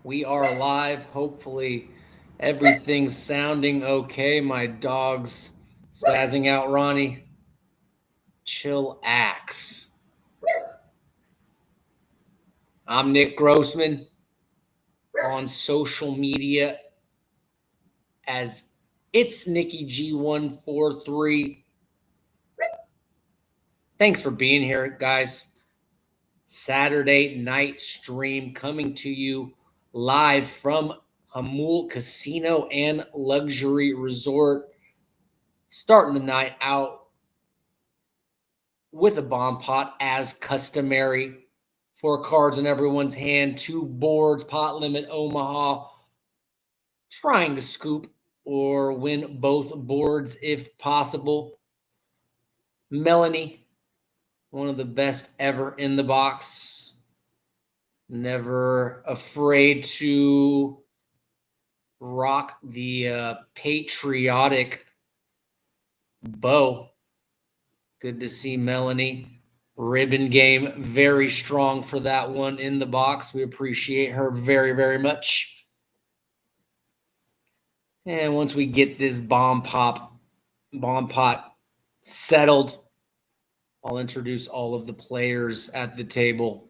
We are live. Hopefully, everything's sounding okay. My dog's spazzing out, Ronnie. Chill axe. I'm Nick Grossman on social media as It's Nikki G143. Thanks for being here, guys. Saturday night stream coming to you live from Jamul Casino and Luxury Resort. Starting the night out with a bomb pot as customary. 4 cards in everyone's hand, 2 boards, pot limit Omaha. Trying to scoop or win both boards if possible. Melanie, one of the best ever in the box. Never afraid to rock the patriotic bow. Good to see Melanie. Ribbon game, very strong for that one in the box. We appreciate her very, very much. And once we get this bomb pot settled, I'll introduce all of the players at the table.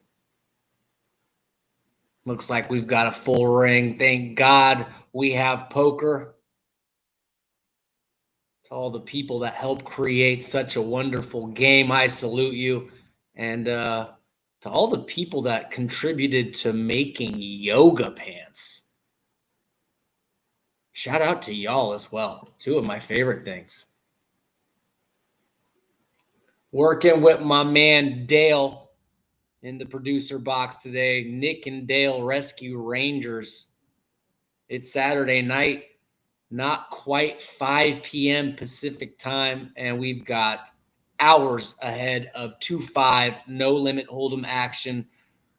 Looks like we've got a full ring. Thank God we have poker. To all the people that help create such a wonderful game, I salute you. And to all the people that contributed to making yoga pants, shout out to y'all as well. 2 of my favorite things. Working with my man Dale in the producer box today. Nick and Dale Rescue Rangers. It's Saturday night, not quite 5 p.m. Pacific time, and we've got hours ahead of 2-5 no limit hold'em action.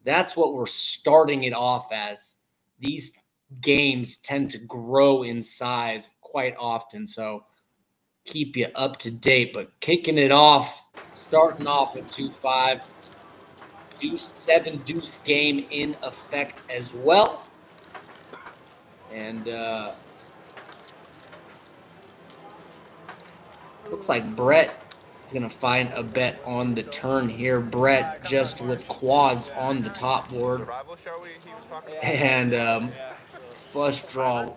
That's what we're starting it off as. These games tend to grow in size quite often, so keep you up to date. But kicking it off, starting off at 2-5, deuce 7 deuce game in effect as well. And looks like Brett is going to find a bet on the turn here. Brett just with quads on the top board. And flush draw.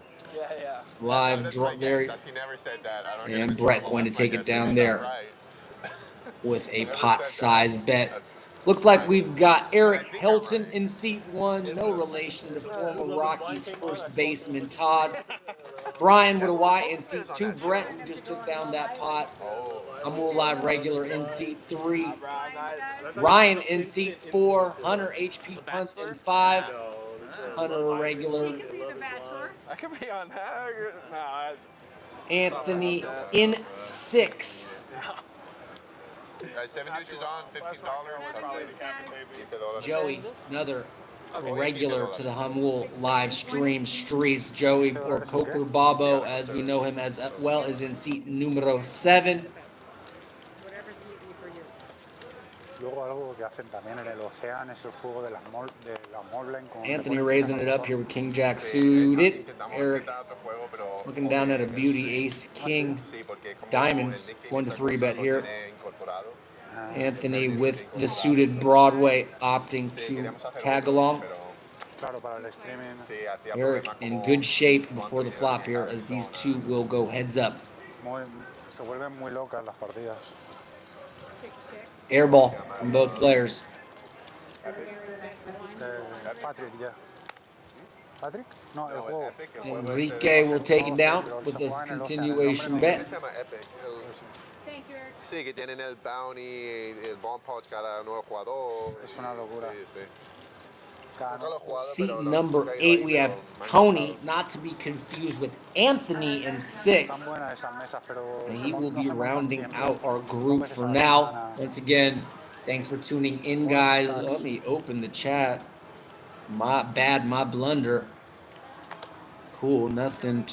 Live draw there. And Brett going to take it down there with a pot size bet. Looks like we've got Eric Hilton in seat 1. No relation to former Rockies first baseman Todd. Brian with a Y in seat 2. Brett, who just took down that pot. Jamul Live regular in seat 3. Ryan in seat 4. Hunter HP punts in 5. Hunter regular. I could be on that. Anthony in 6. 7 deuces on, $15. Joey, another regular to the Jamul live stream streets. Joey, or Poker Bobo, as we know him as well, is in seat numero 7. Anthony raising it up here with King Jack suited. Eric looking down at a beauty ace king. Diamonds 1-3 bet here. Anthony with the suited Broadway opting to tag along. Eric in good shape before the flop here, as these 2 will go heads up. Airball from both players. Enrique will take it down with a continuation bet. Sí, que tienen el bounty, el bomb pouch cada nuevo jugador. Es una locura. Seat number 8, we have Tony, not to be confused with Anthony in 6. And he will be rounding out our group for now. Once again, thanks for tuning in, guys. Let me open the chat. My bad, my blunder. Cool, nothing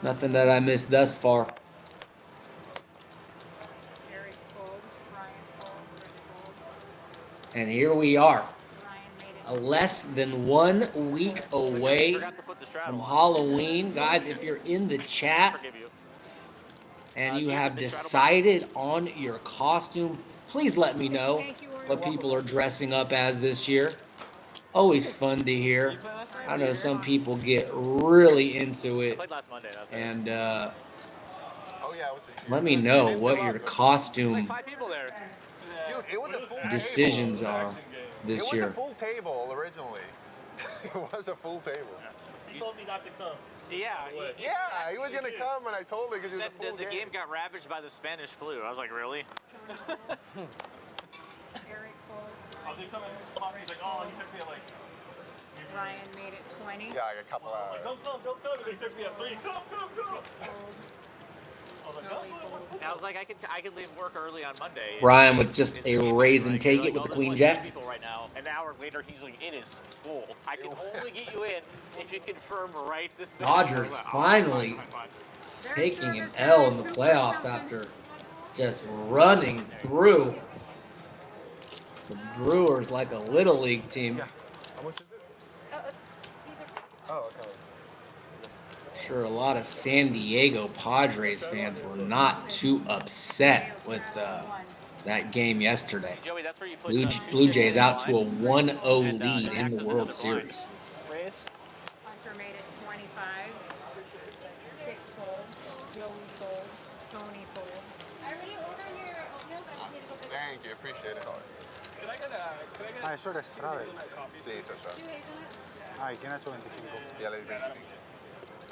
that I missed thus far. And here we are. less than 1 week away from Halloween. Guys, if you're in the chat and you have decided on your costume, please let me know what people are dressing up as this year. Always fun to hear. I know some people get really into it. And let me know what your costume decisions are this year. It was a full table originally. It was a full table. He told me not to come. Yeah. Yeah, he was gonna come, and I told him because it was a full The game got ravaged by the Spanish flu. I was like, really? I was gonna come at 6 o'clock. He's like, oh, he took me at like. Ryan made it 20. Yeah, like a couple hours. Don't come. And he took me at 3. Come. I was like, come. I was like, I could leave work early on Monday. Ryan with just a raise and take it with the queen jack. People right now. An hour later, he's like, it is full. I can only get you in if you confirm right this minute. Dodgers finally taking an L in the playoffs after just running through the Brewers like a little league team. How much is it? Oh, okay. Sure, a lot of San Diego Padres fans were not too upset with that game yesterday. Joey, that's where you put Blue Jays out to a 1-0 lead in the World Series. Hunter made it 25. 6 fold. Joey fold. Tony fold. I already ordered your oatmeal. Thank you, appreciate it. Can I get a... Eso era Estrada. Sí, eso está. 2 hazelnuts. Ay, tiene 8.25. Ya le di 25.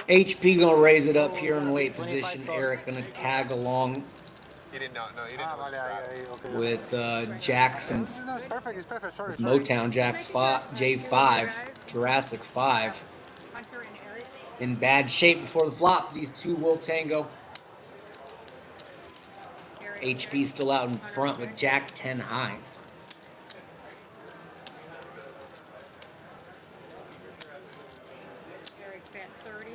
HP gonna raise it up here in late position. Eric gonna tag along He did not. No, he didn't. Ah, vale, ahí, okay. with Jackson. No, it's perfect. Sorry. With Motown Jack's J5, Jurassic 5. Hunter and Eric. In bad shape before the flop. These two will tango. HP still out in front with Jack 10 high. Eric bet 30.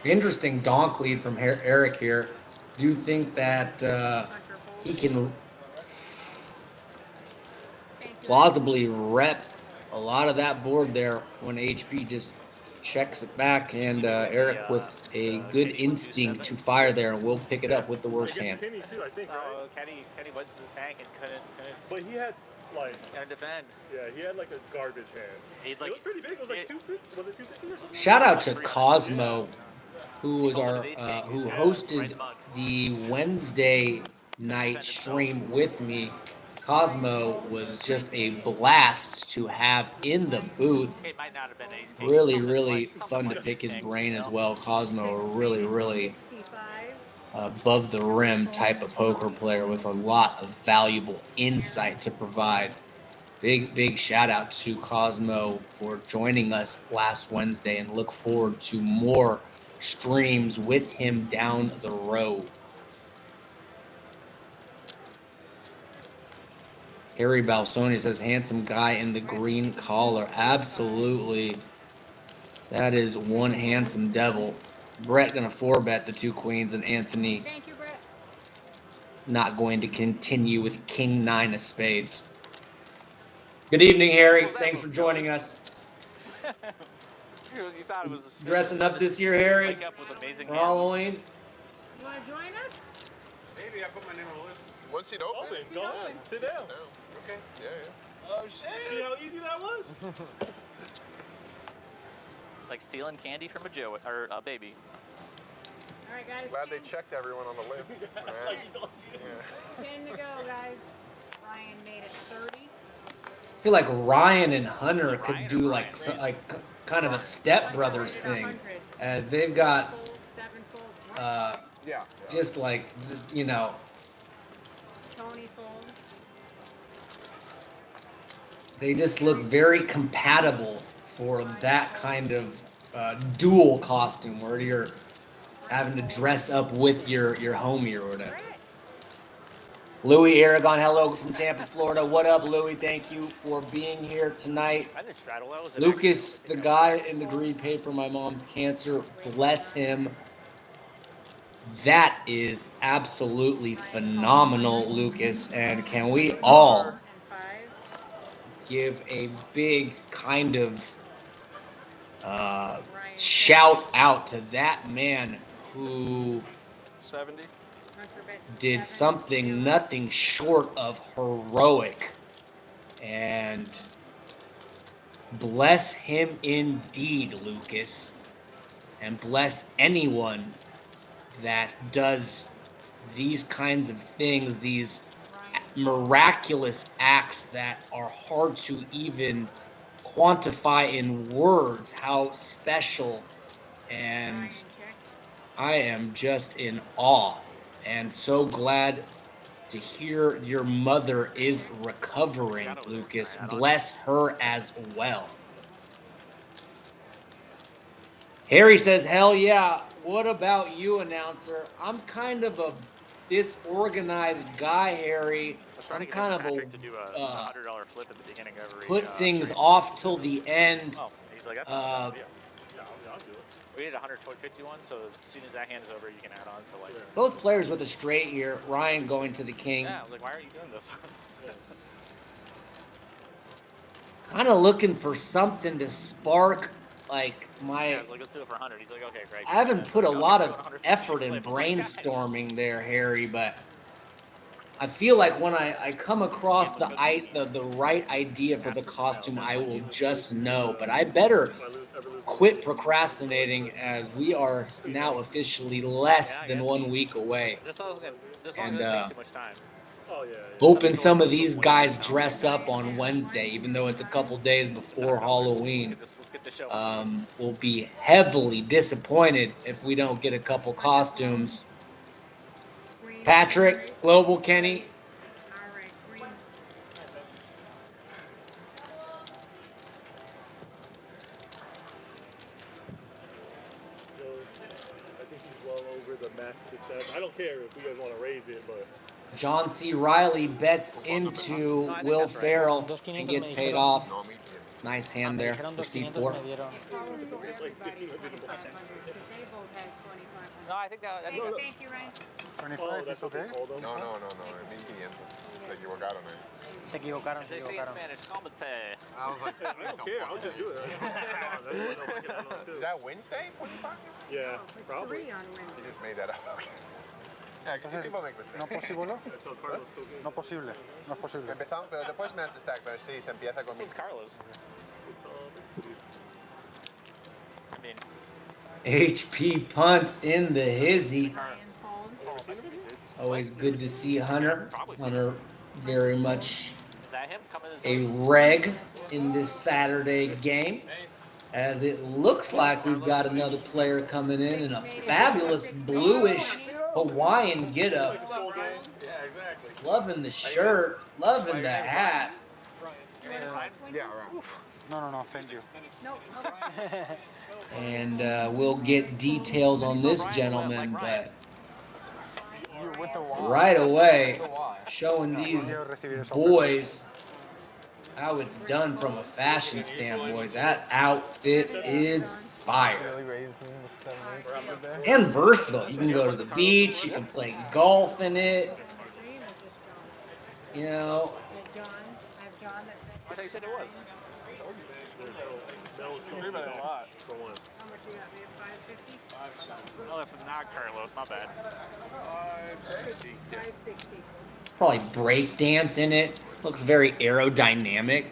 Interesting donk lead from Eric here. Do you think that he can plausibly rep a lot of that board there when HP just checks it back, and Eric with a good instinct to fire there, and will pick it up with the worst hand. Kenny too, I think, right? Kenny went to the tank and couldn't But he had like. defend. Yeah, he had like a garbage hand. He'd like, It was pretty big. It was like 250. Was it 250 or something? Shout out to Cosmo, who was our who hosted the Wednesday night stream with me. Cosmo was just a blast to have in the booth. it might not have been ace. Really fun to pick his brain as well. Cosmo, a really 55. above the rim type of poker player with a lot of valuable insight to provide. Big shout out to Cosmo for joining us last Wednesday, and look forward to more streams with him down the road. Harry Balsoni says, handsome guy in the green collar. Absolutely. That is one handsome devil. Brett gonna 4-bet the 2 queens, and Anthony Thank you, Brett. not going to continue with King 9 of spades. Good evening, Harry. Thanks for joining us. You thought it was Dressing up this year, Harry, wake up with amazing for hands. Halloween. You want to join us? Maybe I put my name on the list. Once it opens. Open. Go ahead. Sit down. Okay. Yeah. Oh shit! See how easy that was? Like stealing candy from a Joe or a baby. All right, guys. Glad they checked everyone on the list. Like he told you. 10 to go, guys. Ryan made it 30. I feel like Ryan and Hunter could do like kind of a Step Brothers thing, as they've got Fold, 7 fold. Yeah. just like, you know, Tony fold. they just look very compatible for that kind of dual costume where you're having to dress up with your homie or whatever. Louis Aragon, hello from Tampa, Florida. What up, Louis? Thank you for being here tonight. I didn't straddle. That was an Lucas, the guy in the green, paid for my mom's cancer. Bless him. That is absolutely phenomenal, Lucas. And can we all And 5. give a big kind of shout out to that man who 70. did something nothing short of heroic. And bless him indeed, Lucas. And bless anyone that does these kinds of things, these miraculous acts that are hard to even quantify in words how special. And I am just in awe and so glad to hear your mother is recovering, Lucas. Bless her as well. Harry says, hell yeah. What about you, announcer? I'm kind of a disorganized guy, Harry. I'm kind of a to do a $100 flip at the beginning of every. put things off till the end. Oh, he's like, that's not a bad idea. I'll do it. We did a 151, so as soon as that hand is over, you can add on to like. Both players with a straight here. Ryan going to the king. Yeah, I was like, why are you doing this? Kind of looking for something to spark like my. Yeah, I was like, let's do it for 100. He's like, okay, great. I haven't put a lot of effort in brainstorming there, Harry, but I feel like when I come across the right idea for the costume, I will just know. But I better quit procrastinating as we are now officially less than 1 week away. And hoping some of these guys dress up on Wednesday, even though it's a couple days before Halloween. We'll be heavily disappointed if we don't get a couple costumes. Patrick, Global Kenny. I think he's well over the max success. I don't care if you guys want to raise it, but. John C. Riley bets into Will Ferrell and gets paid off. Nice hand there for C4. No, I think that. Thank you, Ryan. 25 is okay? No, 1500. Se equivocaron, Se equivocaron, se They say in equivocaron. Spanish, "Cálmate." I was like, I don't care. I'll just do it. is that Wednesday? 25? Yeah, It's probably. 3 on You Wednesday. just made that up. Okay. Yeah, because people make mistakes. No posible? Until Carlos took in. No posible. No es posible. Empezamos, pero después me hace stack, pero sí, se empieza con mi... It's Carlos. I mean, HP punts in the hizzy. Ryan fold. Always good to see Hunter. Hunter very much is that him coming a reg in this Saturday game. As it looks like we've got another player coming in a fabulous bluish Hawaiian getup. Loving the shirt, loving the hat. Yeah, right. No, thank you. No, And we'll get details on this gentleman, but right away, showing these boys how it's done from a fashion standpoint. That outfit is fire. And versatile. You can go to the beach, you can play golf in it. You know, John. I have John that said, I thought you said it was. That was pretty a lot for once. how much you got? We have 550? Oh, that's not Carlos. My bad. 560. probably break dance in it. Looks very aerodynamic.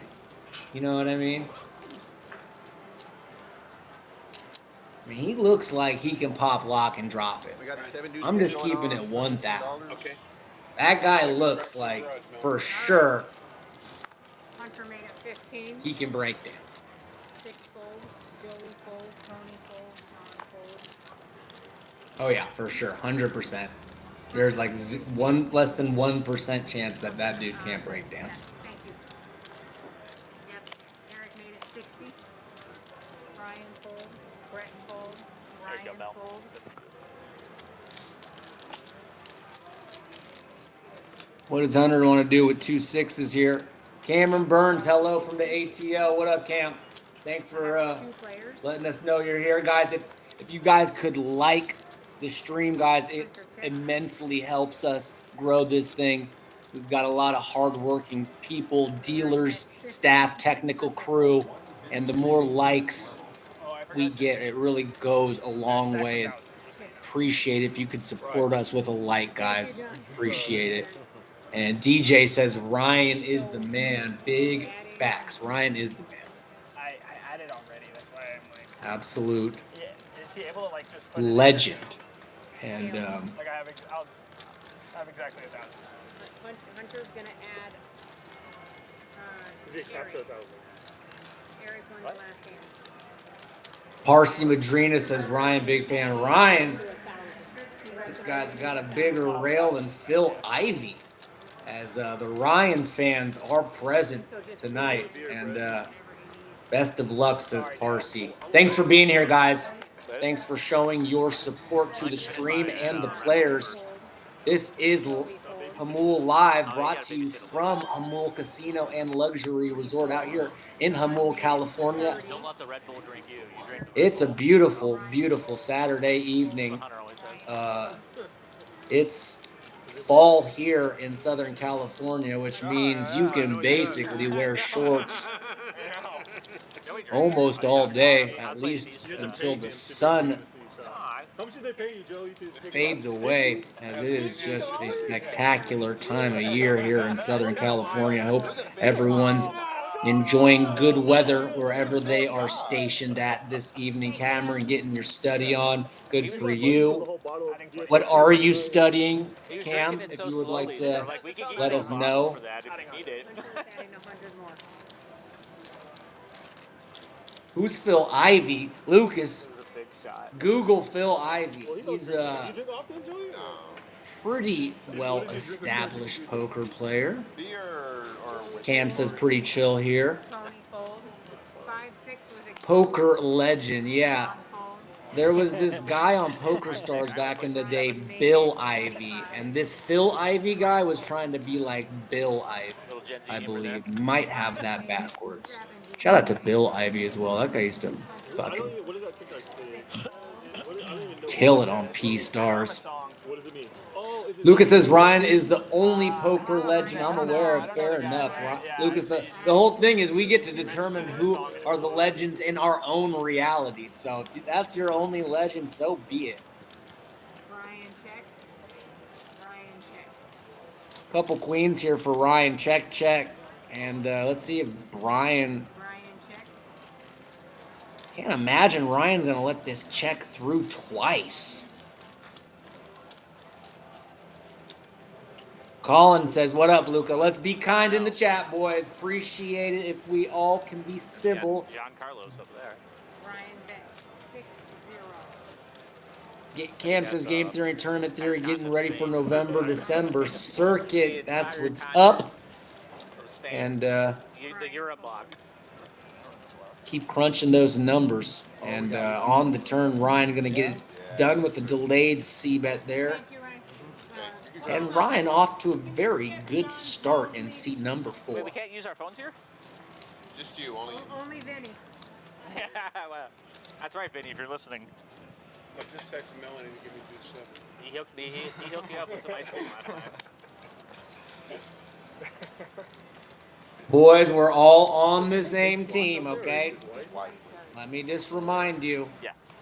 You know what I mean? I mean, he looks like he can pop, lock, and drop it. We got the 7 dudes I'm just going keeping on. it 1,000. Okay. That guy looks like, for sure, Hunter made it 15. he can break dance. 6 fold. Joey fold. Tony fold. John fold. Oh yeah, for sure, 100%. There's like less than 1% chance that that dude can't break dance. Thank you. Yep. Eric made it 60. Ryan fold. Brett fold. There you go, Ryan Mel. fold. What does Hunter want to do with 2 6s here? Cameron Burns, hello from the ATL. What up, Cam? Thanks for 2 players. letting us know you're here, guys. If you guys could like the stream, guys, it immensely helps us grow this thing. We've got a lot of hardworking people, dealers, staff, technical crew, and the more likes we get, it really goes a long way. Appreciate if you could support us with a like, guys. Appreciate it. And DJ says Ryan is the man. Big facts. Ryan is the man. I added already. That's why I'm like. Absolute Yeah. Is he able to like just put it in? legend. And Like I'll have exactly 1,000. Hunter's gonna add. Is it capture 1,000? Eric won the last game. Parsi Madrina says Ryan, big fan. Ryan, this guy's got a bigger rail than Phil Ivey, as the Ryan fans are present tonight. And best of luck, says Parsi. Thanks for being here, guys. Thanks for showing your support to the stream and the players. This is Jamul Live, brought to you from Jamul Casino and Luxury Resort out here in Jamul, California. Don't let the Red Bull drink you. You drink the It's a beautiful, beautiful Saturday evening. Hunter always says. It's fall here in Southern California, which means you can basically wear shorts almost all day, at least until the sun How much did they pay you, Joey? fades away, as it is just a spectacular time of year here in Southern California. I hope everyone's enjoying good weather wherever they are stationed at this evening. Cameron, getting your study on. Good for you. What are you studying, Cam? If you would like to let us know. Who's Phil Ivey? Lucas, Google Phil Ivey. He's a pretty well-established poker player. Cam says pretty chill here. Poker legend, yeah. There was this guy on PokerStars back in the day, Bill Ivey, and this Phil Ivey guy was trying to be like Bill Ivey, I believe. Might have that backwards. Shout out to Bill Ivey as well. That guy used to fucking kill it on P-Stars. What does it mean? Lucas says Ryan is the only poker legend I'm aware of. Fair enough. Lucas, the whole thing is we get to determine who are the legends in our own reality. So if that's your only legend, so be it. Ryan check. Ryan check. Couple queens here for Ryan. Check, check. And let's see if Brian... Ryan check. Can't imagine Ryan's going to let this check through twice. Colin says, what up, Luca? Let's be kind in the chat, boys. Appreciate it if we all can be civil. John Carlos up there. Ryan bet 6-0. Cam says, game theory and tournament theory, getting ready for November, December circuit. That's what's up. And The Europe block. keep crunching those numbers. And on the turn, Ryan going to get it done with a delayed C-bet there. Thank you, Ryan. And Ryan off to a very good start in seat number 4. Wait, we can't use our phones here? Just you, only you. Only Vinny. Well, that's right, Vinny, if you're listening. I just texted Melanie to give me 2 7. He hooked me up with some ice cream last night. Boys, we're all on the same team, okay? Let me just remind you Yes.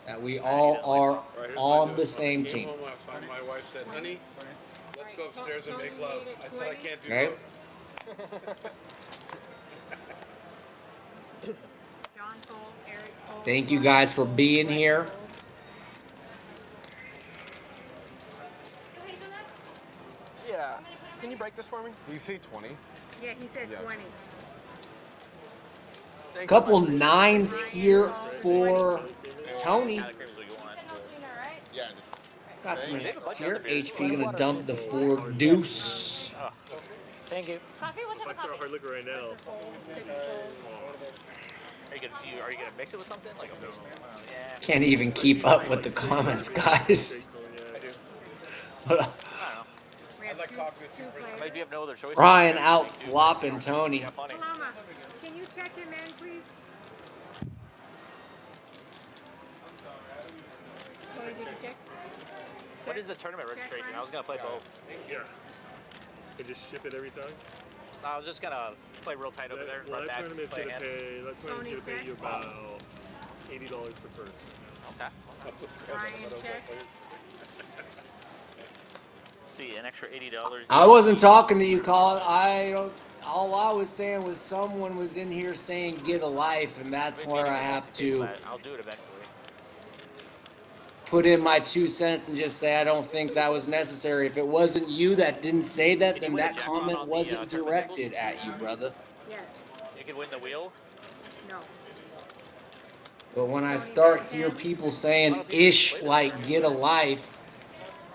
that we all are on the same team. Home last night, my wife said, honey, let's go upstairs and make love. I said, I can't do Okay. John Cole, Eric Cole. Thank you guys for being here. Yeah. Can you break this for me? Do you say 20? Yeah, he said 20. Couple nines here for Tony. Yeah. Got some hits here. HP gonna dump the 4 deuce. Thank you. Coffee? What's If I start hard liquor right now, Are you gonna mix it with something? Like yeah. Can't even keep up with the comments, guys. We have like coffee with two Maybe players. you have no other choice. Ryan out flopping Tony. Yeah, funny. Mama, can you check him in, please? Tony, did you check? What is the tournament registration? I was gonna play both. yeah. And just ship it every time? I was just gonna play real tight over there. Well, Run that back, tournament's play gonna ahead. pay. That tournament's gonna pay you about $80 per person. Okay. Ryan, check. Let's see, an extra $80. I wasn't talking to you, Colin. I don't. All I was saying was someone was in here saying "get a life," and that's Maybe where I anyone wants have table to that. I'll do it eventually. put in my 2 cents and just say I don't think that was necessary. If it wasn't you that didn't say that, Can you then win a that jackpot comment on the, wasn't tournament tables? directed at you, brother. Yes. You could win the wheel. No. But when I Tony start Bennett hear can. people saying A lot of people "ish" play this like tournament. "get a life,"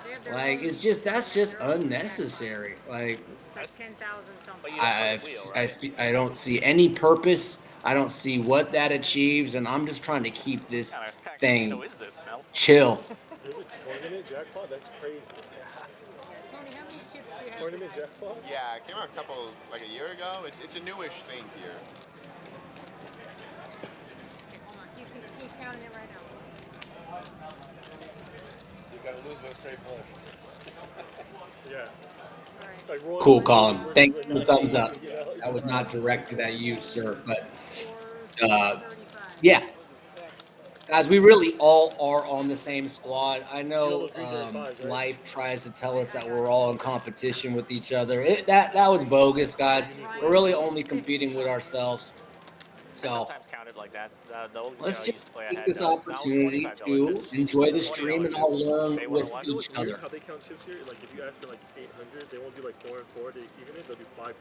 They have their like own- it's just that's just their own unnecessary. Like jackpot. Like 10,000 something. But you don't play the wheel, right? I don't see any purpose. I don't see what that achieves, and I'm just trying to keep this What kind of thing casino is this, Mel? chill. There's a tournament jackpot? That's crazy. Tony, how many chips do you have? Tournament tonight? jackpot? Yeah, it came out like a year ago. It's a newish thing here. Okay, hold on. He's counting it right now. You gotta lose those straight flush. Yeah. All right. It's like Roy Cool, Williams Colin. versus Thank you like for the thumbs up. you know? That was not directed at you, sir. But 435. yeah, guys, we really all are on the same squad. I know those 335s, right? life tries to tell us that we're all in competition with each other. That was bogus, guys. We're really only competing with ourselves. I So sometimes counted like that. The old let's casino I used just to play, I take had this now it's opportunity $25 to chips. enjoy the $20 stream and chips. all learn Day one with on one. You know each what's weird? other. How they count chips here? Like if you ask for like 800, they won't do like 4 and 4. They even it, they'll do 5-3.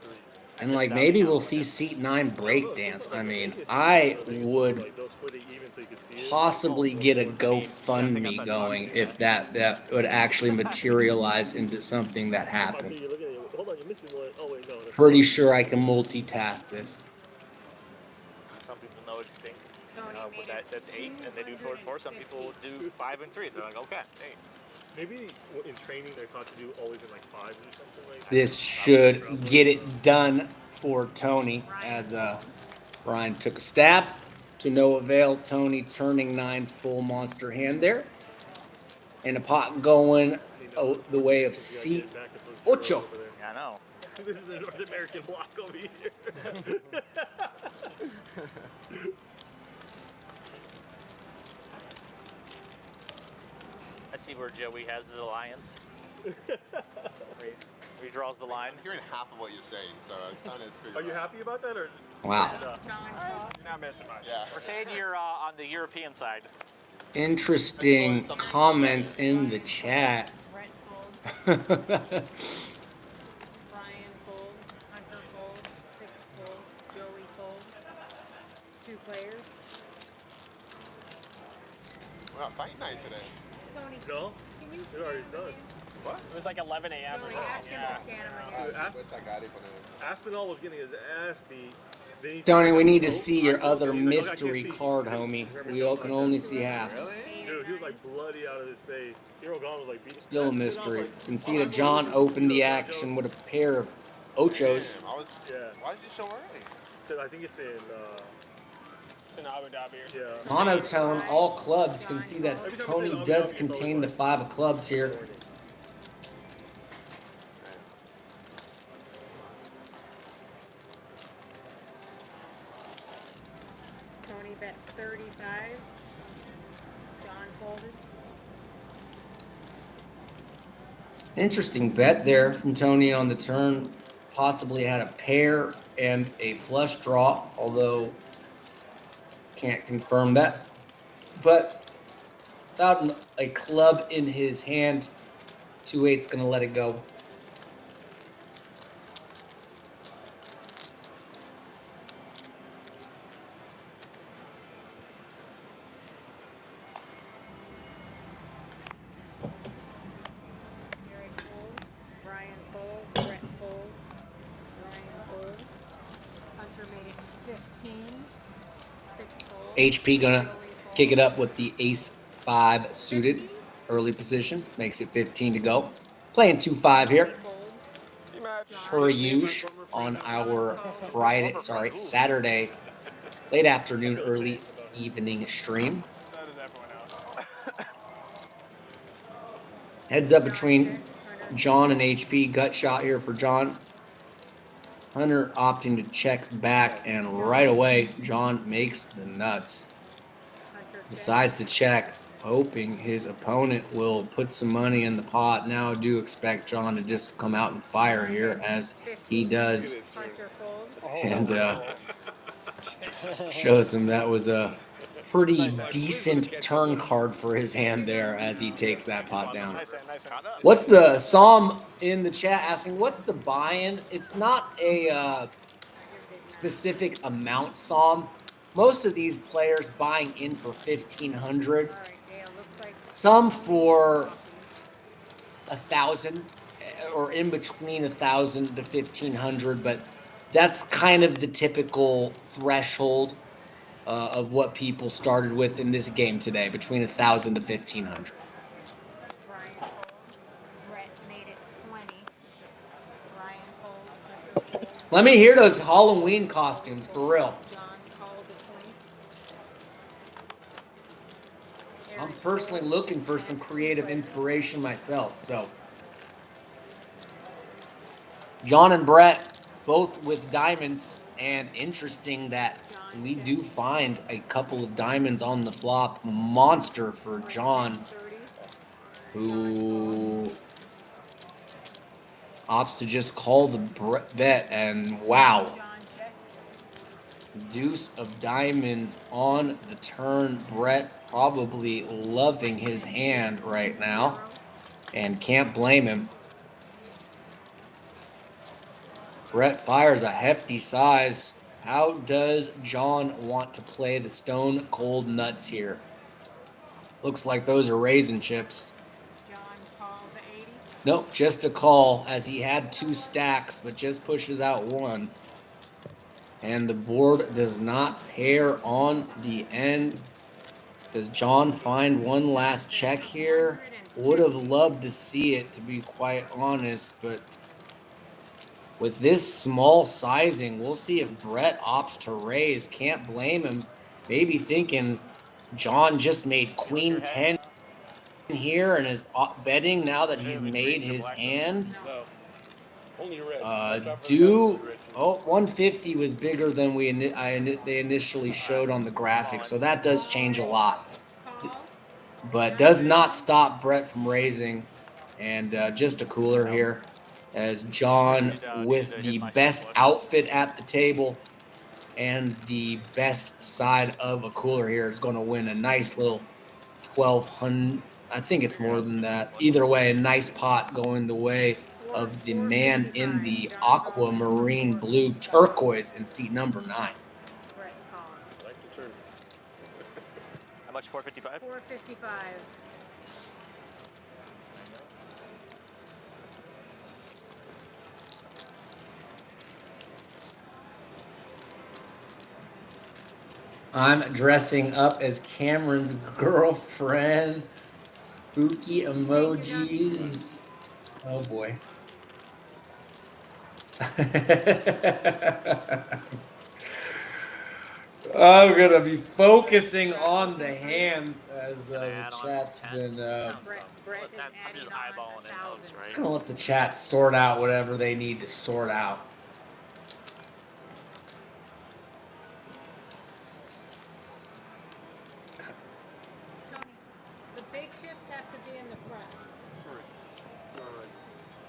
And like maybe we'll see seat 9 breakdance. I mean, I would Like they'll split it even so you can see it. possibly get a I GoFundMe think going outside the box, if that would actually materialize into something that happened. You're looking at it. Hold on, you're missing one. Oh wait, no. That's Pretty sure I can multitask this. Some people know extinct. Tony With made it that's 8, and they do 4 and 4. Some people do 5 and 3. They're like, okay, hey. maybe in training they're taught to do always in like 5s or something like that. This should get it done for Tony as Ryan took a stab to no avail. Tony turning 9 full monster hand there. And a pot going the way of seat 8. Yeah, I know. This is a North American block over here. I see where Joey has his alliance. He draws the line. I'm hearing half of what you're saying, so I was trying to figure Are you out. happy about that or? Wow. You're not missing much. Yeah. We're saying you're on the European side. Interesting comments in the chat. Brent fold. Brian fold. Hunter fold. 6 fold. Joey fold. 2 players. We're on fight night today. Tony, No? can you It's already done. What? It was like 11 a.m. or Tony, something. ask him Yeah. to scan him Ah, again. Ask- pues sacar y poner. Aspinall was getting his ass beat. Then he Tony, we need to Oh, see I your told other him, he's like, "Okay, I mystery can't see." card, homie. We all can only see half. Really? Dude, he was like bloody out of his face. Hero Gone was like beating. Still a mystery. You can see that John opened the action with a pair of ochos. Damn, I was. Yeah. Why is he so early? Cause I think it's in. It's in Abu Dhabi. Yeah. Monotone, all clubs can see that Tony does contain the 5 of clubs here. Tony bet 35. John folded. Interesting bet there from Tony on the turn. Possibly had a pair and a flush draw, although can't confirm that. But without a club in his hand, 2-8's going to let it go. Eric fold. Brian fold. Brett fold. Ryan fold. Hunter made it 15. 6 fold. HP going to Joey fold. kick it up with the ace-5 suited. Early position. Makes it 15 to go. Playing 2-5 here. Fold. Per usual on our Saturday, late afternoon, early evening stream. So does everyone else. Heads up between John and HP gut shot here for John. Hunter opting to check back, and right away, John makes the nuts. Decides to check, hoping his opponent will put some money in the pot. Now I do expect John to just come out and fire here, as he does, and shows him that was a pretty decent turn card for his hand there as he takes that pot down. Nice hand, nice hand. What's the Psalm in the chat asking, what's the buy-in? It's not a specific amount, Psalm. Most of these players buying in for 1,500, some for 1,000, or in between 1,000 to 1,500, but that's kind of the typical threshold of what people started with in this game today, between 1,000 to 1,500. Let me hear those Halloween costumes, for real. I'm personally looking for some creative inspiration myself, so. John and Brett, both with diamonds, and interesting that we do find a couple of diamonds on the flop. Monster for John, who opts to just call the bet, and wow. Deuce of diamonds on the turn. Brett probably loving his hand right now, and can't blame him. Brett fires a hefty size. How does John want to play the stone cold nuts here? Looks like those are raisin chips. Nope, just a call, as he had 2 stacks, but just pushes out 1. And the board does not pair on the end. Does John find one last check here? Would have loved to see it, to be quite honest, but with this small sizing, we'll see if Brett opts to raise. Can't blame him. Maybe thinking John just made Queen 10 here and is betting now that he's made his hand. No. Only red. 150 was bigger than they initially showed on the graphic, so that does change a lot. But does not stop Brett from raising, and just a cooler here, as John, with the best outfit at the table and the best side of a cooler here, is going to win a nice little 1,200. I think it's more than that. Either way, a nice pot going the way of the man in the aquamarine blue turquoise in seat number 9. How much? 455? 455. I'm dressing up as Cameron's girlfriend. Spooky emojis. Oh boy. I'm gonna be focusing on the hands as the chat's been. I'm just eyeballing it, notes, right? Just gonna let the chat sort out whatever they need to sort out. The big chips have to be in the front.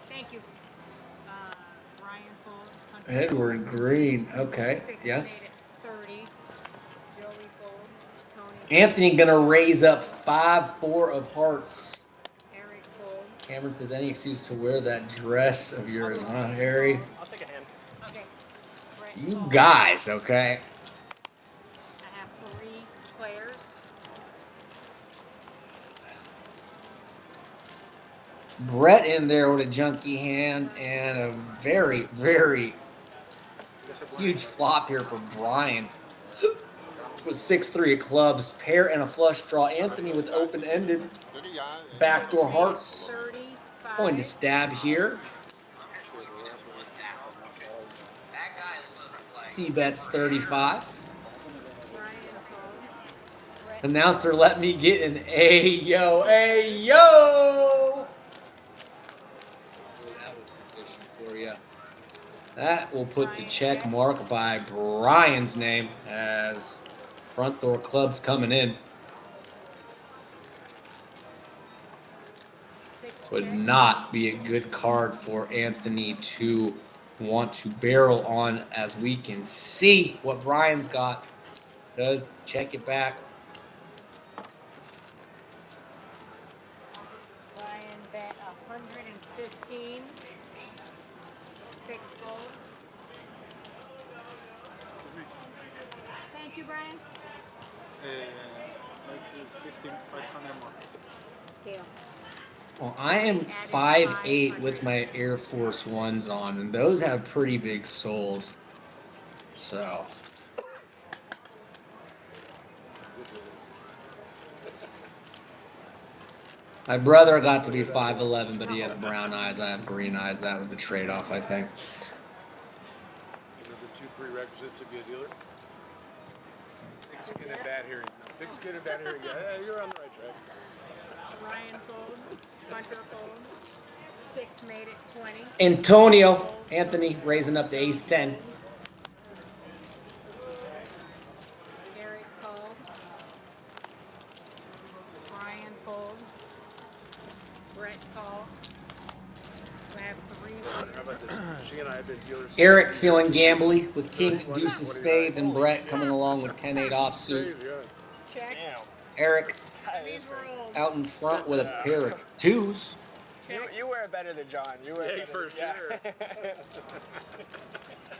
Thank you. Ryan Fold. Edward Green. Okay. Yes. 30. Joey Fold. Tony. Anthony gonna raise up 5-4 of hearts. Eric Fold. Cameron says, any excuse to wear that dress of yours, huh, Harry? I'll take a hand. Okay. Brett You Fold. guys, okay? I have 3 players. Brett in there with a junky hand and a very, very huge flop here for Brian. With 6-3 of clubs, pair and a flush draw. Anthony with open-ended backdoor hearts. 35. Going to stab here. C-bets 35. Ryan Fold. Brett Announcer, let me get an Ayo, Ayo! That will put the check mark by Brian's name as front door clubs coming in. Would not be a good card for Anthony to want to barrel on, as we can see what Brian's got. Does check it back. Brian bet 115. 6 gold. Thank you, Brian. 500 more. Deal. Well, I am 5'8" with my Air Force Ones on, and those have pretty big soles. So. My brother got to be 5'11", but he has brown eyes. I have green eyes. That was the trade-off, I think. You know the 2 prerequisites to be a dealer? Thick skin and bad hearing. Thick skin and bad hearing. Yeah, you're on the right track. Ryan fold. Hunter fold. 6 made it 20. Antonio Anthony raising up to ace-10. Eric called. Brian fold. Brett called. We have 3 How about this? She and I have been dealers. Eric feeling gambly with king, deuce of spades, and Brett coming along with 10-8 offsuit. check. Eric We've rolled. out in front with a pair of twos. You wear it better than John. You wear it For sure.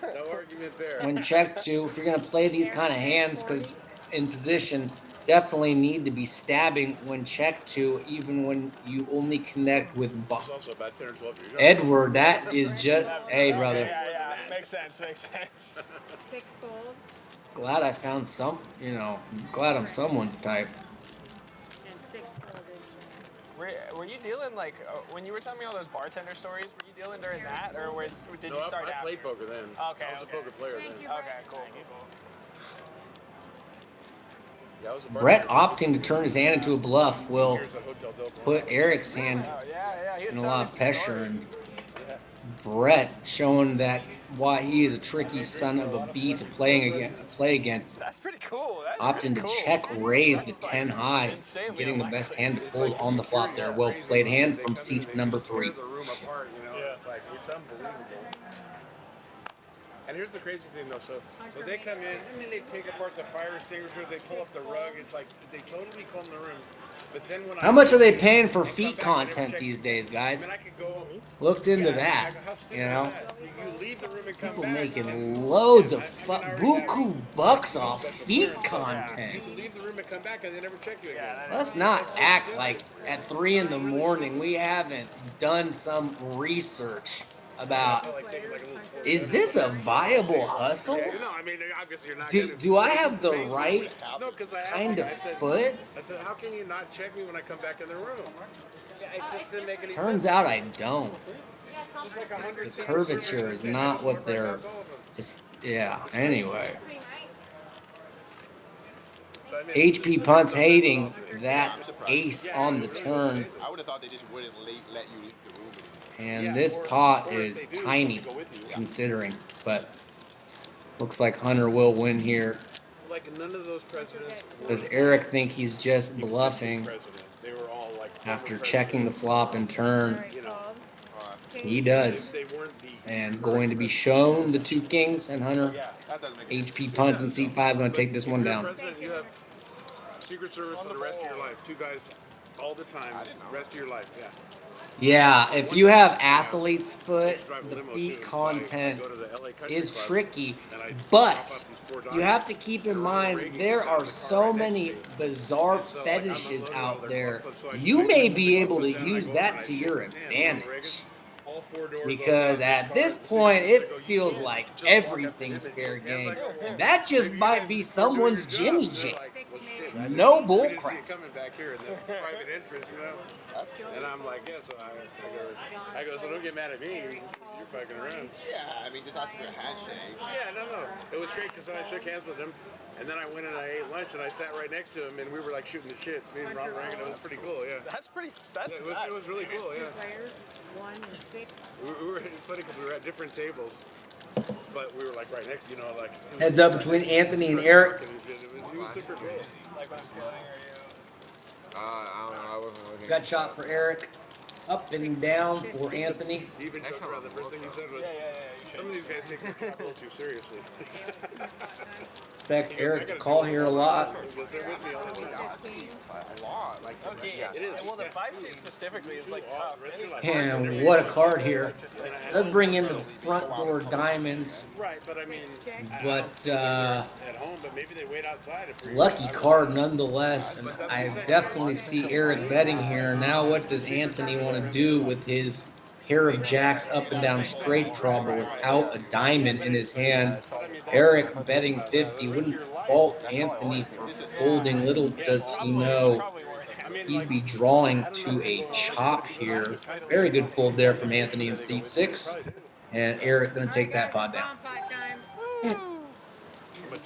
No argument there. When check two, if you're going to play these kind of hands, because in position, definitely need to be stabbing when check two, even when you only connect with It's also about 10 or 12 years old. Edward. That is just, hey, brother. Yeah. Makes sense. 6 fold. Glad I found some, glad I'm someone's type. And 6 folded. Were you dealing like when you were telling me all those bartender stories? Were you dealing during that, or did you start I out? played poker then. Okay, I was a poker player Thank then. you, Okay, cool. Yeah, I was a Brett bartender. opting to turn his hand into a bluff will Years at Hotel Del Mar. put Eric's hand Oh yeah. He was in a telling lot me of some pressure, stories. and Brett showing that why he is a tricky son of a bee to play against. That's pretty cool. That's Opting pretty to cool. check raise the That's, like, 10 high, insanely getting the unlikely. best hand to It's fold like on the flop security there. Well raising played them. hand They from come in seat and they number just tear 3. the room apart, Yeah. It's like, it's unbelievable. And here's the crazy thing though, so they come in and then they take apart the fire extinguishers, they pull up the rug, it's like they totally calm the room. But then when How much are they paying for feet content these days, guys? I could go, Looked into yeah, that, how stupid you is know? that? You leave the room and come People back, making and- loads of I mean, I already buku have- bucks I have off special feet clearance, so content. You can leave the room and come back and they never check you again. Let's not act like at 3 in the morning we haven't done some research about, Like taking like a little tour. is this a viable hustle? Yeah, no, I mean, obviously you're not Do I have the right No, 'cause I asked kind him, of I said, foot? I said, how can you not check me when I come back in the room? Yeah, it just didn't make any Turns sense. out I don't. Just like 100 The secret curvature services, is they not just what walk right they're. past all of them. Yeah. Anyway, But I mean, HP punts hating that ace on the turn, I would have thought they just wouldn't let you leave the room. and this pot is tiny considering, but looks like Hunter will win here. like none of those presidents were Does Eric think he's just bluffing president. They were all like after checking the flop and turn? Eric called. He does, They weren't the and going to be shown the 2 kings, and Hunter That doesn't make any HP punts in C5 going to take this one If you're down. president, you have Secret Service for the rest of your life. 2 guys all the time, rest of your life. Yeah. Yeah, if you have athlete's foot, the feet content is tricky, but you have to keep in mind there are so many bizarre fetishes out there. You may be able to use that to your advantage, All 4 doors because at this point it feels like everything's fair game, and that just might be someone's Jimmy Jam. No bull crap. Coming back here in the private entrance, And I'm like, yeah, so I go, so don't get mad at me. You're fucking around. Yeah, I mean, just ask for a handshake. Yeah, no. It was great because I shook hands with him, and then I went and I ate lunch, and I sat right next to him, and we were like shooting the shit, me and Robert Rankin. It was pretty cool, yeah. That's It was really cool, yeah. 2 players, 1 and 6. We were, it's funny because we were at different tables. but we were like right next, you know, like. Heads up between Anthony and Eric. He was super cool. Like when I'm feeling, are you? I don't know. I wasn't looking. Gut shot for Eric. Up and down for Anthony. He even joked around. The first thing he said was, some of these guys take their job a little too seriously. Expect Eric to call here a lot. A lot. Like, Okay, it is. well, the 5-seat specifically is like tough. And what a card here. Let's bring in the front door diamonds. Right, but I mean, But at home, but maybe they wait outside. lucky card nonetheless. And I definitely see Eric betting here. Now what does Anthony want to do with his pair of jacks up and down straight draw, but without a diamond in his hand? Eric betting 50 wouldn't fault Anthony for folding. Little does he know he'd be drawing to a chop here. Very good fold there from Anthony in seat 6. And Eric going to take that pot down.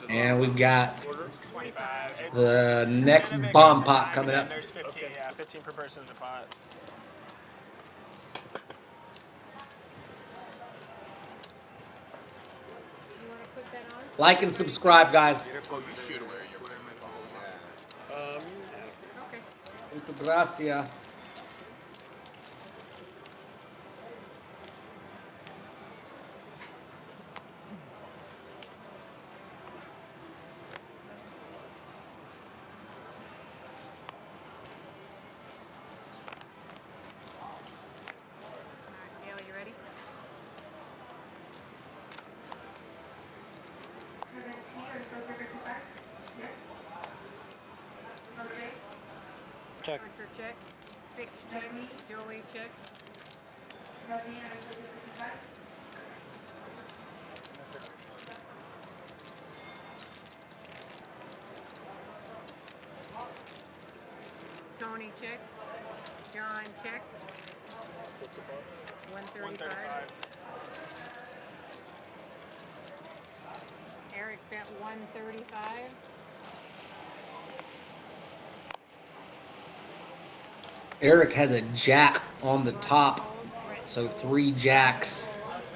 And we've got the next bomb pot coming up. There's 15, yeah, 15 per person in the pot. Like and subscribe, guys. Muchas gracias. Check. Check. 6 check. Joey check. Tony check. John check. 135. Eric bet 135. Eric has a jack on the top, so 3 jacks,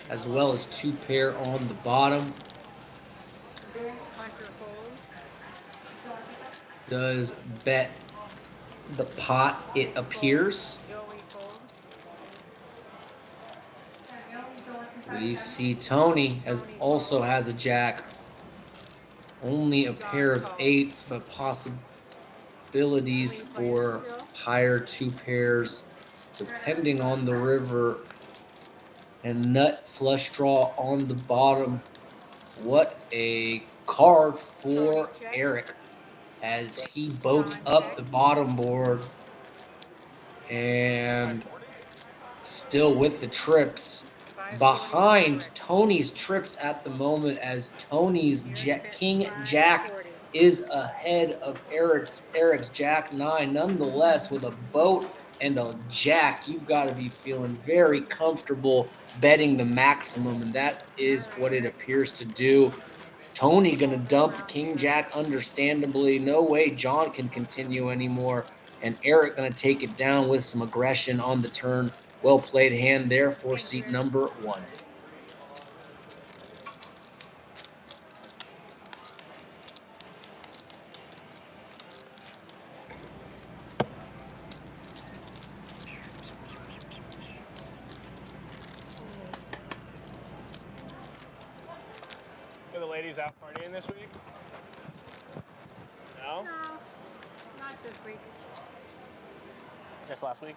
as well as 2 pair on the bottom. Does bet the pot, it appears. We see Tony also has a jack. Only a pair of 8s, but possibilities for higher 2 pairs, depending on the river. And nut flush draw on the bottom. What a card for Eric as he boats up the bottom board and still with the trips. Behind Tony's trips at the moment, as Tony's King Jack is ahead of Eric's Jack 9. Nonetheless, with a boat and a jack, you've got to be feeling very comfortable betting the maximum, and that is what it appears to do. Tony going to dump King Jack, understandably. No way John can continue anymore, and Eric going to take it down with some aggression on the turn. Well played hand there for seat number 1. Are the ladies out partying this week? No? No, not this week. Just last week?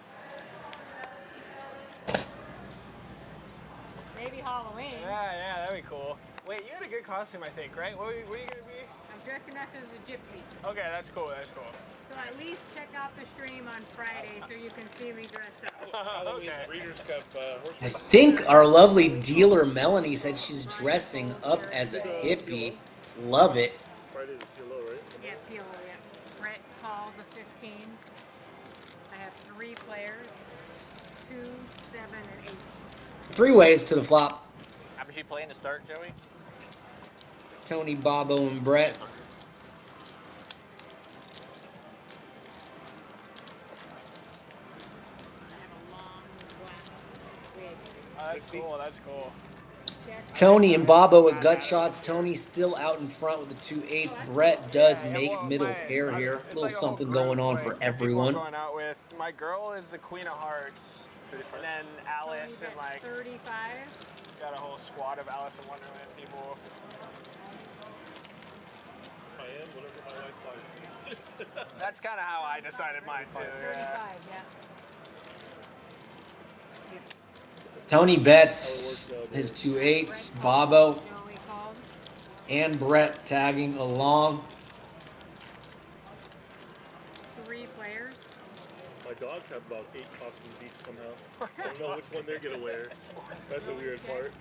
Maybe Halloween. Yeah, that'd be cool. Wait, you had a good costume, I think, right? What are you gonna be? I'm dressing us as a gypsy. Okay, that's cool. So at least check out the stream on Friday so you can see me dressed up. Okay. Breeders' Cup I think our lovely dealer Melanie said she's dressing up as a hippie. Love it. Friday is PLO, right? Yeah, PLO, yeah. Brett called the 15. I have 3 players, 2, 7, and 8. 3 ways to the flop. How much you playing to start, Joey? Tony, Bobo, and Brett. I have a long black wig. Oh, that's cool. Tony and Bobo at gut shots. Tony's still out in front with the 2-8s. Brett does make middle pair here. A little something going on for everyone. Going out with my girl is the Queen of Hearts, and then Alice and like 35. got a whole squad of Alice in Wonderland people. I am, whatever my wife buys. That's kind of how I decided mine too. 35, yeah. Tony bets his 2-8s. Bobo Joey called. and Brett tagging along. 3 players. My dogs have about 8 costumes each somehow. Don't know which one they're gonna wear. That's the weird part.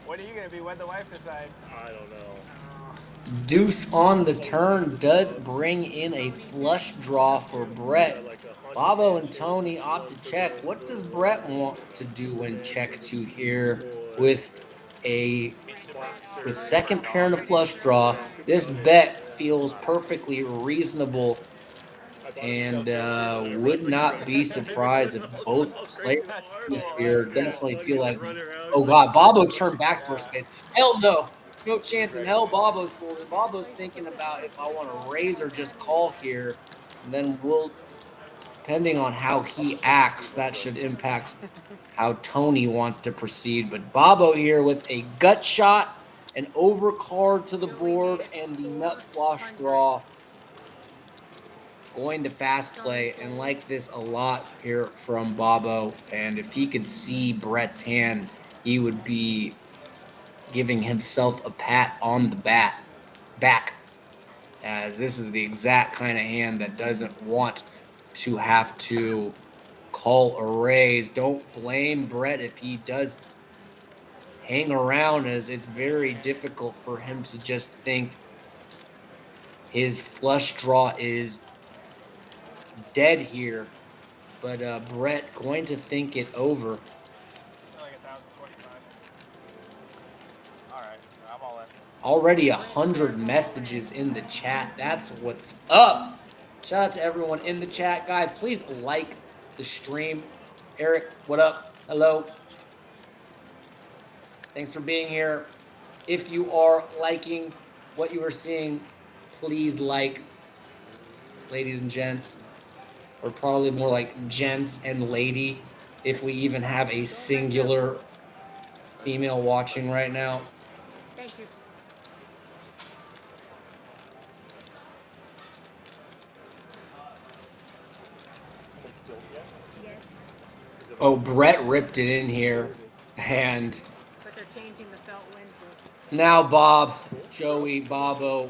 What are you gonna be when the wife decides? I don't know. Deuce on the turn does bring in a flush draw for Brett. Bobo and Tony opt to check. What does Brett want to do when check 2 here with second pair and a flush draw? This bet feels perfectly reasonable and would not be surprised if both players here definitely feel like, oh God, Bobo turned back for a space. Hell no. No chance in hell Bobo's folding. Bobo's thinking about if I want to raise or just call here. And then we'll, depending on how he acts, that should impact how Tony wants to proceed. But Bobo here with a gut shot, an overcard to the board, and the nut flush draw. Going to fast play and like this a lot here from Bobo. And if he could see Brett's hand, he would be giving himself a pat on the back, as this is the exact kind of hand that doesn't want to have to call a raise. Don't blame Brett if he does hang around, as it's very difficult for him to just think his flush draw is dead here. But Brett going to think it over. Like 1,025. All right, I'm all in. Already 100 messages in the chat. That's what's up. Shout out to everyone in the chat. Guys, please like the stream. Eric, what up? Hello. Thanks for being here. If you are liking what you are seeing, please like, ladies and gents. Or probably more like gents and lady, if we even have a singular female watching right now. Thank you. Yes, Oh, Brett ripped it in here. And but they're changing the felt wind now Joey Bobo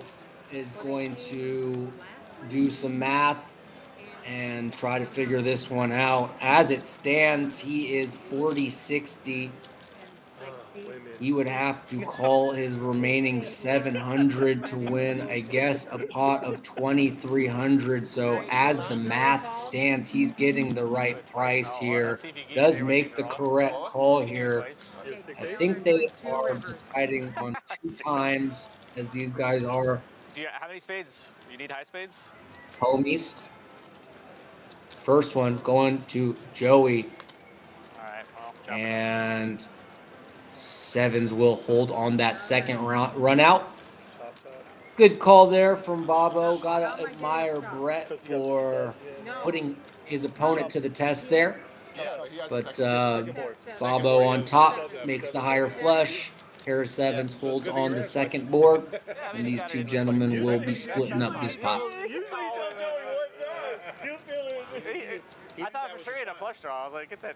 is going to do some math and try to figure this one out. As it stands, he is 40-60. He would have to call his remaining 700 to win, I guess, a pot of 2,300. So as the math stands, he's getting the right price here. Does make the correct call here. I think they are deciding on 2 times, as these guys are Do you how many spades? You need high spades? homies. First one going to Joey. All right, well, drop it. And sevens will hold on that second run out. Good call there from Bobo. Gotta admire Brett for putting his opponent to the test there. But Bobo on top makes the higher flush. Pair of sevens holds on the second board. And these two gentlemen will be splitting up this pot. I thought for sure he had a flush draw. I was like, get that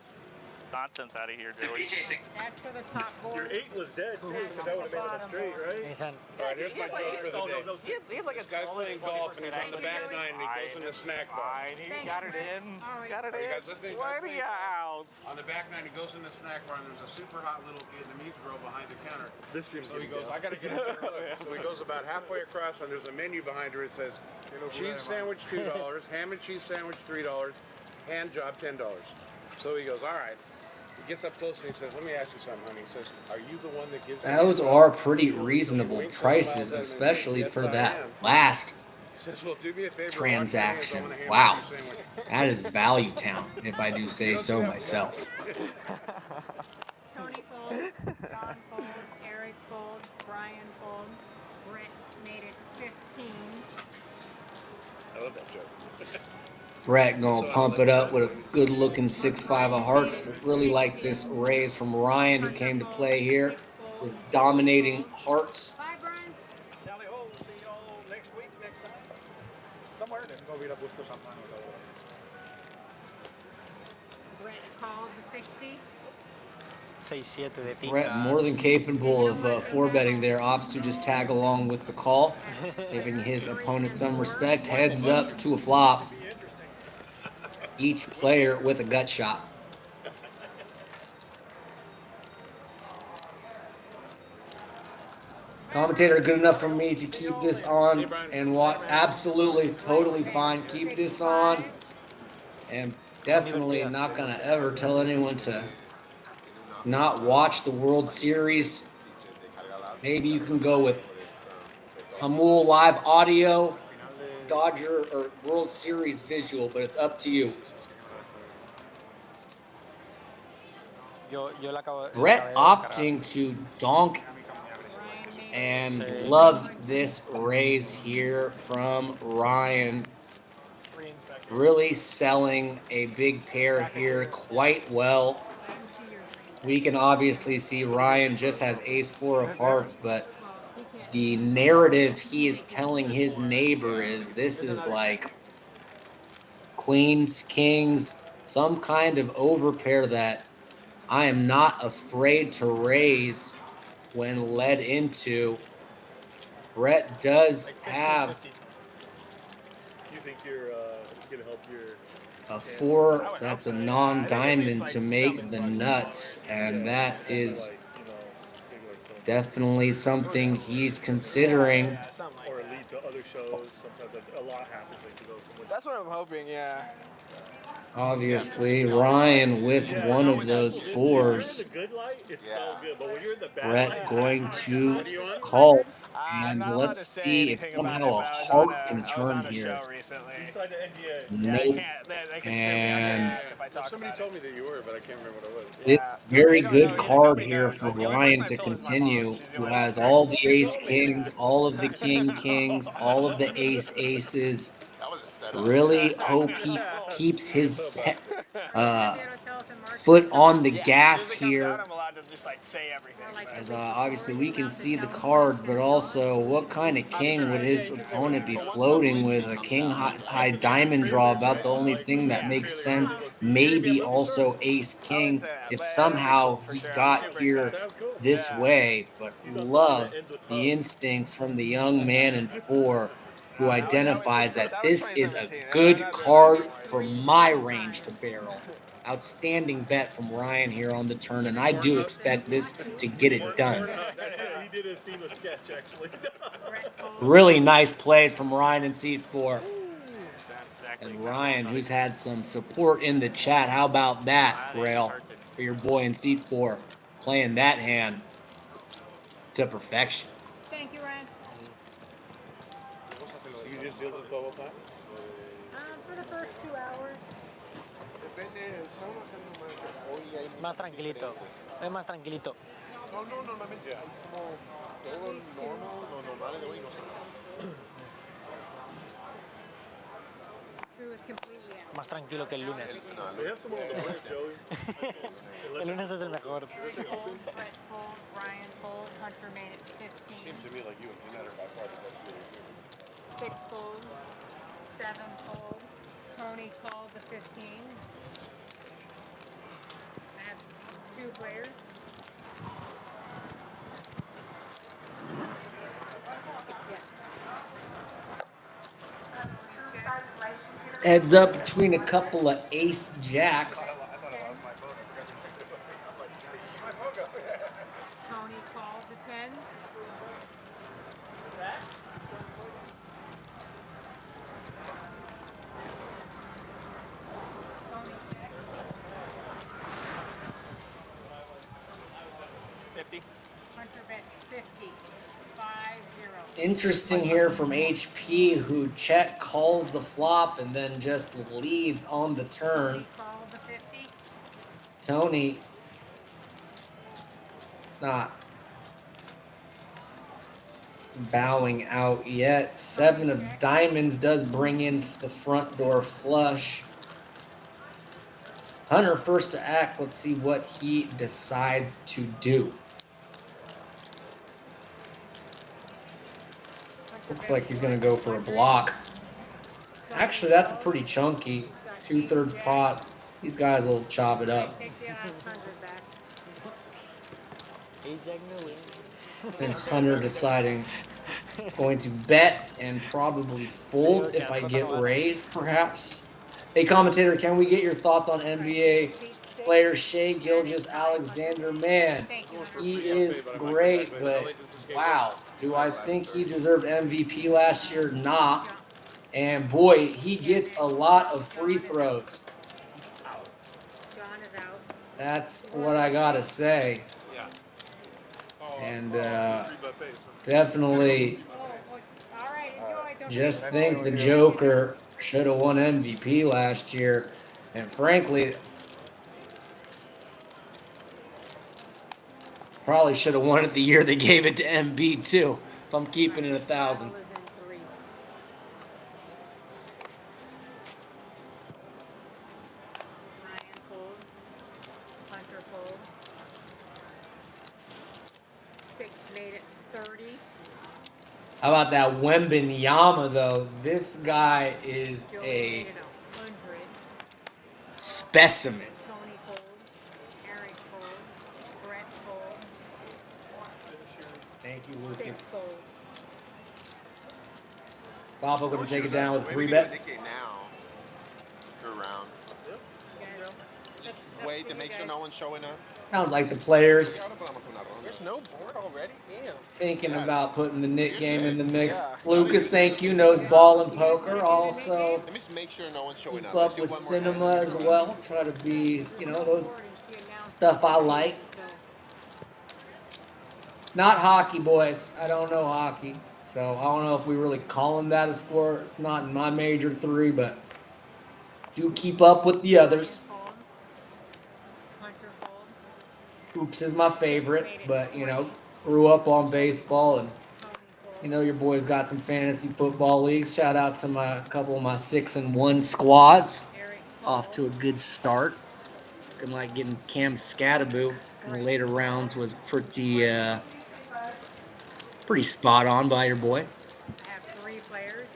nonsense out of here, Joey. That's for the top Your board. 8 was dead too, because that would have made it a straight, right? All right, here's my joke for the day. He has like a This guy's playing golf and he's on the back nine and he goes in the snack bar. Fine, he got it in. Got it Are you in. guys listening? What are you out? On the back nine, he goes in the snack bar and there's a super hot little Vietnamese girl behind the counter. This stream's So he goes, I gotta get it. So he goes about halfway across and there's a menu behind her. It says cheese sandwich $2, ham and cheese sandwich $3, hand job $10. So he goes, all right. He gets up close and he says, let me ask you something, honey. He says, are you the one that gives Those are pretty reasonable prices, especially for that last He says, well, do me a favor, transaction. wash your hands, I want a ham and Wow. cheese sandwich. That is value town, if I do say so myself. Tony fold. John fold, Eric fold, Brian fold, Brett made it 15. I love that joke. Brett gonna pump it up with a good-looking 6-5 of hearts. Really like this raise from Ryan, who came to play here with dominating hearts. Bye, Brian. Tally ho, see y'all next week, next time. Somewhere. No hubiera puesto esas manos, la verdad. Brett called the 60. 6-7 de picas. Brett more than capable of 4-betting there. Opts to just tag along with the call, giving his opponent some respect. Heads up to a flop. Each player with a gut shot. Commentator, good enough for me to keep this on and watch. Absolutely, totally fine. Keep this on. And definitely not going to ever tell anyone to not watch the World Series. Maybe you can go with Jamul live audio, Dodger or World Series visual, but it's up to you. Brett opting to donk and love this raise here from Ryan. Really selling a big pair here quite well. We can obviously see Ryan just has ace-4 of hearts, but the narrative he is telling his neighbor is this is like queens, kings, some kind of overpair that I am not afraid to raise when led into. Brett does have You think you're gonna help your a 4 that's a non-diamond to make the nuts, and that is definitely something he's considering. or lead to other shows. Sometimes a lot happens when you go from That's what I'm hoping, yeah. Obviously, Ryan with one of those 4s. in the good light, it's so good, but when you're in the bad Brett light, going to call, I'm and not allowed to let's say see if anything about it, somehow a but heart can I was turn on a here. show recently. inside the NBA. Yeah, I Nope. can't. They can sue me on your And ass if I talk Somebody about told it. me that you were, but I can't remember what it was. this Yeah. very They don't know good either. card Nobody here knows. for The only Ryan person to I've told is my mom. continue, She's the who only one has who all knows. the ace kings, all of the king kings, all of the ace aces. That was a setup. Really hope he keeps his foot on the Yeah, gas as soon as it comes out, here. I'm allowed to just like say everything. As obviously we can see the cards, but also what kind of king would his opponent be floating with? A king high diamond draw, about the only thing that makes sense. Maybe also ace I wouldn't king say that, if but that'll be somehow cool for he sure. I'm got super here excited. this Yeah. way. But love the instincts from the young man in 4, who identifies that was this is a 2017. good Not doing card that anymore. for my range to barrel. Outstanding bet from Ryan here on the turn, and I do expect this to get it done. He did a seamless sketch, actually. Really nice play from Ryan in seat 4. Exactly. And Ryan, who's had some support in the chat. How about that, Rail, for your boy in seat 4, playing that hand to perfection. Thank you, Ryan. You just deal this the whole time? For the first 2 hours. Depende, son haciendo más que hoy hay Más tranquilito. Es más tranquilito. No, normalmente hay como todo normal, lo normal de hoy no son. True is completely out. Más tranquilo que el lunes. They have some on the list, Joey. El lunes es el mejor. Fold, Brett fold, Ryan fold, Hunter made it 15. Seems to me like you and Jeanette are by far the best really. 6 fold, 7 fold. Tony called the 15. I have 2 players. Heads up between a couple of ace jacks. Tony called the 10. Tony checked. 50. Hunter bet 50. 5-0. Interesting here from HP, who check calls the flop and then just leads on the turn. Tony called the 50. Tony not bowing out yet. 7 of diamonds does bring in the front door flush. Hunter first to act. Let's see what he decides to do. Looks like he's going to go for a block. Actually, that's a pretty chunky 2/3 pot. These guys will chop it up. And Hunter deciding going to bet and probably fold if I get raised, perhaps. Hey, commentator, can we get your thoughts on NBA player Shai Gilgeous-Alexander? Man, he is great, but wow, do I think he deserved MVP last year? Nah. And boy, he gets a lot of free throws. That's what I gotta say. And definitely just think the Joker should have won MVP last year. And frankly, probably should have won it the year they gave it to MB too, if I'm keeping it 1,000. Made it 30. How about that Wembenyama, though? This guy is a specimen. Tony fold, Eric fold, Brett fold. Thank you, Lucas. 6 fold. Papa going to take it down with a 3-bet. Go around. Wait to make sure no one's showing up. Sounds like the players There's no board already? Damn. thinking about putting the Nick game in the mix. Yeah. Lucas, thank you, knows ball and poker. Also, let me just make sure no one's showing keep up with cinema as well. Try to be, you know, those stuff I like. Not hockey, boys. I don't know hockey. So I don't know if we really calling that a score. It's not in my major 3, but do keep up with the others. Hoops is my favorite, but, you know, grew up on baseball, and, you know, your boys got some fantasy football leagues. Shout out to a couple of my 6-1 squads. Off to a good start. Looking like getting Cam Scattaboo in the later rounds was pretty spot on by your boy. I have 3 players.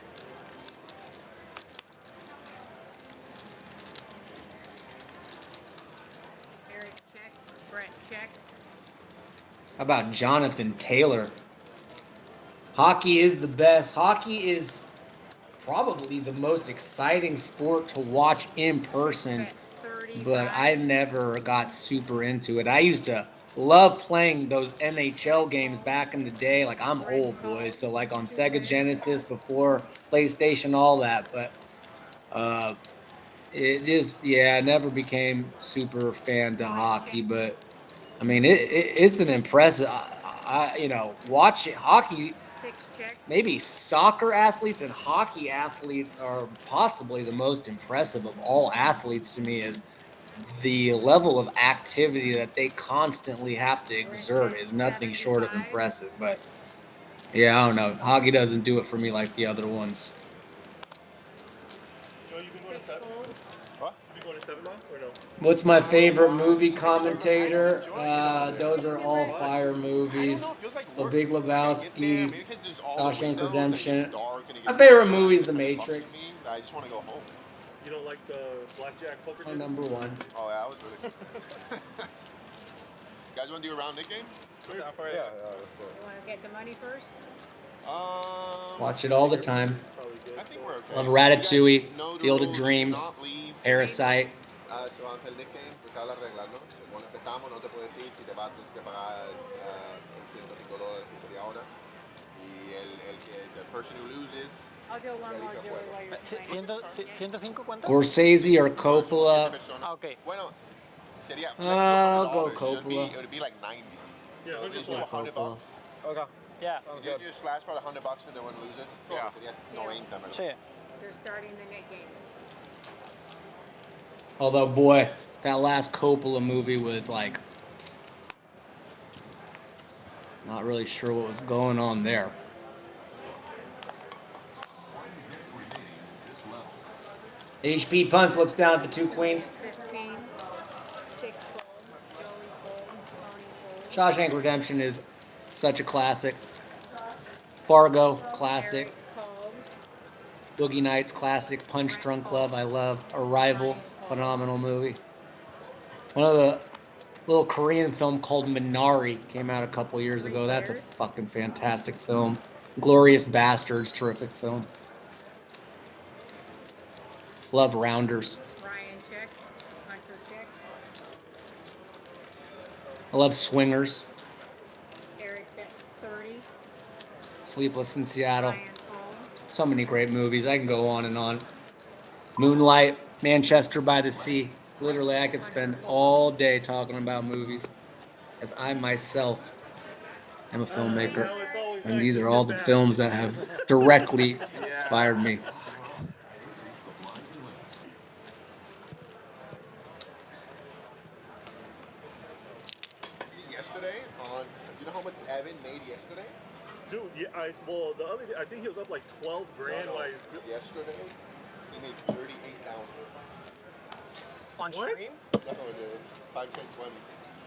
Eric check, Brett check. How about Jonathan Taylor? Hockey is the best. Hockey is probably the most exciting sport to watch in person, but I never got super into it. I used to love playing those NHL games back in the day. Like, I'm old, boys, so like on Sega Genesis before PlayStation, all that. But it just, I never became super fan to hockey. But I mean, it's an impressive. You know, watching hockey. Maybe soccer athletes and hockey athletes are possibly the most impressive of all athletes to me. Is the level of activity that they constantly have to exert is nothing short of impressive. But yeah, I don't know. Hockey doesn't do it for me like the other ones. Joe, you been going to 7? What? You been going to 7 now or no? What's my favorite movie commentator? Those are all fire movies. The Big Lebowski, Shawshank Redemption. My favorite movie is The Matrix. I just want to go home. You don't like the blackjack poker? My number 1. Oh, yeah, I was really. You guys want to do a round Nick game? Yeah, You want to get the money first? Watch it all the time. I think we're okay. Love Ratatouille, Field of Dreams, Parasite. Se va a hacer Nick game, pues habla arreglar, ¿no? Cuando empezamos, no te puedo decir si te vas a tener que pagar $105 que sería ahora. Y the person who loses. I'll do one more Joey while you're playing. ¿105 cuánto? Scorsese or Coppola. Ah, ok. Bueno, sería. I'll go Coppola. It would be like 90. Yeah, So just do $100. Okay. Yeah. You just slash about $100 and the one loses. So sería 90. Sí. They're starting the net game. Although, boy, that last Coppola movie was like Not really sure what was going on there. HP punts, looks down at the two queens. 15, 6 fold, Joey fold, Tony fold. Shawshank Redemption is such a classic. Fargo, classic. Eric called. Boogie Nights, classic. Punch Drunk Love, I love. Arrival, phenomenal movie. One of the little Korean film called Minari came out a couple years ago. That's a fucking fantastic film. Glorious Bastards, terrific film. Love Rounders. Ryan check, Hunter check, I love Swingers. Eric bet 30, Sleepless in Seattle. Ryan fold, So many great movies. I can go on and on. Moonlight, Manchester by the Sea. Literally, I could spend all day talking about movies, as I myself am a filmmaker. And these are all the films that have directly inspired me. See, yesterday on, you know how much Evan made yesterday? Dude, yeah, well, the other day, I think he was up like 12 grand. No, Like, yesterday, he made 38,000. On What? stream? No, dude. 5, 10, 20.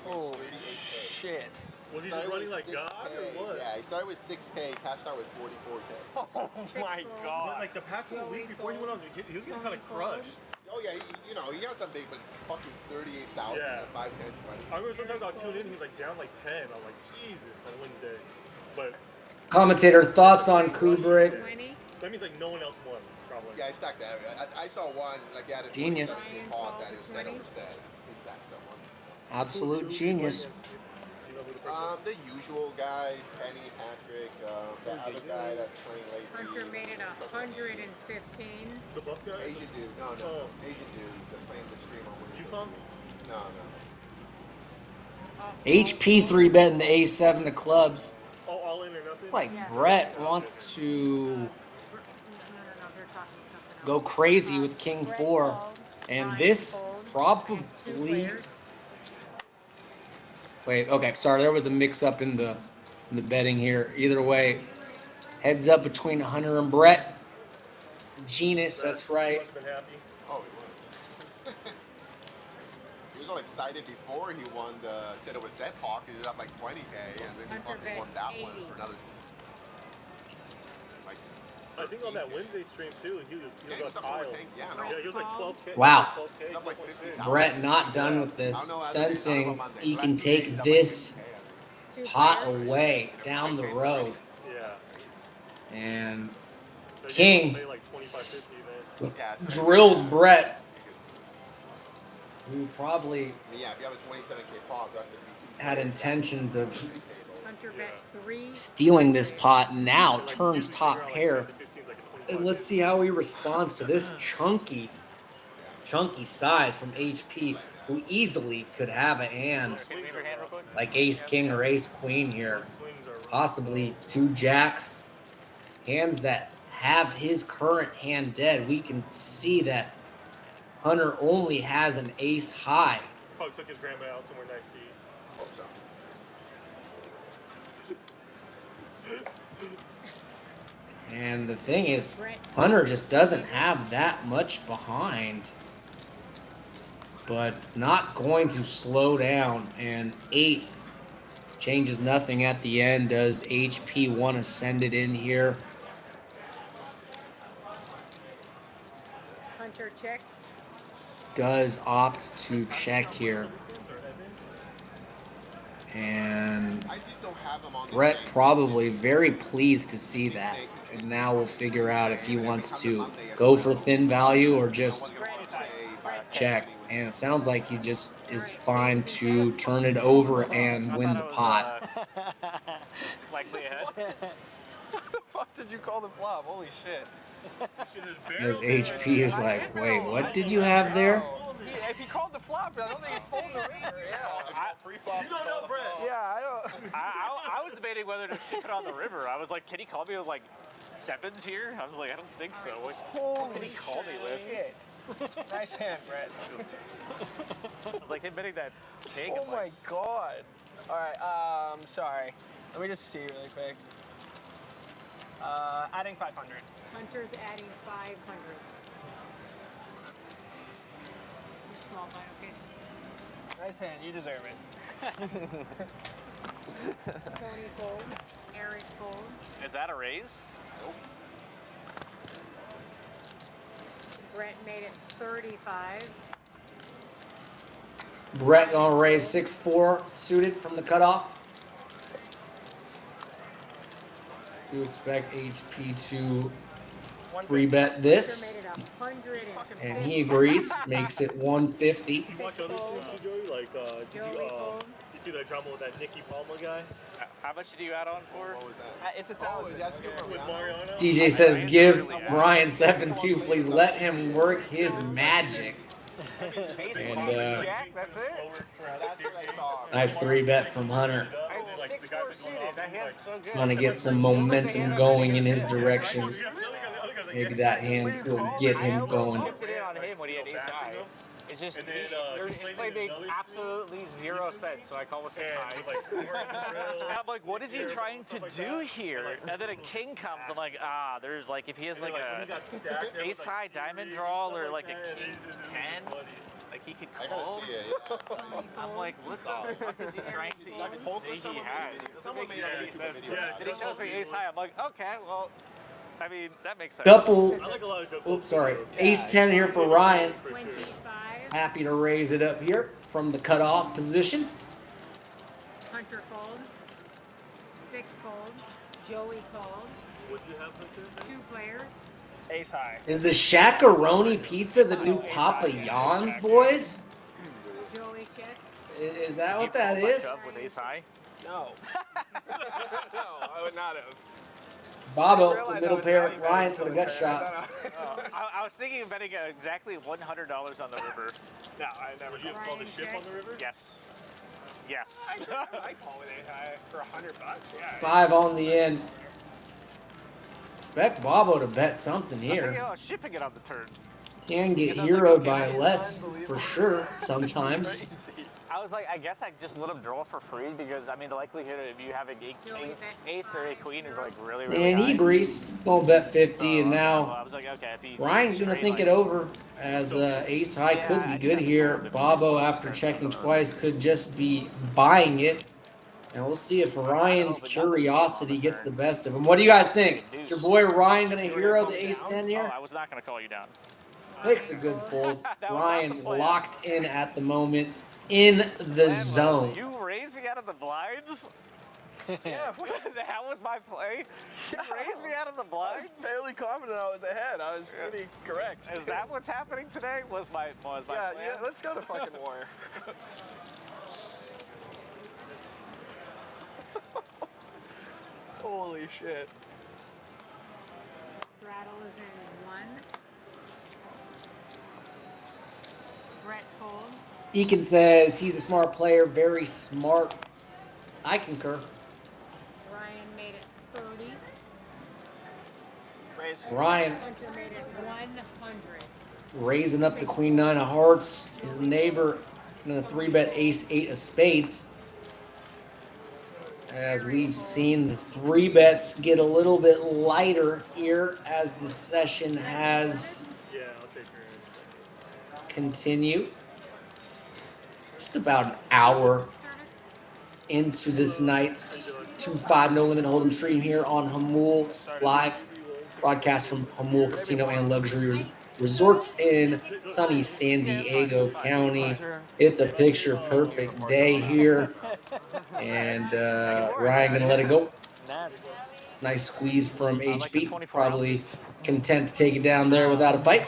Holy 38K. shit. was he Started just running with like 6K. God or what? Yeah, he started with 6K, cashed out with 44K. Oh my But god. like the past couple weeks before he went on, he was getting kind of crushed. Oh yeah, you know, he got some big, but fucking 38,000 Yeah. at 5, 10, 20. I remember sometimes I'll tune in, he's like down like 10. I'm like, Jesus, on Wednesday. But Commentator, thoughts on Kubrick? 20, that means like no one else won, probably. Yeah, I stacked that. I saw one, like, he had a Genius. 27K pot that is set over set. He stacked someone. Absolute genius. You know who the person The usual guys, Kenny, Patrick, that other guy that's playing lately. Hunter made it 115, the buff guy? Asian dude, no, Oh. Asian dude that's playing the stream on Wednesday. Yukon? No. HP 3-betting the A7 to clubs. Oh, all in or nothing? It's like Brett wants to no, they're talking something go crazy with King 4. And this probably... Wait, okay, sorry, there was a mix-up in the betting here. Either way, heads up between Hunter and Brett. Genius, that's right. Must have been happy. Oh, he was. He was all excited before he won the set over set talk. He was up like 20K, and then he fucking won that one for another. Like, I think on that Wednesday stream too, he was up on over aisle. 10, yeah, no. Yeah, he was like 12K. Wow. 12K, He's up like 12.6. 50,000. Brett not done with this, sensing he can take this pot away down the road. Yeah. And So he King made like 25, 50 then. Yeah, so drills Brett, who probably yeah, if you have a 27K pot, that's the had intentions of Hunter bet 3, stealing this pot, now turns top pair. And let's see how he responds to this chunky size from HP, who easily could have a hand Can you leave your hand real quick? like ace king or ace queen here. Possibly 2 jacks. Hands that have his current hand dead. We can see that Hunter only has an ace high. Probably took his grandma out somewhere nice to eat. hope so. And the thing is, Hunter just doesn't have that much behind. But not going to slow down. And 8 changes nothing at the end. Does HP want to send it in here? Hunter check, Does opt to check here. And I just don't have him on the Brett same- probably very pleased to see that. And now we'll figure out if he wants to go for thin value or just check. And it sounds like he just is fine to turn it over and win the pot. Likely ahead. What the fuck did you call the flop? Holy shit. Because HP is like, wait, what did you have there? If he called the flop, I don't think he's folding the river. Yeah. Pre-flop, You don't know, Brett. Yeah, I don't. I was debating whether to ship it on the river. I was like, can he call me? I was like, sevens here? I was like, I don't think so. What did he call me with? Shit. Nice hand, Brett. I was like, him betting that king. Oh my god. All right, sorry. Let me just see really quick. Adding 500. Hunter's adding 500. Small buy, okay. Nice hand, you deserve it. Tony fold. Eric fold. Is that a raise? Nope. Brett made it 35. Brett gonna raise 6-4 suited from the cutoff. You expect HP to 3-bet this, Hunter made it 150. and he agrees. Makes it 150. You watch other streams too, Joey? Like, did Joey fold. you see the drama with that Nicky Palma guy? How much did you add on for? What was that? It's 1,000. Oh, that's good for With Mariano? Mariano? DJ says, give Ryan 7-2, please let him work his magic. And Jack, that's it. That's what I saw. nice 3-bet from Hunter. I had 6-4 suited. That hand's so good. Gonna get some momentum going in his direction. Maybe that hand will get him going. Shifted in on him when he had ace high. It's just, his play made absolutely 0 sense, so I call it 6 high. And I'm like, what is he trying to do here? And then a king comes, I'm like, there's like, if he has like a ace high diamond draw or like a king 10, like he could I call. gotta see it. Yeah. I'm like, what the fuck is he trying to even say he has? Someone made a YouTube video. Then he shows me ace high, I'm like, okay, well, I mean, that makes sense. Couple, I like a lot of good oops, sorry. Ace 10 here for Ryan. 25. Happy to raise it up here from the cutoff position. Hunter fold. 6 fold. Joey called. What'd you have with this? 2 players. Ace high. Is the Shakaroni pizza the new Papa John's, boys? Joey checked. Is that what that is? With ace high? No. No, I would not have. Bobo, the middle pair, Ryan for the gut shot. I was thinking of betting exactly $100 on the river. No, I never. Would you have called the ship on the river? Yes. Yes. I call it ace high for $100. Yeah. 5 on the end. Expect Bobo to bet something I'm thinking here. about shipping it on the turn. Can get heroed by less for sure sometimes. I was like, I guess I just let him draw for free because I mean the likelihood of you having a ace or a queen is like really And high. he agrees. Gonna bet 50, and I now was like, okay, if he Ryan's gonna think it over as ace high could be good here. Bobo, after checking twice, could just be buying it. And we'll see if Ryan's curiosity gets the best of him. What do you guys think? Is your boy Ryan gonna hero the ace 10 Oh, here? I was not gonna call you down. Makes a good fold. Ryan locked in at the moment in the zone. You raised me out of the blinds? Yeah. That was my play? You raised me out of the I blinds? was fairly confident I was ahead. I was pretty correct. Is that what's happening today? Was my Yeah, plan? yeah, let's go to fucking war. Holy shit. Straddle is in 1. Brett fold. Eakin says he's a smart player, very smart. I concur. Ryan made it 30. Raise. Ryan Hunter made it 100. raising up the queen 9 of hearts. His neighbor gonna 3-bet ace 8 of spades. As we've seen the 3-bets get a little bit lighter here as the session has Yeah, I'll take your continued. Just about an hour into this night's 2-5 No Limit Hold'em stream here on Jamul Live, broadcast from Jamul Casino and Luxury Resorts in sunny San Diego County. It's a picture-perfect day here, and Ryan gonna let it go. Nice squeeze from HB. Probably content to take it down there without a fight.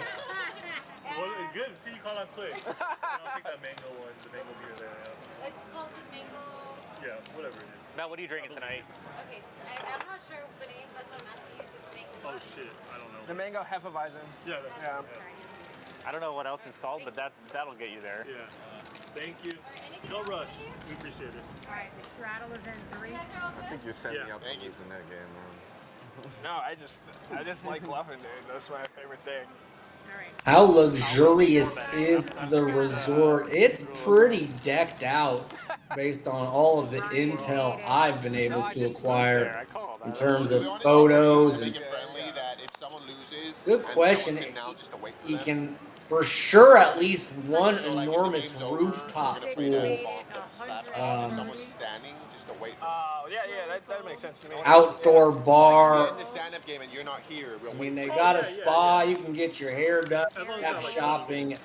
Well, good. See, you call that quick. I'll take that mango one, the mango beer there. Let's call this mango. Yeah, whatever it is. Mel, what are you drinking tonight? Okay, I'm not sure the name. That's what I'm asking you. Is it mango? Oh shit, I don't know. The mango Hefeweizen. Yeah, Yeah. I don't know what else it's called, but that'll get you there. Yeah. Thank you. No rush. We appreciate it. Alright, the straddle is in 3. You guys are all good? I think you're setting Yeah. up things in that game, man. No, I just like bluffing, dude. That's my favorite thing. All right. How luxurious is the resort? It's pretty decked out based on all of the intel I've been able to acquire in terms of photos and good question. You can for sure at least one enormous rooftop pool. Yeah, that makes sense to me. Outdoor bar. The stand-up game and you're not here. I mean, they got a spa. You can get your hair done, have shopping.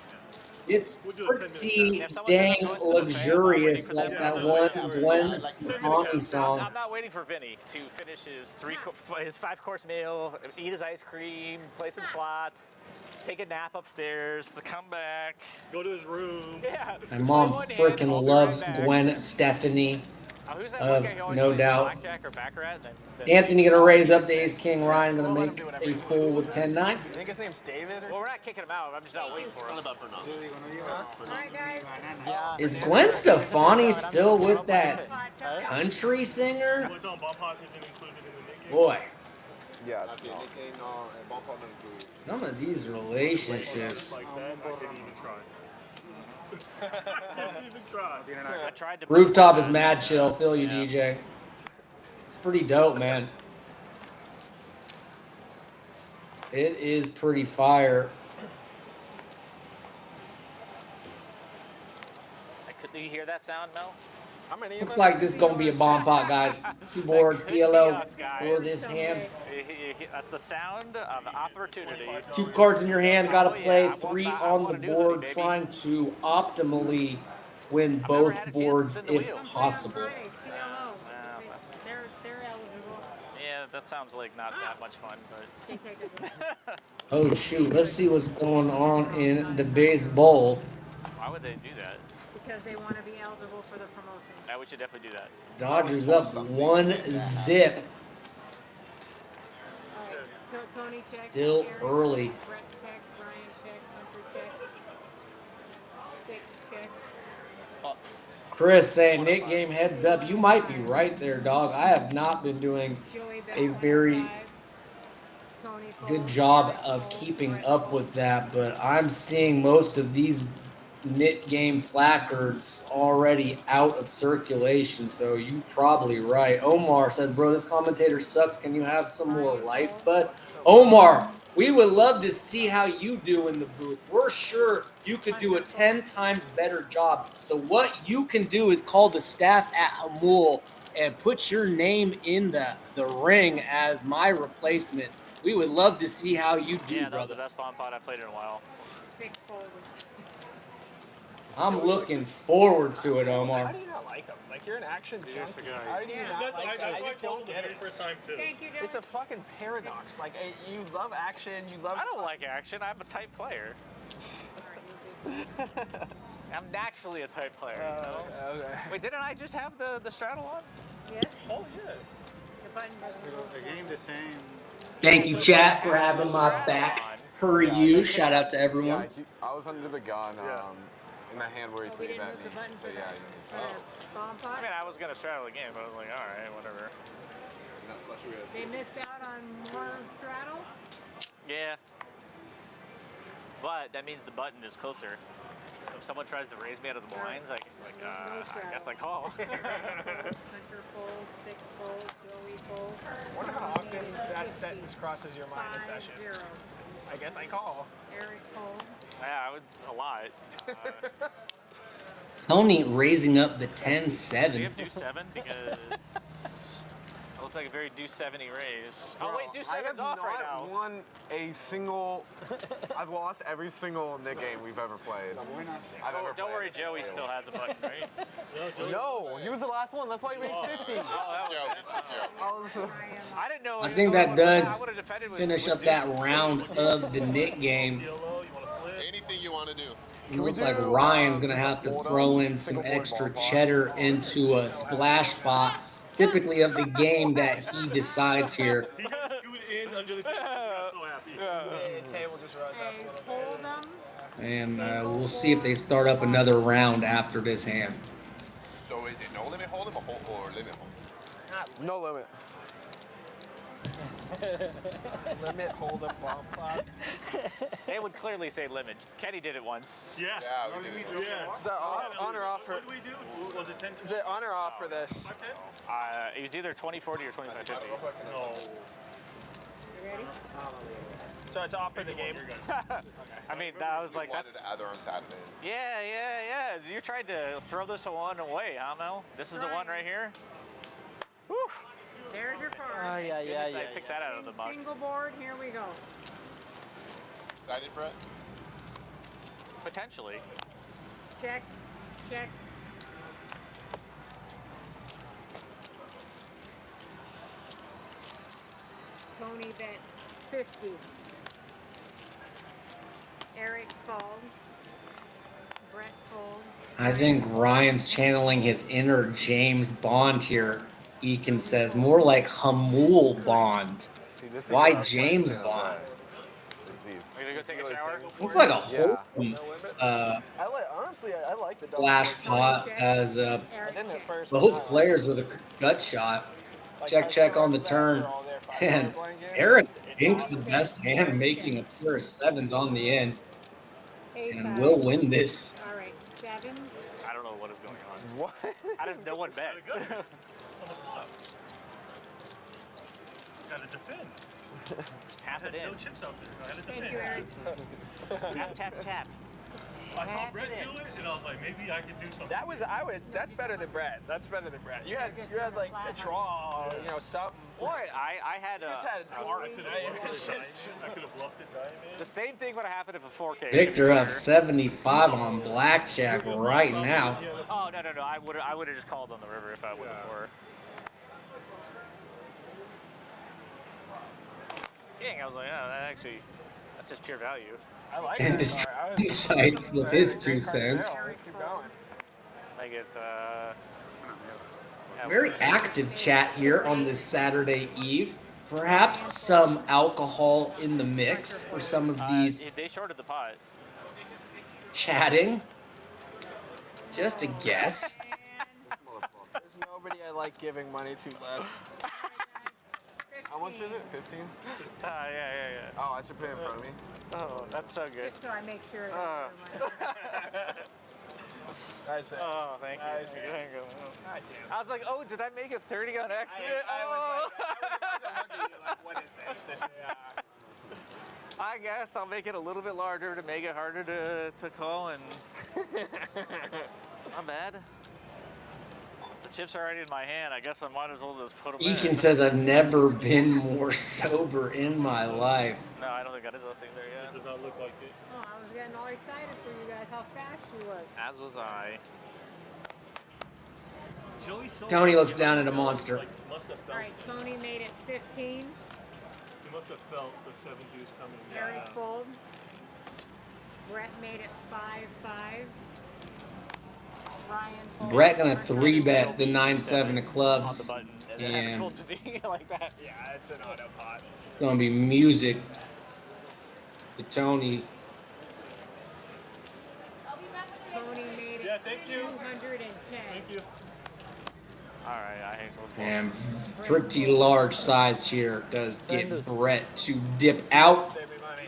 It's pretty dang luxurious, like that one Gwen Stefani song. I'm not waiting for Vinny to finish his 5-course meal, eat his ice cream, play some slots, take a nap upstairs, to come back, go to his room. Yeah. My mom freaking loves Gwen Stefani. Who's that Of one guy who always no plays doubt. blackjack or baccarat? Anthony gonna raise up the ace king. Ryan gonna make a fool with 10-9. I think his name's David. Well, we're not kicking him out. I'm just not waiting for him. All right, guys. Is Gwen Stefani still with that country singer? Boy, Yeah. some of these relationships. I tried to Rooftop is mad chill. Feel you, DJ. It's pretty dope, man. It is pretty fire. Do you hear that sound, Mel? Looks like this is gonna be a bomb pot, guys. 2 boards, PLO for this hand. That's the sound of opportunity. 2 cards in your hand, gotta play 3 on the board, trying to optimally win both boards if possible. They're eligible. Yeah, that sounds like not that much fun, but. Oh shoot, let's see what's going on in the baseball. Why would they do that? Because they want to be eligible for the promotion. Yeah, we should definitely do that. Dodgers up 1-0. Tony check. Still early. Brett check. Brian check. Hunter check. 6 check. Chris saying, Nick game heads up. You might be right there, dog. I have not been doing a very good job of keeping up with that, but I'm seeing most of these Knit game placards already out of circulation, so you probably right. Omar says, bro, this commentator sucks. Can you have some more life, bud? Omar, we would love to see how you do in the booth. We're sure you could do a 10 times better job. So what you can do is call the staff at Jamul and put your name in the ring as my replacement. We would love to see how you do, Yeah, that was brother. the best bomb pot I've played in a while. 6 folded. I'm looking forward to it, Omar. How do you not like him? Like, you're an action junkie. How do you not like him? I just don't get it. Thank you, Joe. It's a fucking paradox. Like, you love action, you love... I don't like action. I'm a type player. I'm naturally a type player. You know? Okay. Wait, didn't I just have the straddle on? Yes. Oh, yeah. The button doesn't move. The game the same. Thank you, chat, for having my back. Per you. Shout out to everyone. Yeah, I was under the gun in the hand where he We threw didn't at move me. the button So for yeah. the bomb pot. I mean, I was going to straddle again, but I was like, all right, whatever. They missed out on more straddle. Yeah. But that means the button is closer. So if someone tries to raise me out of the blinds, I guess I call. Hunter fold, 6 fold, Joey fold. I wonder how often that sentence crosses your mind in a session. 5-0. I guess I call. Eric fold. Yeah, I would a lot. Tony raising up the Do 10-7. you have deuce 7? Because it looks like a very deuce 7-y raise. Oh wait, deuce I 7's have off right not now. won a single. I've lost every single Nick game we've ever played. Don't worry, Joey still has a button, right? No, he was the last one. That's why he raised 50. I didn't know. I think that does I would've defended with- finish with up that deuce. round of the Nick game. Anything you want to do. It looks like Ryan's going to have to throw in some extra cheddar into a splash spot, typically of the game that he decides here. He got scooted in under the table. He got so happy. The table just runs up a They little fold bit. them. And we'll see if they start up another round after this hand. So is it no limit hold'em or limit hold'em? No limit. Limit, hold up, bomb pop. They would clearly say limit. Kenny did it once. Yeah. Yeah, we did it. Yeah. Is that on or off for? What did we do? Was it 10? Is it on or off for this? It was either 2040 or 2550. No. You ready? So it's off for the game. I mean, I was like, Wanted that's. to add their own Saturday. Yeah. You tried to throw this one away, huh, Mel? This is the one right here? Whew. There's your card. Oh, yeah. I picked that out of the muck. Single board, here we go. Excited, Brett? Potentially. Check. Tony bet 50. Eric fold. Brett fold. I think Ryan's channeling his inner James Bond here. Eakin says more like Jamul Bond. Why James Bond? Are you gonna go take a shower? Looks like a whole Honestly, I like the splash pot as Eric check. both players with a gut shot. Check on the turn. And Eric thinks the best hand, making a pair of sevens on the end, and A5. will win this. All right, sevens. I don't know what is going on. What? I just no one bet. Gotta defend. Tap it in. No chips out there. Gotta Thank defend. you, Eric. Tap. I saw Brett do it, and I was like, maybe I could do something. That's better than Brett. You had like a draw, something. Boy, I had a. Just had I could have bluffed it diamond. The same thing would have happened if a 4K. Victor up 75 on blackjack right now. Oh no! I would have just called on the river if I would have for. Dang, I was like, oh, that's just pure value. I like And his insights with his 2 cents. Let's keep going. Like it's Very active chat here on this Saturday eve. Perhaps some alcohol in the mix for some of these They shorted the pot. chatting. Just a guess. There's nobody I like giving money to less. How much is it? 15? Yeah. Oh, I should pay in front of me. Oh, that's so good. Just so I make sure that Nice. Oh, thank you. Thank you. I was like, oh, did I make it 30 on accident? I was looking at you like, what is this? I guess I'll make it a little bit larger to make it harder to call, and not bad. The chips are already in my hand. I guess I might as well just put them Eakin in. says, I've never been more sober in my life. No, I don't think that is us either yet. It does not look like it. Oh, I was getting all excited for you guys, how fast she was. As was I. Tony looks down at a monster. Must have All felt, right, Tony made it 15. he must have felt the 7 juice coming. Eric fold. Brett made it 5-5. Ryan fold. Brett gonna 3-bet the 9-7 of clubs. On the button. And then have it And full to me like that. Yeah, it's an auto pot. gonna be music to Tony. Tony made it Yeah, thank you. 210. Thank you. All right, I hate those balls. And pretty large size here does get Brett to dip out. Save me money.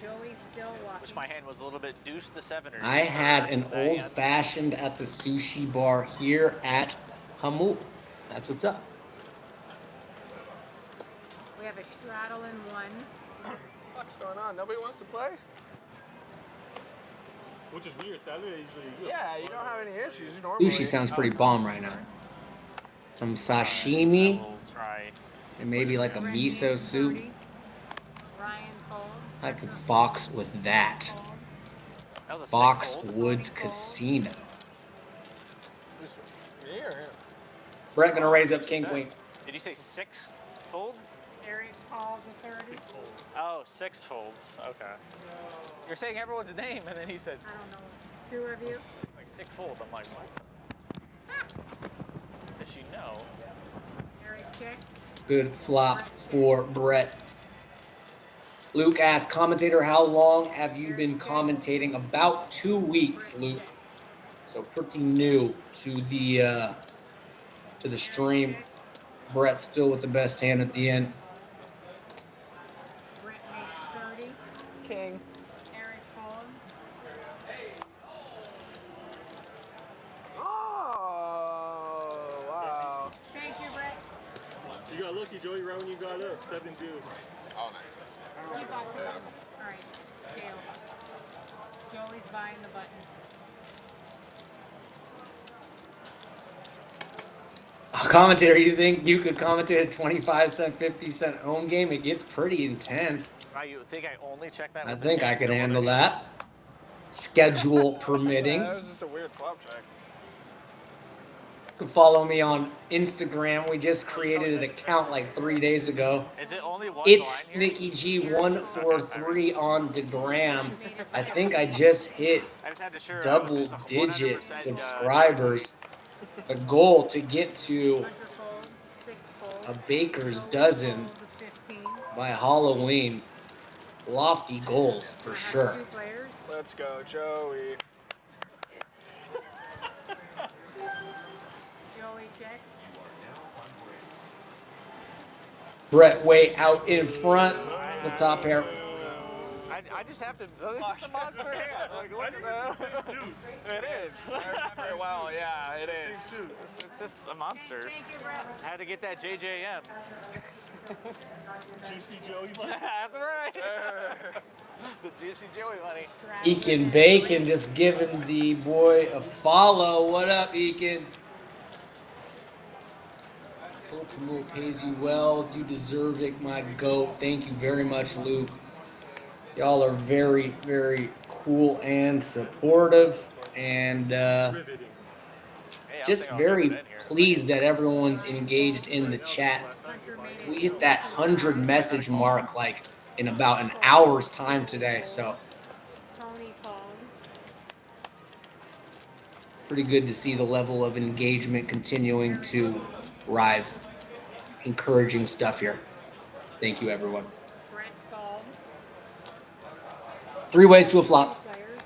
Joey's still walking. Wish my hand was a little bit deuce to 7 or. I had an old fashioned at the sushi bar here at Jamul. That's what's up. We have a straddle in one. What's going on? Nobody wants to play? Which is weird. Saturday usually you do. Yeah, you don't have any issues normally. Sushi sounds pretty bomb right now. Some I sashimi will try. and maybe like a miso soup. Tony. Ryan fold. I could fox with that. That was a Fox sick fold. Woods Casino. Me or him? Brett gonna raise up king queen. Did you say 6 fold? Eric calls a 30. 6 holes. Oh, 6 folds. Okay. You're saying everyone's name, and then he said I don't know. 2 of you. like 6 folds. I'm like, what? Does she know? Eric check. Good flop for Brett. Luke asked, commentator, how long have you been commentating? About 2 weeks, Luke. So pretty new to the to the stream. Brett still with the best hand at the end. Brett made 30. King. Eric Paul. Oh, wow. Thank you, Brett. You got lucky, Joey, right when you got up. 7 dudes. Oh, nice. You bought the button. All right, Dale. Joey's buying the button. Commentator, you think you could commentate a 25-cent, 50-cent home game? It gets pretty intense. You think I only check that? I with think the I could no handle other that. Schedule permitting. That was just a weird flop check. You can follow me on Instagram. We just created an account like 3 days ago. Is it only one It's blind Snicky G143 on Degram. I think I just hit I just had to sure double-digit subscribers. The goal to get to Hunter fold, 6 fold. a baker's dozen Fold the 15. by Halloween. Lofty goals for I have sure. 2 players. Let's go, Joey. Joey check. Brett way out in front. The top pair. I just have to. Oh, this is a monster hand. Like, look at that. It is. Very well, yeah, it is. It's just a monster. Thank you, Brett. I had to get that JJM. Juicy Joey money. That's right. The juicy Joey money. Eakin Bacon just giving the boy a follow. What up, Eakin? Hope Jamul pays you well. You deserve it, my goat. Thank you very much, Luke. Y'all are very, very cool and supportive, and just very pleased that everyone's engaged in the chat. We hit that 100 message mark like in about an hour's time today, so Tony called. pretty good to see the level of engagement continuing to rise. Encouraging stuff here. Thank you, everyone. Brent called. 3 ways to a flop. 2 players.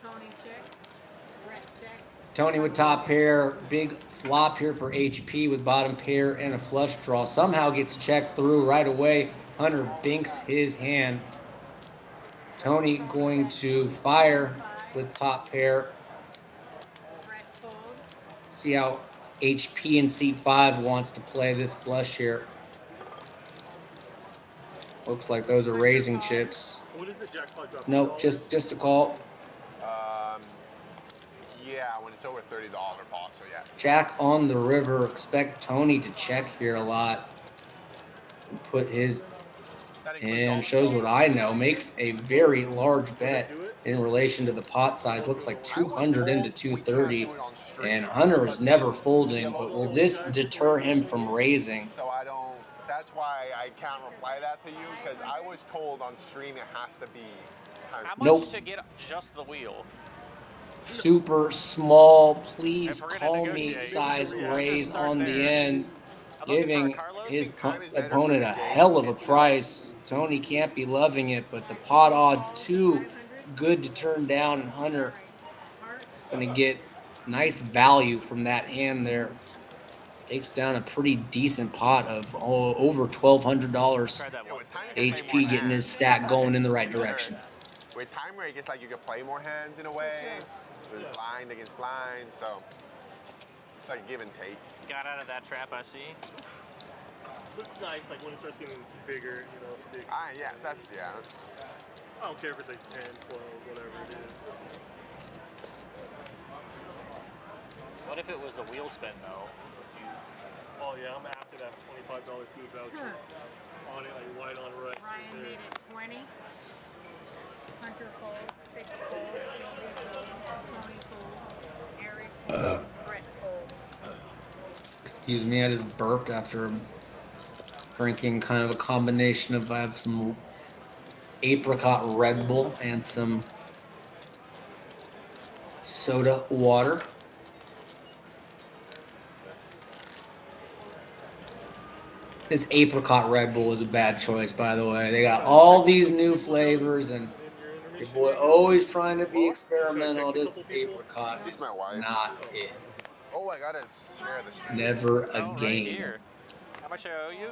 Tony check. Brett check. Tony with top pair, big flop here for HP with bottom pair and a flush draw. Somehow gets checked through right away. Hunter binks his hand. Tony going to fire with top pair. Brett fold. See how HP in seat 5 wants to play this flush here. Looks like those are raising chips. What is the jackpot drop? Nope, just a call. Yeah, when it's over $30 pot, so yeah. Jack on the river. Expect Tony to check here a lot. Put his and shows what I know. Makes a very large bet in relation to the pot size. Looks like 200 into 230. And Hunter is never folding, but will this deter him from raising? So I don't, that's why I can't reply that to you, because I was told on stream it has to be. How much Nope. to get just the wheel? Super small, please call me size raise on the end, giving his opponent a hell of a price. Tony can't be loving it, but the pot odds too good to turn down, and Hunter gonna get nice value from that hand there. Takes down a pretty decent pot of over $1,200. HP getting his stack going in the right direction. With time rate, it's like you can play more hands in a way. There's blind against blind, so it's like a give and take. Got out of that trap, I see. It's nice, like when it starts getting bigger, you know, 6. Yeah, that's. I don't care if it's like 10, 12, whatever it is. What if it was a wheel spin, though? Oh yeah, I'm after that $25 food voucher. On it, like right on right. Ryan made it 20. Hunter fold. 6 fold. Joey fold. Tony fold. Eric fold. Brett fold. Excuse me, I just burped after drinking kind of a combination of, I have some apricot Red Bull and some soda water. This apricot Red Bull is a bad choice, by the way. They got all these new flavors, and Your boy always trying to be experimental. This apricot She's is my wife. not it. Oh, I gotta share the stream. Never Oh, right again. here. How much I owe you?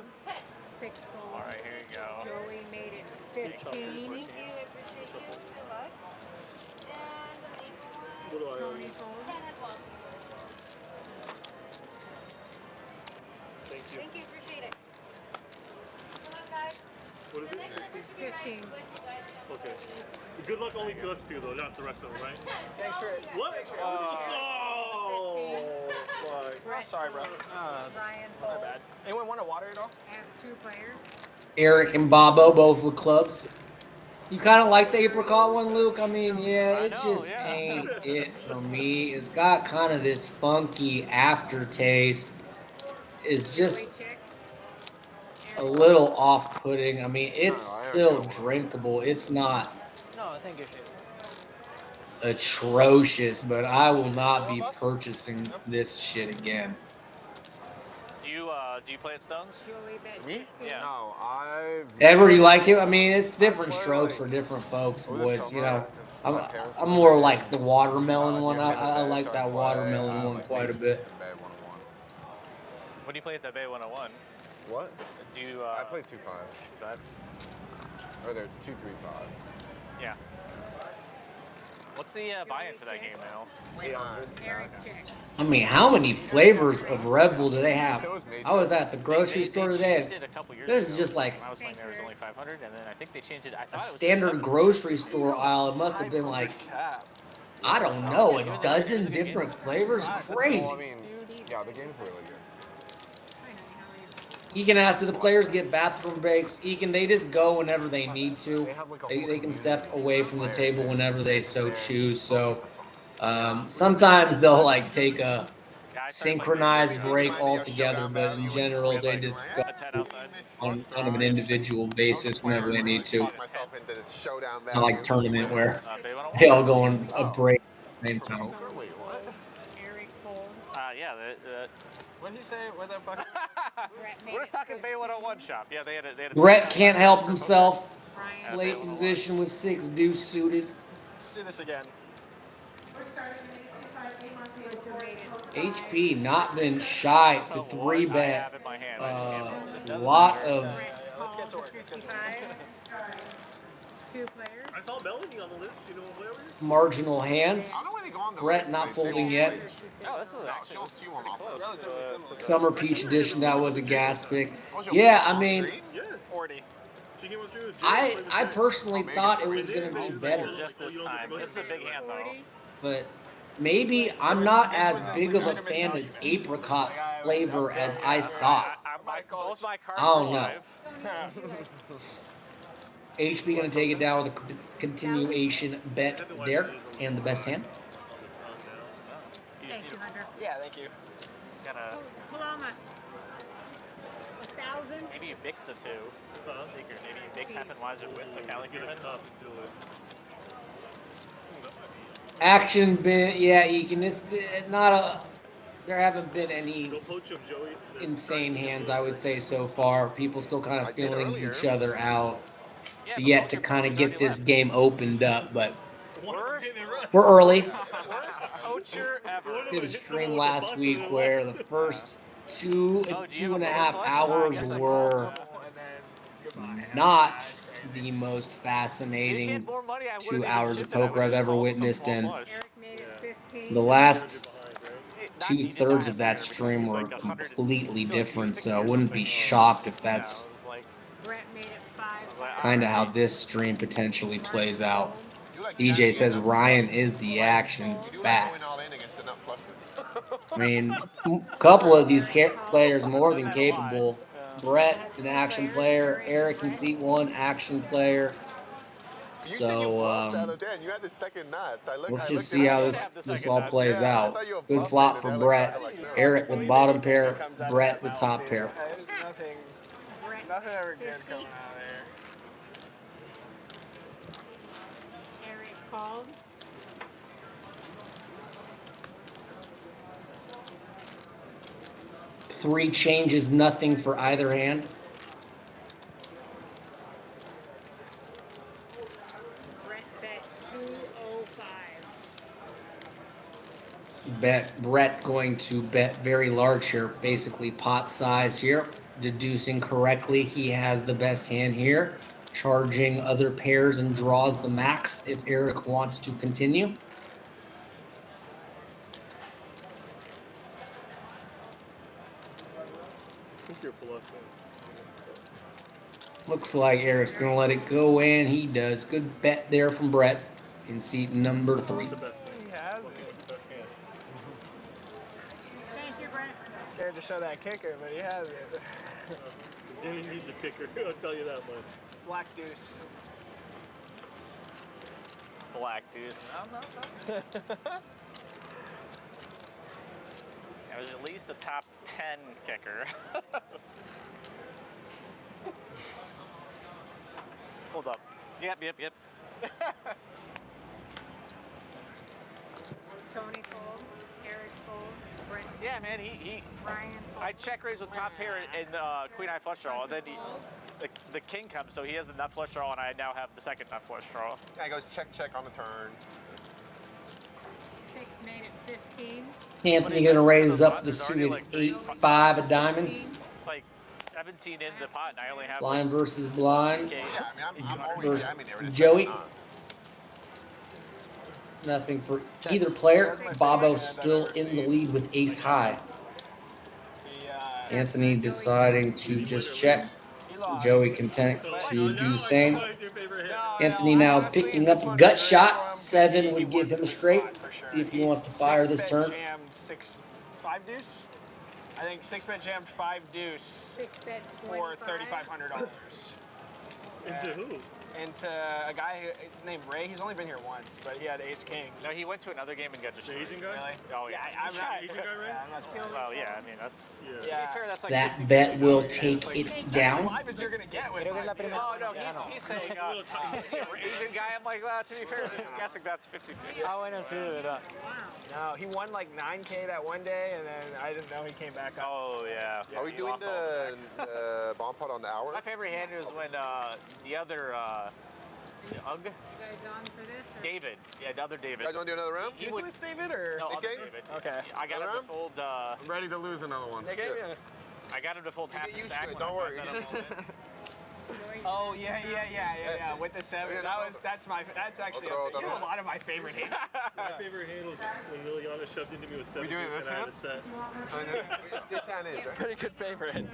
6 gold. All right, here you go. Joey made it 15. Thank you. I appreciate you. Good luck. And the maple one. What do I owe Tony you? Gold. 10 as well. Thank you. Thank you. Appreciate it. Come on, guys. What is The it? next one should be right 15. with you guys. Okay. Good luck only to us two, though, not the rest of them, right? Thanks for What? Oh, fuck. Oh, sorry, bro. Ryan My Fold. bad. Anyone want a water at all? Have 2 players. Eric and Bobo both with clubs. You kind of like the apricot one, Luke? I mean, yeah, it just ain't it for me. It's got kind of this funky aftertaste. It's just a little off-putting. I mean, it's still drinkable. It's not No, I think you should. atrocious, but I will not be purchasing this shit again. Do you play at Stones? Joey bet Me? 15. Yeah. No, I've. Ever you like it? I mean, it's different strokes for different folks, boys. You know, I'm more like the watermelon one. I like that watermelon one quite a bit. What do you play at the Bay 101? What? Do you? I play 2-5. That? Or they're 2-3-5. Yeah. What's the buy-in for that game now? Eric check. I mean, how many flavors of Red Bull do they have? I was at the grocery store today. They changed it a couple years This ago. is just like When I was playing there, it was only 500, and then I think they changed it. I thought a it was standard 600. grocery store aisle. It must have been like, I don't know, a dozen different flavors. Crazy. Well, I mean, yeah, the game's really good. Egan asked, do the players get bathroom breaks? Egan, they just go whenever they need to. They can step away from the table whenever they so choose. So sometimes they'll like take a synchronized break altogether, but in general, they just go on kind of an individual basis whenever they need to. Not like tournament where they all go on a break at the same time. Eric Fold. Yeah. What did he say? What the fuck? We're just talking Bay 101 shop. Yeah, they had a Brett can't help himself. Ryan Late position with 6 deuce suited. Let's do this again. HP not been shy to 3-bet. A lot of Let's get to work. 55. 2 players. I saw Melanie on the list. You know what flavor? marginal hands. Brett not folding yet. Oh, this is actually pretty close. Summer Peach Edition, that was a gas pick. Yeah, I mean, 40. I personally thought it was going to be better. Just this time. This is a big hand, though. But maybe I'm not as big of a fan as apricot flavor as I thought. Both my cards I don't are know. live. HP going to take it down with a continuation bet there and the best hand. Thank you, Hunter. Yeah, thank you. Gotta, Paloma. 1,000. maybe you mix the two. Secret. Maybe you mix Heffenweiser with the Cali Griffin. Action bit, yeah, Egan. It's not a. There haven't been any insane hands, I would say, so far. People still kind of feeling each other out. Yet to kind of get this game opened up, but we're early. Worst poacher ever. Did a stream last week where the first two and a half hours were not the most fascinating 2 hours of poker I've ever witnessed, and the last 2/3 of that stream were completely different, so I wouldn't be shocked if that's kind of how this stream potentially plays out. DJ says Ryan is the action. Facts. I mean, a couple of these players more than capable. Brett, an action player. Eric in seat 1, action player. So let's just see how this all plays out. Good flop for Brett. Eric with bottom pair. Brett with top pair. Nothing ever good coming out of there. Eric called. Three changes nothing for either hand. Brett bet Brett going to bet very large here, basically pot size here. Deducing correctly, he has the best hand here. Charging other pairs and draws the max if Eric wants to continue. I think you're bluffing. Looks like Eric's going to let it go, and he does. Good bet there from Brett in seat number 3. The best hand. He has Bluffing it. was the best hand. Thank you, Brent. Scared to show that kicker, but he has it. Didn't need the kicker, I'll tell you that much. Black deuce. Black deuce. No. It was at least a top 10 kicker. Hold up. Yep. Tony fold, Eric fold, Brent, Yeah, man, he Ryan fold. I check raise with top pair and queen high flush draw, and then the king comes, so he has the nut flush draw, and I now have the second nut flush draw. Yeah, he goes check on the turn. 6 made it 15. Anthony going to raise up the suited 8-5 of diamonds. It's like 17 in the pot, and I only have Blind versus blind. Okay. Yeah, I mean, I'm always Versus jamming there. Joey. Nothing for either player. Bobo still in the lead with ace high. Anthony deciding to just check. Joey content to do the same. Anthony now picking up a gut shot. 7 would give him a straight. See if he wants to fire this turn. Jammed 5 deuce. I think 6-bet jammed 5 deuce 6-bet for 25. $3,500. Into who? Into a guy named Ray. He's only been here once, but he had ace king. No, he went to another game and got The destroyed. Asian guy? Really? Oh yeah. I'm not. Asian guy, right? Yeah, I'm not sure. Well, yeah. I mean, that's Yeah. to be fair, that's like That 50. bet will take it down. Live as you're gonna get with. Oh no, he's saying Asian guy. I'm like, well, to be fair, I'm guessing that's 50-50. No, he won like 9K that one day, and then I didn't know he came back up. Oh yeah. Are we He doing lost all the bomb pot on the hour? My favorite hand was when the other Ugg, You guys on for this? Or? David. Yeah, the other You David. guys want to do another round? He would. This David or? No, Nick other game? David. Okay. I got him Another to fold. I'm ready to lose another one. They gave you. I got him to fold half get the used stack. to it, when I don't worry. bet him all in. Oh yeah. With the 7, that's actually Otro, you have a lot of my favorite hands. My favorite hand was when Liliana shoved into me with 7 doing deuce this and I had hand? a set. This hand is, right? Pretty good favorite.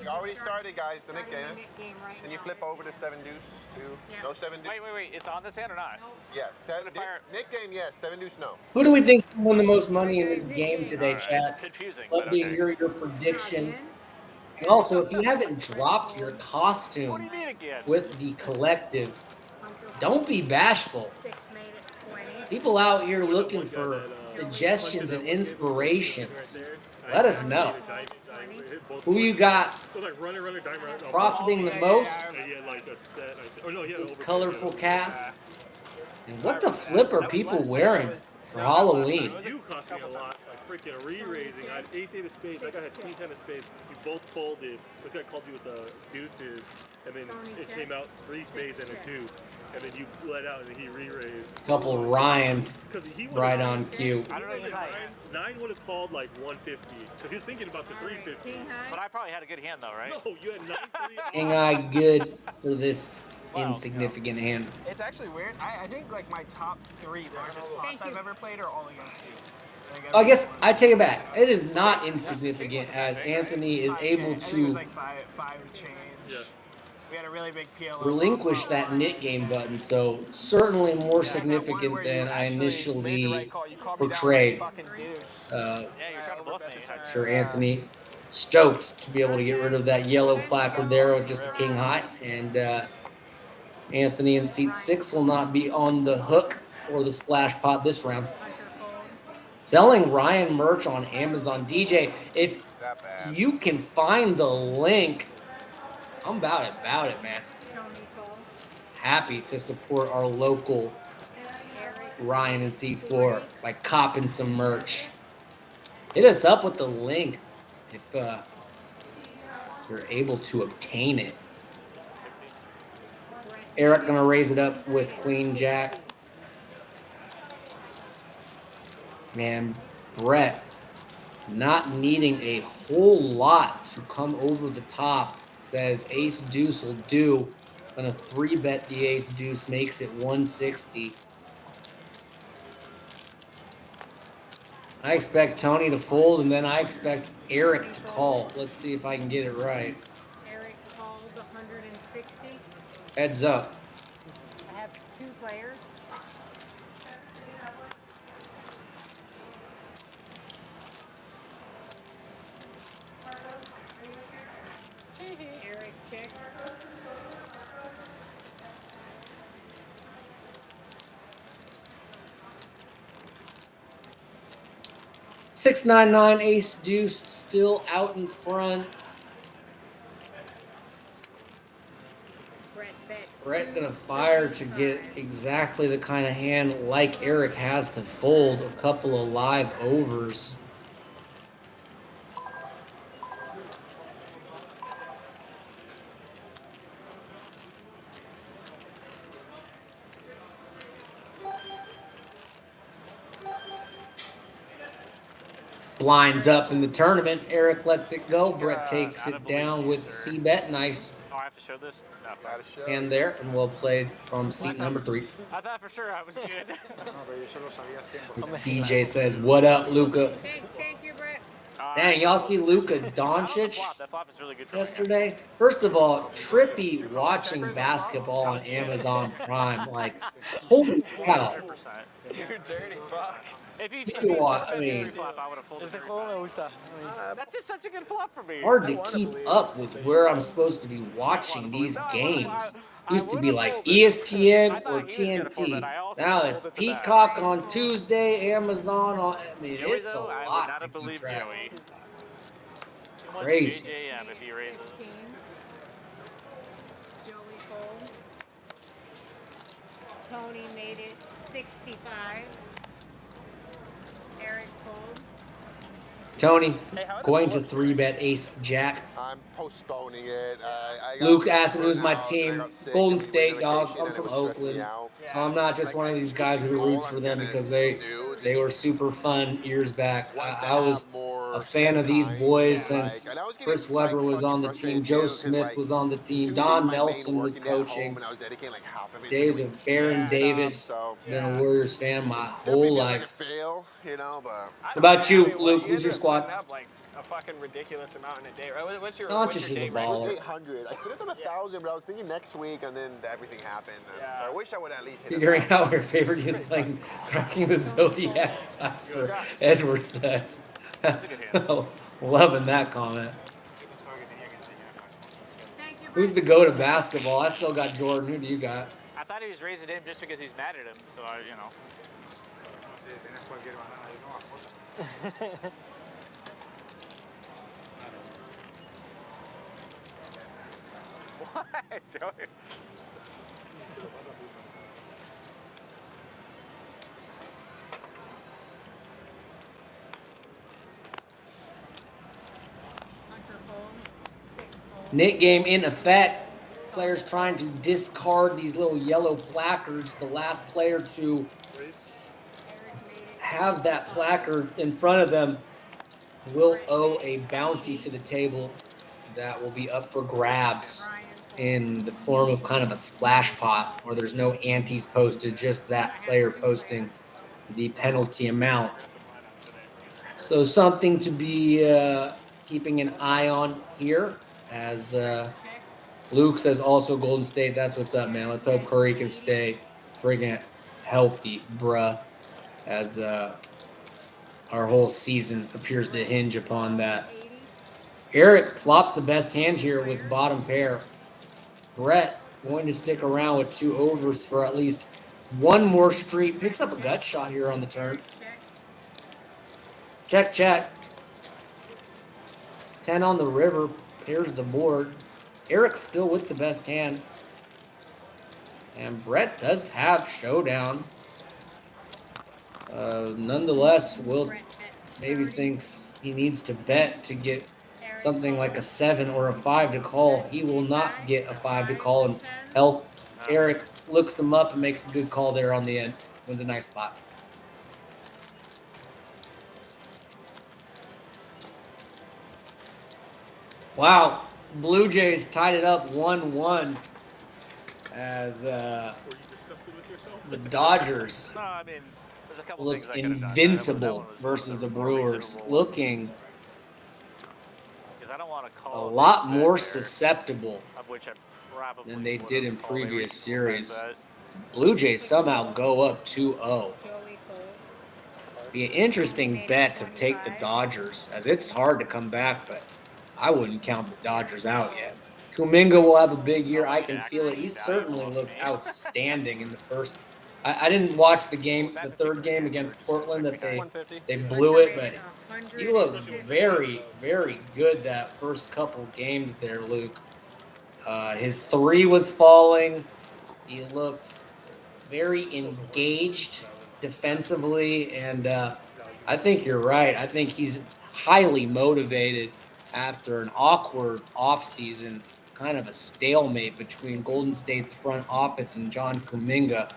You already started, guys, the Nick game. Game right Then you now. flip over to 7 deuce, 2. Yeah. No 7 deuce. Wait. It's on this hand or not? Yes, Gonna fire- Nick game, yes. 7 deuce, no. Who do we think won the most money in this game today, chat? Confusing. Love but to okay. hear your predictions. And also, if you haven't dropped your What do costume you need again? with the collective, don't be bashful. 6 made it 20. People out here looking for suggestions and inspirations. Let us know. Who you got profiting the most? This colorful cast. And what the flip are people wearing for Halloween? You cost me a lot, like freaking re-raising. I had ace-8 of spades, that guy had queen 10 of spades. We both folded. This guy called you with the deuces, and then it came out 3 spades and a deuce. And then you let out, and then he re-raised. Couple of Ryans right on cue. I don't know if I. 9 would have called like 150, because he was thinking about the 350. King But high. I probably had a good hand though, right? No, you had 930. King eye good for this insignificant hand. It's actually weird. I think like my top 3 largest pots Thank I've you. ever played are all against you. I guess I take it back. It is not insignificant as Anthony is able I think it was to like five change. Yeah. We had a really big PLO. relinquish that knit game button, so certainly more significant than I initially portrayed. Uh, Yeah, you're trying to bluff me. I'm sure Anthony stoked to be able to get rid of that yellow placard there with just a king high, and Anthony in seat 6 will not be on the hook for the splash pot this round. Hunter fold. Selling Ryan merch on Amazon. DJ, if That bad. you can find the link, I'm about it, man. Tony fold. Happy to support our local Eric. Ryan in seat 4 by copping some merch. Hit us up with the link if you're able to obtain it. Eric gonna raise it up with Queen Jack. Man, Brett not needing a whole lot to come over the top. Says ace deuce will do. Gonna 3-bet the ace deuce, makes it 160. I expect Tony to fold, and then I expect Eric to call. Let's see if I can get it right. Eric called 160. Heads up. I have 2 players. Eric check. Six, 9, ace deuce still out in front. Brett gonna fire to get exactly the kind of hand like Eric has to fold. A couple of live overs. Blinds up in the tournament. Eric lets it go. Brett takes it down with C-bet. Nice. Oh, I have to show this? No. And there, and well played from seat number 3. I thought for sure I was good. DJ says, "What up, Luca?" Thank you, Brett. Dang, y'all see Luka Doncic That flop is really good for yesterday? First of all, trippy watching basketball on Amazon Prime. Like, holy cow. You dirty fuck. If you watch, I mean, flop, I would have folded. That's just such a good flop for me. hard to keep up with where I'm supposed to be watching these games. Used to be like ESPN or TNT. Now it's Peacock on Tuesday, Amazon on. I mean, it's a lot to keep track of. Crazy. JJM if he raises. 15. Joey folds. Tony made it 65. Eric folds. Tony, going to 3-bet ace jack. I'm postponing it. Luke asking who's my team. Golden State, dog. I'm from Oakland. So I'm not just one of these guys who roots for them because they were super fun years back. I was a fan of these boys since Chris Webber was on the team. Joe Smith was on the team. Don Nelson was coaching. Days of Baron Davis. Been a Warriors fan my whole life. What about you, Luke? Who's your squad? Like a fucking ridiculous amount in a day. Right? What's your Doncic is a baller. 800. I could have done 1,000, but I was thinking next week, and then everything happened. So I wish I would at least hit Figuring out where favorite is playing cracking the Zodiac side for Edward says. Loving that comment. Who's the GOAT of basketball? I still got Jordan. Who do you got? I thought he was raising him just because he's mad at him. So I, you know. What, Joey? Nick game in effect. Players trying to discard these little yellow placards. The last player to have that placard in front of them will owe a bounty to the table that will be up for grabs in the form of kind of a splash pot where there's no antes posted, just that player posting the penalty amount. So something to be keeping an eye on here, as Luke says also Golden State. That's what's up, man. Let's hope Curry can stay friggin' healthy, bruh, as our whole season appears to hinge upon that. Eric flops the best hand here with bottom pair. Brett going to stick around with 2 overs for at least one more street. Picks up a gut shot here on the turn. Check, check. 10 on the river. Here's the board. Eric's still with the best hand. And Brett does have showdown. Nonetheless, Will maybe thinks he needs to bet to get something like a 7 or a 5 to call. He will not get a 5 to call. And health, Eric looks him up and makes a good call there on the end. Wins a nice spot. Wow, Blue Jays tied it up 1-1 as Were you disgusted with yourself? the Dodgers No, I mean, there's a couple looked things I could have done. invincible versus the Brewers, looking Because I don't want to a call lot more susceptible of which I probably than they would did have in called a previous reasonable series. bet. Blue Jays somehow go up 2-0. Joey Cole. Be an interesting bet to take the Dodgers, as it's hard to come back, but I wouldn't count the Dodgers out yet. Kuminga will have a big year. I can feel it. He certainly looked outstanding in the first. I didn't watch the game, the third game against Portland that they blew it, but he looked very, very good that first couple games there, Luke. His three was falling. He looked very engaged defensively, and I think you're right. I think he's highly motivated after an awkward offseason, kind of a stalemate between Golden State's front office and John Kuminga.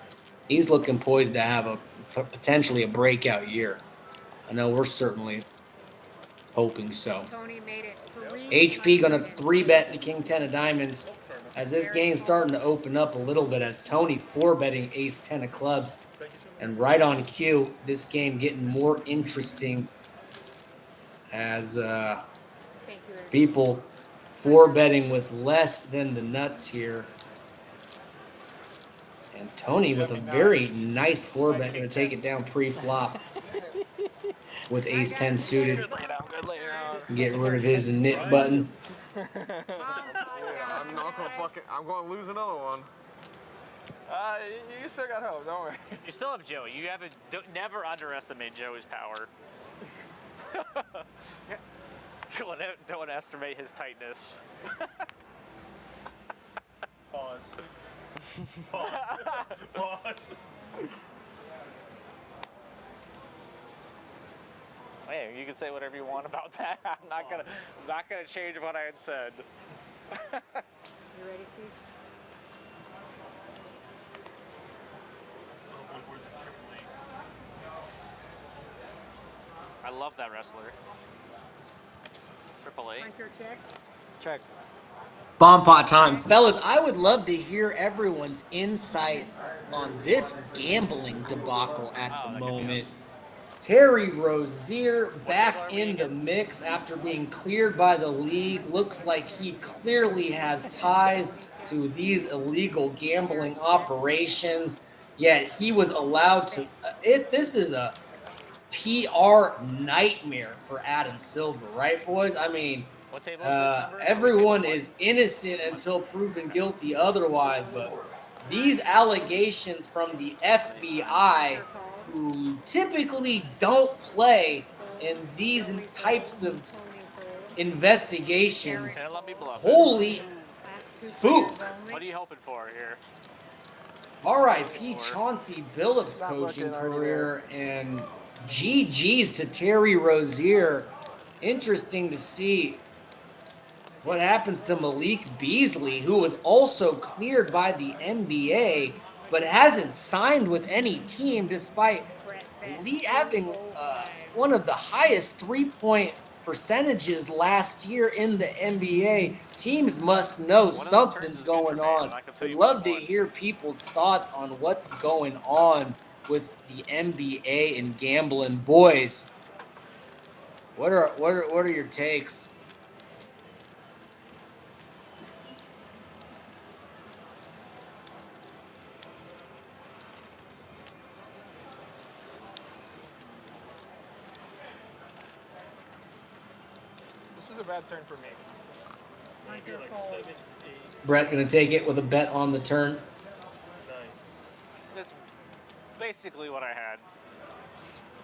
He's looking poised to have a potentially a breakout year. I know we're certainly hoping so. Tony made it HP gonna 3-bet the King 10 of Diamonds as this game's starting to open up a little bit as Tony 4-betting Ace 10 of Clubs. And right on cue, this game getting more interesting as people 4-betting with less than the nuts here. And Tony with a very nice 4-bet, going to take it down pre-flop with Ace 10 suited. Get rid of his knit button. I'm not gonna I'm gonna lose another one. You still got hope, don't worry. You still have Joey. You haven't. Never underestimate Joey's power. Don't estimate his tightness. Pause. Pause. Hey, you can say whatever you want about that. I'm not gonna change what I had said. You ready, Steve? I love that wrestler. Triple A. Hunter check. Check. Bomb pot time. Fellas, I would love to hear everyone's insight on this gambling debacle at the moment. Terry Rozier back in the mix after being cleared by the league. Looks like he clearly has ties to these illegal gambling operations, yet he was allowed to. This is a PR nightmare for Adam Silver, right, boys? I mean, everyone is innocent until proven guilty otherwise, but these allegations from the FBI, who typically don't play in these types of investigations, holy fook. What are you hoping for here? R.I.P. Chauncey Billups' coaching career, and GG's to Terry Rozier. Interesting to see what happens to Malik Beasley, who was also cleared by the NBA, but hasn't signed with any team despite having one of the highest three-point percentages last year in the NBA. Teams must know something's going on. I'd love to hear people's thoughts on what's going on with the NBA and gambling. Boys, what are your takes? This is a bad turn for me. Brett gonna take it with a bet on the turn. That's basically what I had.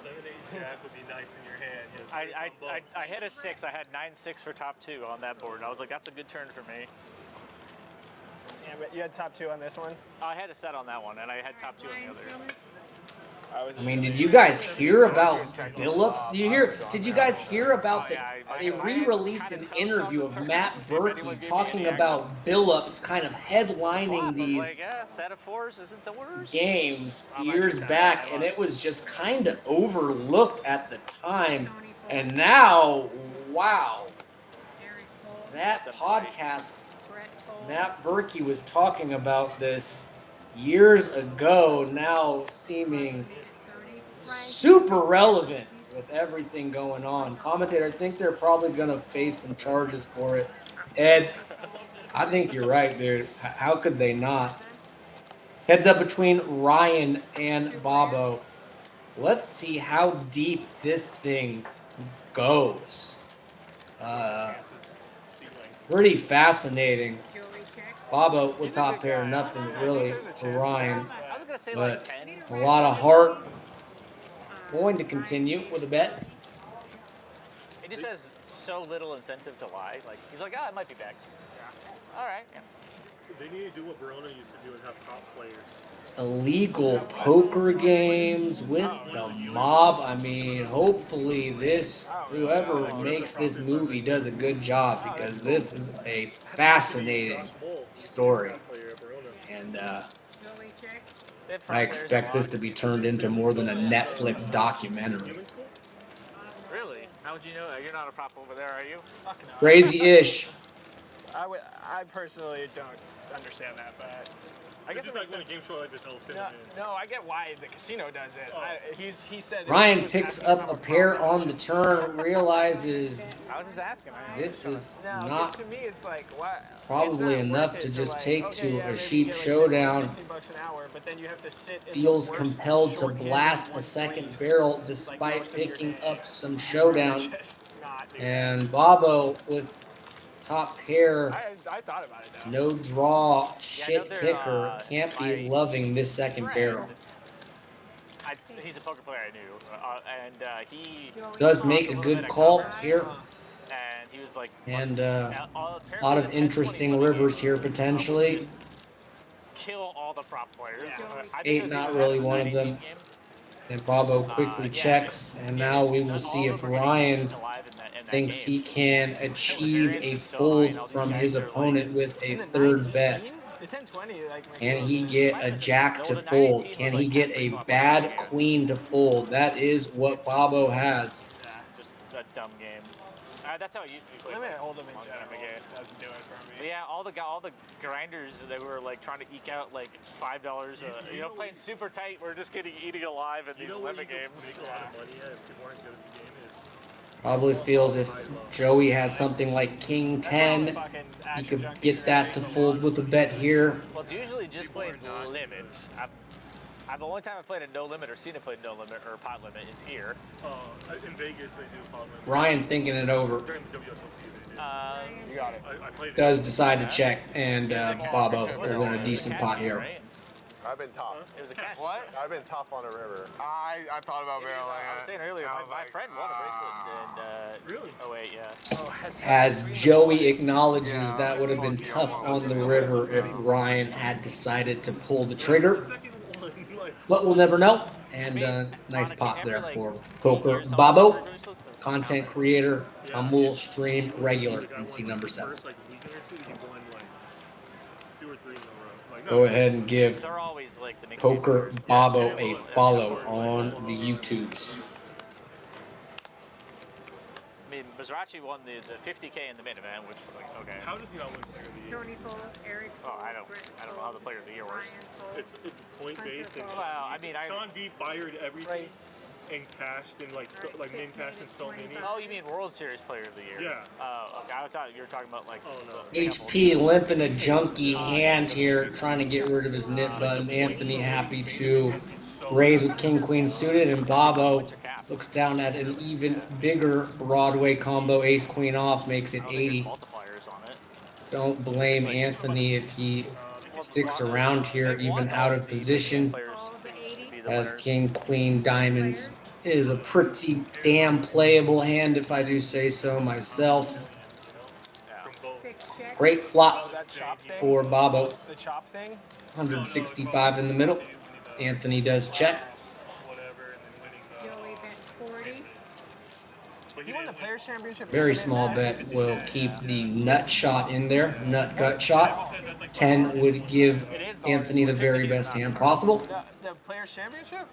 7-8 jack would be nice in your hand. Yes, I hit a 6. I had 9-6 for top 2 on that board. And I was like, that's a good turn for me. Yeah, but you had top 2 on this one? I had a set on that one, and I had top 2 on the other. I mean, did you guys hear about Billups? Did you guys hear about they re-released an interview of Matt Berkey talking about Billups kind of headlining these set of 4s isn't the worst games years back, and it was just kind of overlooked at the time. And now, wow, that podcast, Matt Berkey was talking about this years ago, now seeming super relevant with everything going on. Commentator, I think they're probably going to face some charges for it. Ed, I think you're right, dude. How could they not? Heads up between Ryan and Bobo. Let's see how deep this thing goes. Pretty fascinating. Bobo with top pair, nothing really for Ryan, but a lot of heart. Going to continue with a bet. He just has so little incentive to lie. Like, he's like, it might be back. Yeah. All right. Yeah. They need to do what Verona used to do and have top players. Illegal poker games with the mob. I mean, hopefully whoever makes this movie does a good job, because this is a fascinating story. And I expect this to be turned into more than a Netflix documentary. Really? How would you know that? You're not a prop over there, are you? Crazy-ish. I personally don't understand that, but I guess it's like when a game show like this, no, I get why the casino does it. He said Ryan picks up a pair on the turn, realizes I was just asking. this is no, not to me it's like what probably enough to just take to a sheep showdown. Feels compelled to blast a second barrel despite picking up some showdown. And Bobo with top pair, I thought about it though. no draw, shit kicker, can't be loving this second barrel. He's a poker player I knew, and he Does make a good call here. And he was like, and a lot of interesting rivers here potentially. Kill all the prop players. Yeah. 8 not really one of them. And Bobo quickly checks, and now we will see if Ryan thinks he can achieve a fold from his opponent with a third bet. Can he get a jack to fold? Can he get a bad queen to fold? That is what Bobo has. Yeah, just a dumb game. That's how it used to be played. Hold them in general. It doesn't do it for me. Yeah, all the grinders, they were like trying to eke out like $5. Playing super tight. We're just getting eating alive in these limit games. Probably feels if Joey has something like King 10, he could get that to fold with a bet here. Well, it's usually just played limit. The only time I played a no limit or seen it play no limit or pot limit is here. In Vegas, they do pot limit. Ryan thinking it over. You got it. Does decide to check, and Bobo will win a decent pot here. I've been tough. It was a cash. What? I've been tough on a river. I thought about barreling. I was saying earlier, my friend won a bracelet. Really? Oh wait, yeah. As Joey acknowledges, that would have been tough on the river if Ryan had decided to pull the trigger. But we'll never know. And nice pot there for Poker Bobo, content creator, Jamul stream regular in seat number 7. Go ahead and give Poker Bobo a follow on the YouTubes. I mean, Mizrachi won the 50K in the main event, which was like, okay. How does he not win player of the year? Tony Fold, Eric Oh, I don't know how the player of the year works. It's point based. And Well, I mean, Sean D fired everything and cashed in like min cashed in so many. Oh, you mean World Series player of the year? Yeah. Okay, I thought you were talking about like. Oh no. HP limping a junky hand here, trying to get rid of his nip button. Anthony happy to raise with King Queen suited, and Bobo looks down at an even bigger Broadway combo. Ace Queen off makes it 80. Don't blame Anthony if he sticks around here even out of position, as King Queen Diamonds is a pretty damn playable hand, if I do say so myself. Great flop for Bobo. 165 in the middle. Anthony does check. Joey bet 40. He won the Players Championship. Very small bet will keep the nut shot in there. Nut gut shot. 10 would give Anthony the very best hand possible. The Players Championship?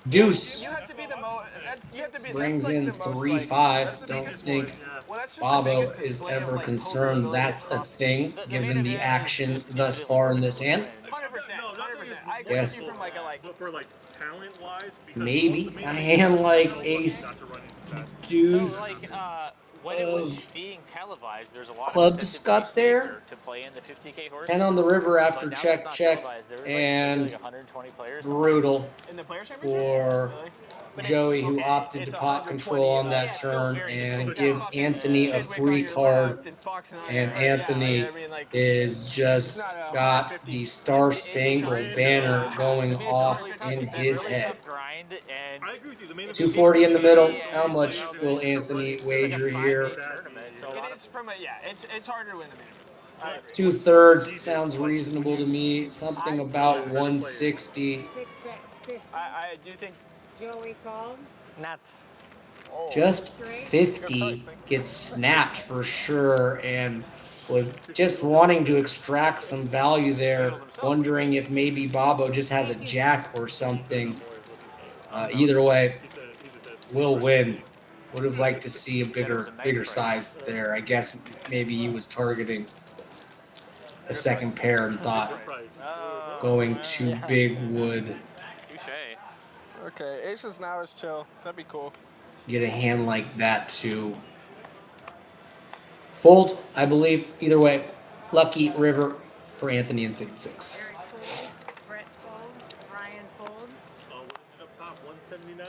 Deuce You have to be the most. You have to be. brings that's like in the most, 3-5. That's the Don't biggest think one. Well, that's just the Bobo biggest is display of, ever like, concerned pokerability that's a across thing, The given main the event is action just thus individual far in winners this will hand. win. 100%. No, not 100%. saying I agree Yes. with you from like a like. But for like talent wise, because Maybe the main a thing hand is like no one ace got to run into that. So, deuce like, when it was of being televised, there's a lot clubs of incentive got for there. Staker to play in the 50K horse. 10 on the river But after now that's check, not check, televised. There was and maybe 120 players. brutal In the Players' Championship? for Really? Joey, who okay, opted It's to pot 120 control on of that yeah, still turn very and good. gives Fucking Anthony a Chidwick free on your card. left and Fox and I And are- yeah, Anthony like, I mean, like, is it's just not a got 150. the Star It's Spangled really- Banner going to me, it's off really in tough. his really head. tough grind, and I agree with you. The main event 240 in the middle. How and, much like, will Anthony it's like a wager 5-day here? tournament, so a It lot is from a it's harder to win the main event. I agree. 2/3 sounds reasonable to me. Something about 160. 6-bet 50. I do think Joey called. nuts. Just 50 gets snapped for sure, and with just wanting to extract some value there, wondering if maybe Bobo just has a jack or something. Either way, will win. Would have liked to see a bigger size there. I guess maybe he was targeting a second pair and thought going too big would Touche. okay. Aces now is chill. That'd be cool. get a hand like that to fold, I believe. Either way, lucky river for Anthony in 6-6. Eric fold. Brett fold. Ryan fold. what is it up top? 179?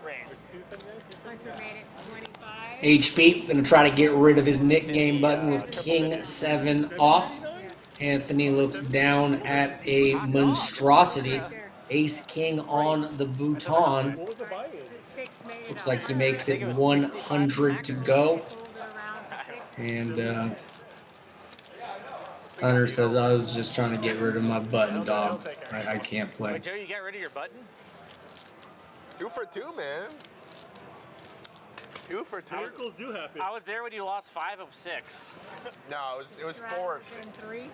Range. 279? Hunter made it 25. HB gonna try to get rid of his nickname button with King 7 off. Anthony looks down at a monstrosity. Ace King on the bouton. What was the buy-in? 6 made it Looks 100. like he makes it 100 to go. Folded around to 6. And Hunter says, I was just trying to get rid of my button, dog. I can't play. Wait, Joe, you got rid of your button? 2 for 2, man. 2 for 2. Miracles do happen. I was there when you lost 5 of 6. No, it was 4 of 6. 3.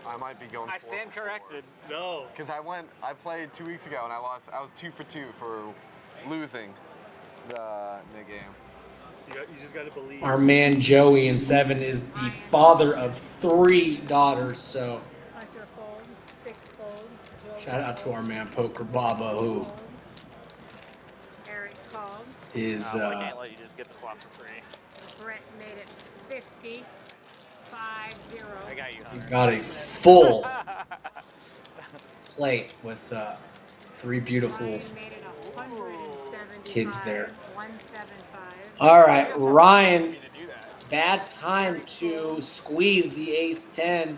I might be going. I stand corrected. No. Because I played 2 weeks ago and I lost. I was 2 for 2 for losing the game. You just got to believe. Our man Joey in 7 is the father of 3 daughters, so Hunter fold. 6 fold. Joey shout out to fold. our man Poker Baba, who Fold. Eric called. is I can't let you just get the flop for free. Brett made it 50. 5-0. I got you, Hunter. got a full plate with 3 beautiful. Ryan made it 175. kids there. 175. All right, Ryan, bad time to squeeze the ace-10.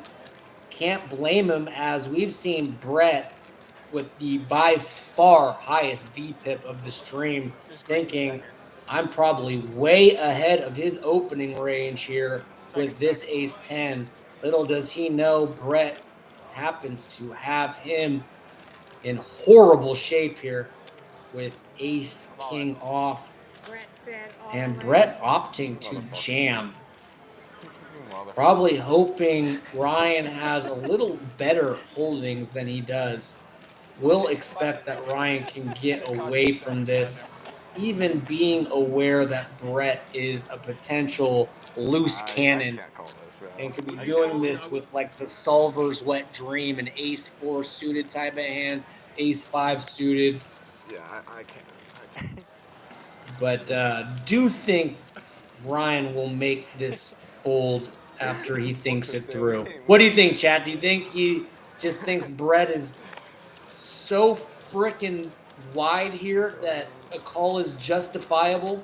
Can't blame him, as we've seen Brett with the by far highest VPIP of the stream thinking, I'm probably way ahead of his opening range here with this ace-10. Little does he know Brett happens to have him in horrible shape here with ace-king off. Brett said all And in. Brett opting to jam. Probably hoping Ryan has a little better holdings than he does. We'll expect that Ryan can get away from this, even being aware that Brett is a potential loose cannon and could be doing this with like the Solver's Wet Dream, an ace-4 suited type of hand, ace-5 suited. Yeah, I can't. But do think Ryan will make this fold after he thinks it through. What do you think, Chad? Do you think he just thinks Brett is so freaking wide here that a call is justifiable?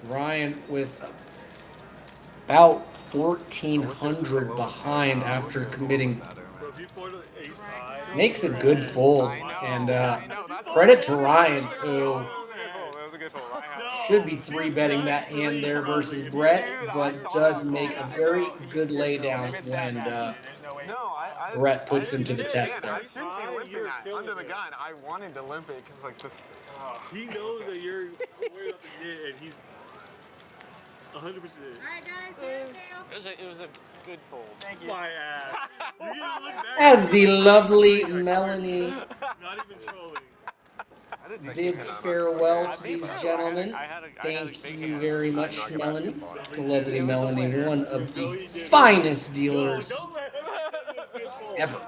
Ryan with about 1,400 behind after committing. Makes a good fold, and credit to Ryan, who should be 3-betting that hand there versus Brett, but does make a very good laydown when Brett puts him to the test there. I shouldn't be limping that. Under the gun, I wanted to limp it because like this. He knows that you're worried about the knit, and he's 100%. All right, guys, here's Dale. It was a Good fold. Thank you. My ass. You're gonna look back As the lovely Melanie not even trolling. bids farewell to Me these too. gentlemen. I had a Thank big you hand. very I much, knock it back Melanie. to the bottom. The lovely It was a Melanie, pleasure. one of the No, he didn't. finest No, dealers don't let him get this fold. ever.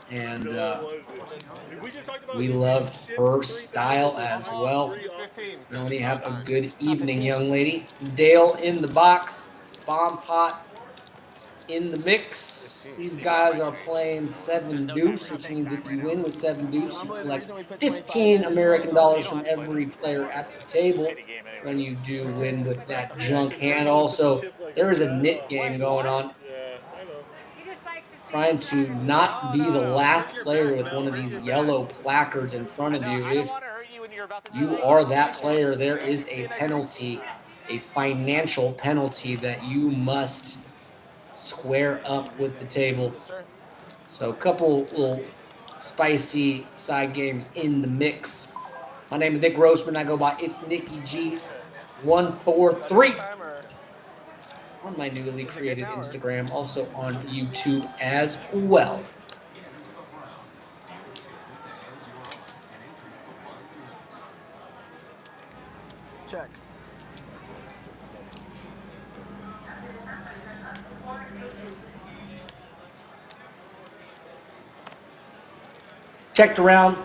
And No, it wasn't. We just talked about we this love shit her 3,000 style as well. Use 15. Melanie, have a good evening, young lady. Dale in the box, bomb pot in the mix. These guys are playing 7 deuce, which means if you win with 7 deuce, you collect 15 American dollars from every player at the table. When you do win with that junk hand, also there is a nit game going on. Yeah, I know. He just likes to see Trying to not be the last Break your player back, with Mel. one of Break these your yellow back. placards in front of you. I don't If want to hurt you when you're about to do you this. are that player, there is a penalty, a financial penalty that you must square up with the table. So a couple little spicy side games in the mix. My name is Nick Grossman. I go by It's Nicky G 143 on my newly created Instagram, also on YouTube as well. Check. Checked around.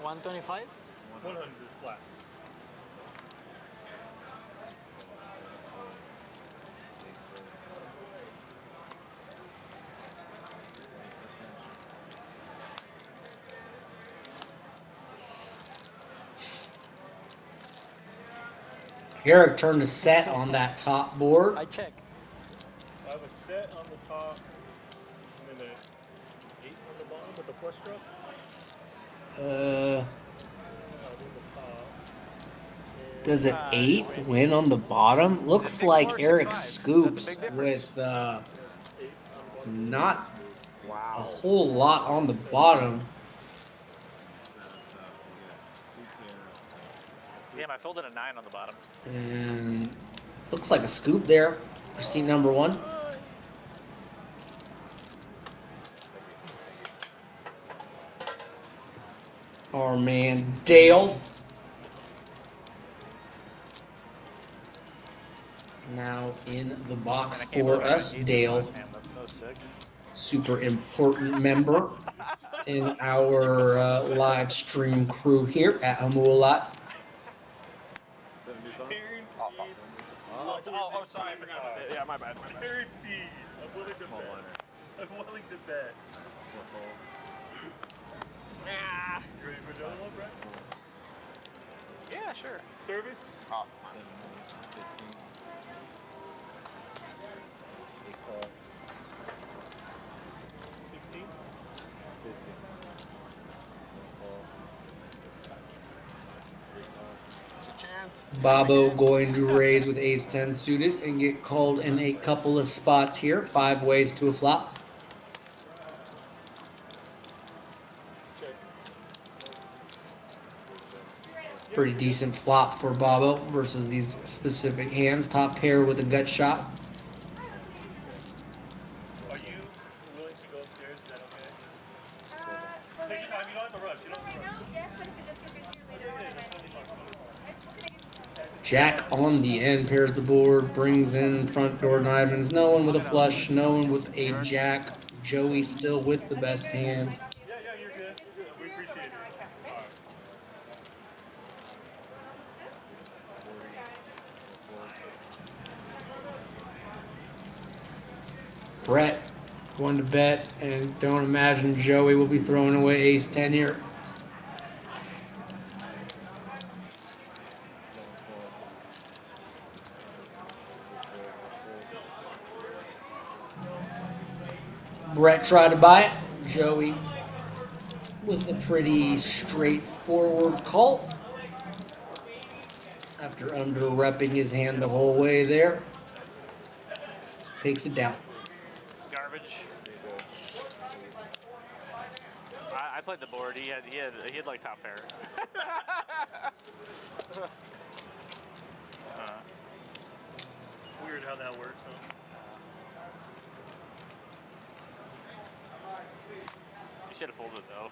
$125? 100 flat. Eric turned a set on that top board. I check. I have a set on the top and then an 8 on the bottom with the flush draw. Does an 8 win on the bottom? Looks like Eric scoops with not a whole lot on the bottom. Damn, I filled in a 9 on the bottom. And looks like a scoop there for seat number 1. Our man Dale. Now in the box for us, Dale. That's so sick. Super important member in our live stream crew here at Jamul Live. Oh, sorry, I forgot about that. Yeah, my bad. Guaranteed. I'm willing to bet. I'm willing to bet. You ready for another one, Brett? Yeah, sure. Service? Off. 16? Bobo going to raise with ace-10 suited and get called in a couple of spots here. 5 ways to a flop. Pretty decent flop for Bobo versus these specific hands. Top pair with a gut shot. Are you willing to go upstairs? Is that okay? Take your time. You don't have to rush. You don't have to rush. Yes, but if it just gets you later on, Jack on the end, pairs the board, brings in front door diamonds. No one with a flush, no one with a jack. Joey still with the best hand. Yeah, you're good. You're good. We appreciate it. All right. Brett going to bet, and don't imagine Joey will be throwing away ace-10 here. Brett tried to buy it. Joey with a pretty straightforward call. After under-repping his hand the whole way there. Takes it down. Garbage. I played the board. He had like top pair. Weird how that works, huh? You should have folded though.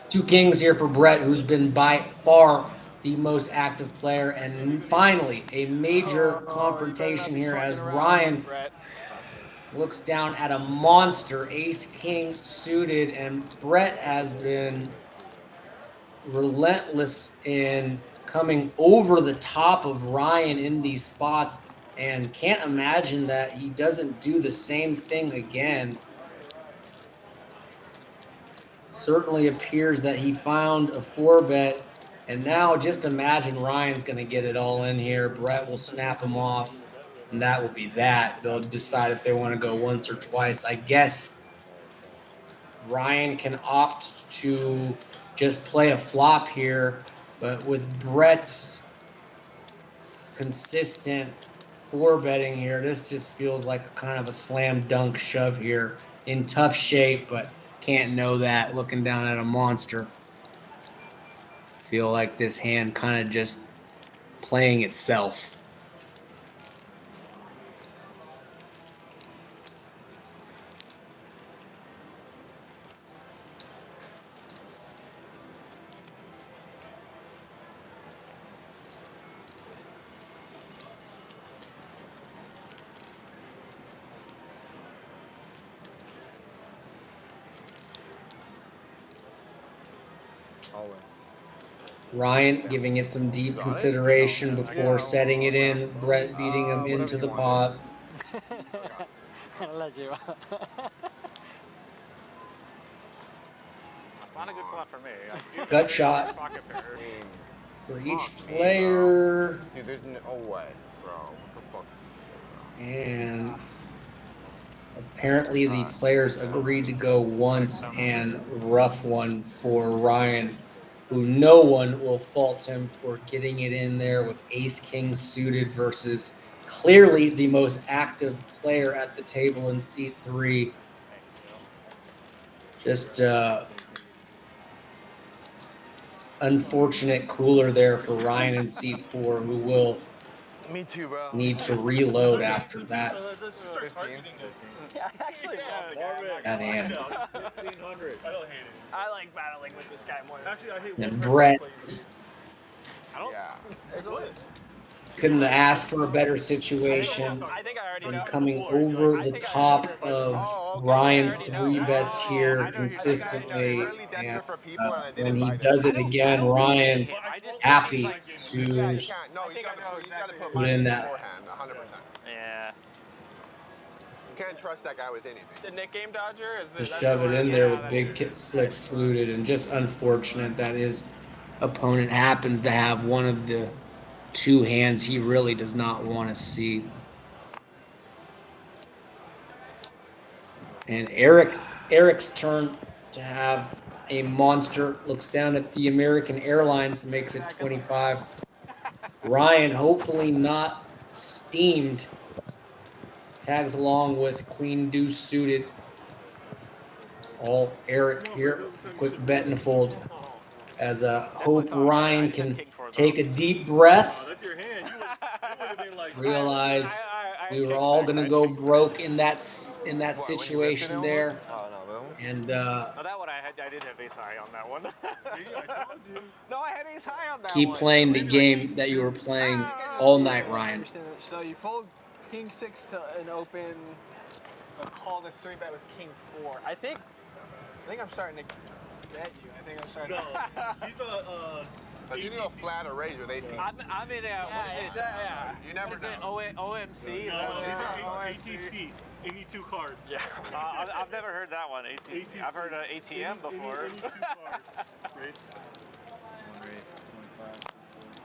Two kings here for Brett, who's been by far the most active player. And finally, a major confrontation here as Ryan looks down at a monster ace-king suited, and Brett has been relentless in coming over the top of Ryan in these spots, and can't imagine that he doesn't do the same thing again. Certainly appears that he found a 4-bet, and now just imagine Ryan's going to get it all in here. Brett will snap him off, and that will be that. They'll decide if they want to go once or twice. I guess Ryan can opt to just play a flop here, but with Brett's consistent 4-betting here, this just feels like a kind of a slam dunk shove here. In tough shape, but can't know that looking down at a monster. Feel like this hand kind of just playing itself. Ryan giving it some deep consideration before setting it in. Brett beating him into the pot. That's not a good flop for me. Gut shot for each player. Dude, there's no way, bro. What the fuck? And apparently the players agreed to go once, and rough one for Ryan, who no one will fault him for getting it in there with ace-king suited versus clearly the most active player at the table in seat 3. Just unfortunate cooler there for Ryan in seat 4, who will need to reload after that. Yeah, actually, That hand. 1500. I don't hate it. I like battling with this guy more. Actually, I hate And Brett I don't. Yeah. couldn't have asked for a better situation I think I already than know. coming over the top of Ryan's 3-bets here consistently. And when he does it again, Ryan happy to put in that. 100%. Yeah. You can't trust that guy with anything. The Nick game dodger is To shove it in there with big slick suited, and just unfortunate that his opponent happens to have one of the 2 hands he really does not want to see. And Eric's turn to have a monster. Looks down at the American Airlines, makes it 25. Ryan, hopefully not steamed, tags along with Queen Deuce suited. All Eric here, quick bet and a fold. As hope Ryan can take a deep breath, realize we were all gonna go broke in that situation there, and Oh, that one I did have ace high on that one. See, I told you. No, I had ace high on that keep one. playing the game that you were playing all night, Ryan. So you fold king 6 to an open, call the 3-bet with king 4. I think I'm starting to bet you. I think I'm starting No, to. he's But you go flat or raise with AC. I'm in what is it? You never What is it? know. OMC? No, these are ATC. 82 cards. Yeah. I've never heard that one. ATC. I've heard ATM before. Any 2 cards. Raise.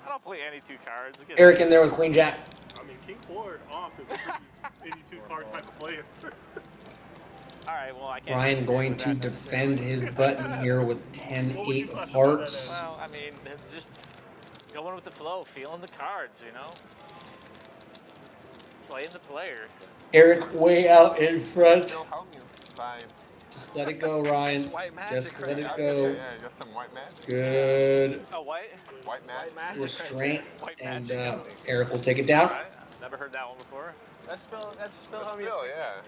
I don't play any 2 cards. Eric in there with Queen Jack. I mean, King Forward off is a pretty 82 card type of player. All right, well, I can't. Ryan going to defend his button here with 10-8 of hearts. Well, I mean, it's just going with the flow, feeling the cards, you know? Playing the player. Eric way out in front. Still hung you by Just let it go, Ryan. White magic. Just let it Yeah, go. you got some white magic. Good Oh, white? White magic. restraint. White And magic. Eric will take it down. All right. Never heard that one before. That's still how we Still, yeah.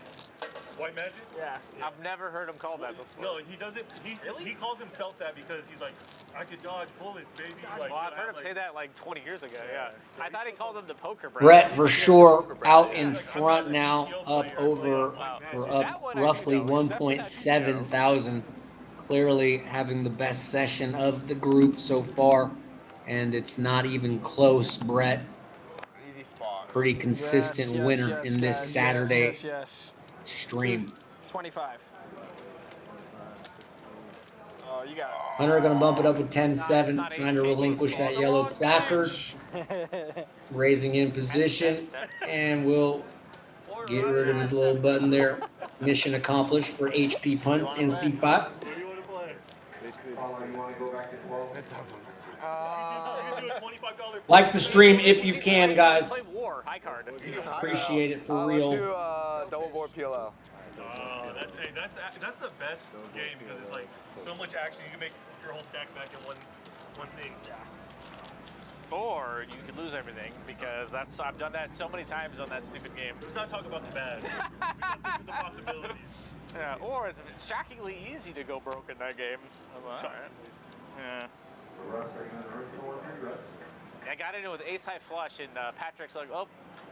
White Magic? Yeah. I've never heard him call that before. No, he doesn't. He calls himself that because he's like, I could dodge bullets, baby. Like, Well, I've heard him say that like 20 years ago, yeah. I thought he called him the poker brand. Brett for sure out in front now, up over or up roughly 1.7 thousand. Clearly having the best session of the group so far, and it's not even close, Brett. Easy spot. Pretty consistent winner in this Saturday Yes. stream. 25. Oh, you got it. Hunter gonna bump it up with 10-7, trying to relinquish that yellow placard, raising in position, and will get rid of his little button there. Mission accomplished for HP punts in C5. What do you want to play? It doesn't. You can do a $25 Like the stream if you can, guys. Play War, high card. Appreciate it for real. Double board PLL. That's the best game because it's like so much action. You can make your whole stack back in one thing. Or you could lose everything because I've done that so many times on that stupid game. Let's not talk about the bad. Let's think of the possibilities. Yeah, or it's shockingly easy to go broke in that game. All right. Yeah. I got into it with ace high flush, and Patrick's like, "Oh,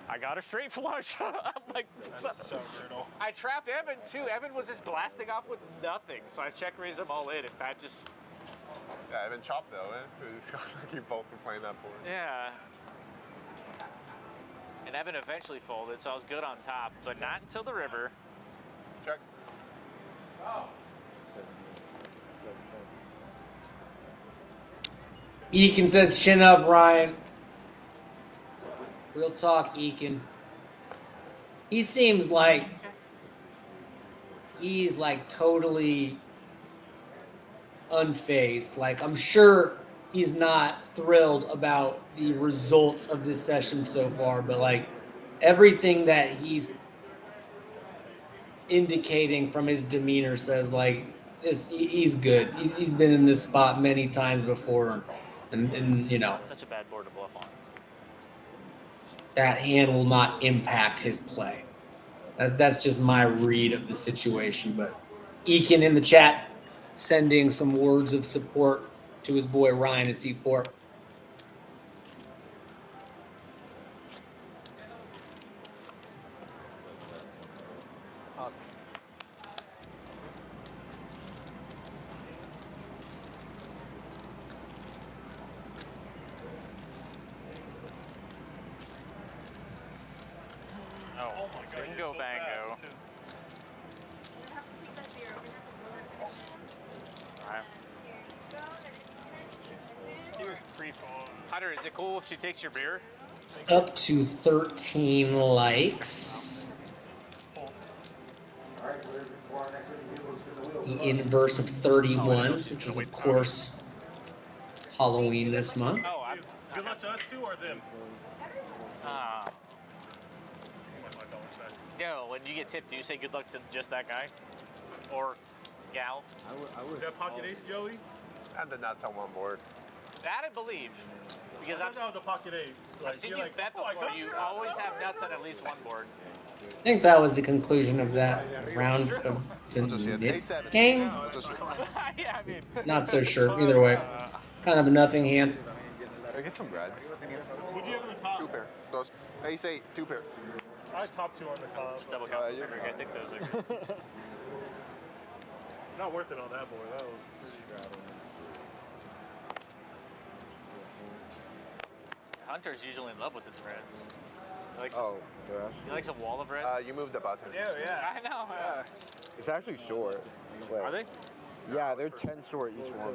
I got a straight flush." I'm like, That's so brutal. I trapped Evan too. Evan was just blasting off with nothing, so I check raised him all in, and Pat just. Yeah, I've been chopped though, eh? You both were playing that board. Yeah. And Evan eventually folded, so I was good on top, but not until the river. Check. Eakin says, chin up, Ryan. Real talk, Eakin. He seems like he's like totally unfazed. Like, I'm sure he's not thrilled about the results of this session so far, but like everything that he's indicating from his demeanor says like he's good. He's been in this spot many times before, and you know, Such a bad board to bluff on. that hand will not impact his play. That's just my read of the situation. But Eakin in the chat sending some words of support to his boy Ryan at C4. Oh, bingo bango. Alright. He was pre-fold. Hunter, is it cool if she takes your beer? Up to 13 likes. The inverse of 31, which is of course Halloween this month. Oh, I'm. Good luck to us two or them? No, when you get tipped, do you say good luck to just that guy? Or gal? Is that pocket ace, Joey? And the nuts on one board. That I believe. Because I I've, thought that was a pocket ace. I've seen you bet before. You always have nuts on at least one board. I think that was the conclusion of that round of the mid game. Yeah, I mean. Not so sure. Either way, kind of a nothing hand. Get some bread. Would you have on the top? Two pair. Those. Ace 8, 2 pair. I had top two on the top. Just double count. I think those are. Not worth it on that board. That was pretty Hunter's usually in love with his reds. He likes, Oh, yeah. he likes a wall of red. You moved the button. Yeah, I know. It's actually short. Wait. Are they? Yeah, they're 10 short each one.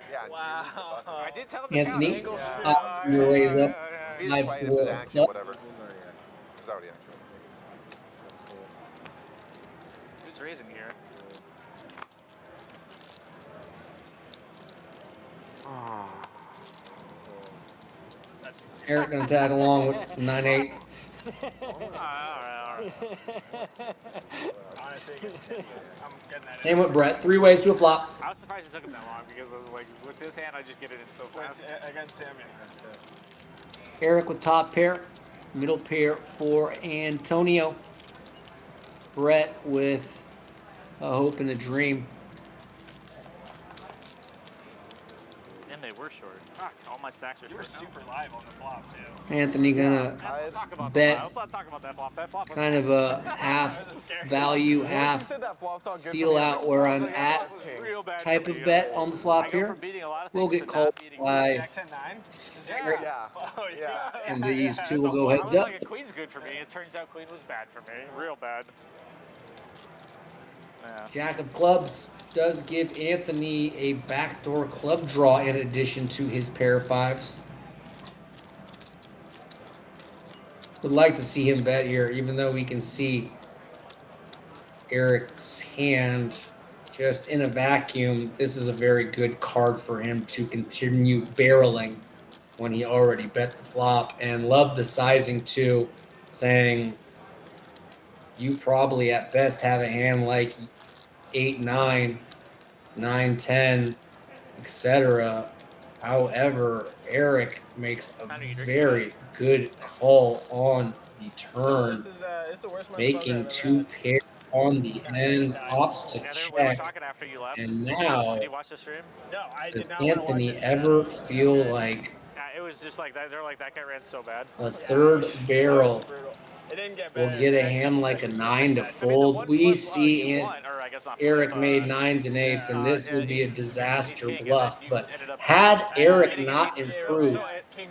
Yeah. Wow. I did tell him Anthony, to count. your ways up. He's Live playing for if it's action, club. whatever. It's already action. Who's raising here? Eric gonna tag along with 9-8. Alright. Honestly, I'm getting that. Same with Brett. 3 ways to a flop. I was surprised it took him that long because I was like, with this hand, I just get it in so fast. Against him, Eric with top pair. Middle pair for Antonio. Brett with a hope and a dream. And they were short. Fuck, all my stacks are short. super live on the flop, too. Anthony gonna Let's talk about bet that. Let's not talk about that flop. That flop was kind of a half value, half feel out where I'm at real bad type for of me. bet on the flop I go here. from beating a lot of We'll things get to called not beating by Jack 10-9? Eric, Oh, yeah. and these two will I go was heads up. like, a queen's good for me. It turns out queen was bad for me. Real bad. Yeah. Jack of clubs does give Anthony a backdoor club draw in addition to his pair of fives. Would like to see him bet here, even though we can see Eric's hand just in a vacuum. This is a very good card for him to continue barreling when he already bet the flop, and love the sizing too, saying you probably at best have a hand like 8-9, 9-10, etc. However, Eric makes a very good call on the turn, This is the worst making 2 pairs on the end, opts to We were check. talking after you left. And now, Did you watch the stream? No, I does did not want to watch Anthony it. ever feel like Yeah, it was just like that. They're like, that guy ran so bad. a third barrel It didn't get will better. get a hand like a 9 to fold? We see Eric made 9s and 8s, and this would be a disaster bluff. But had Eric not improved,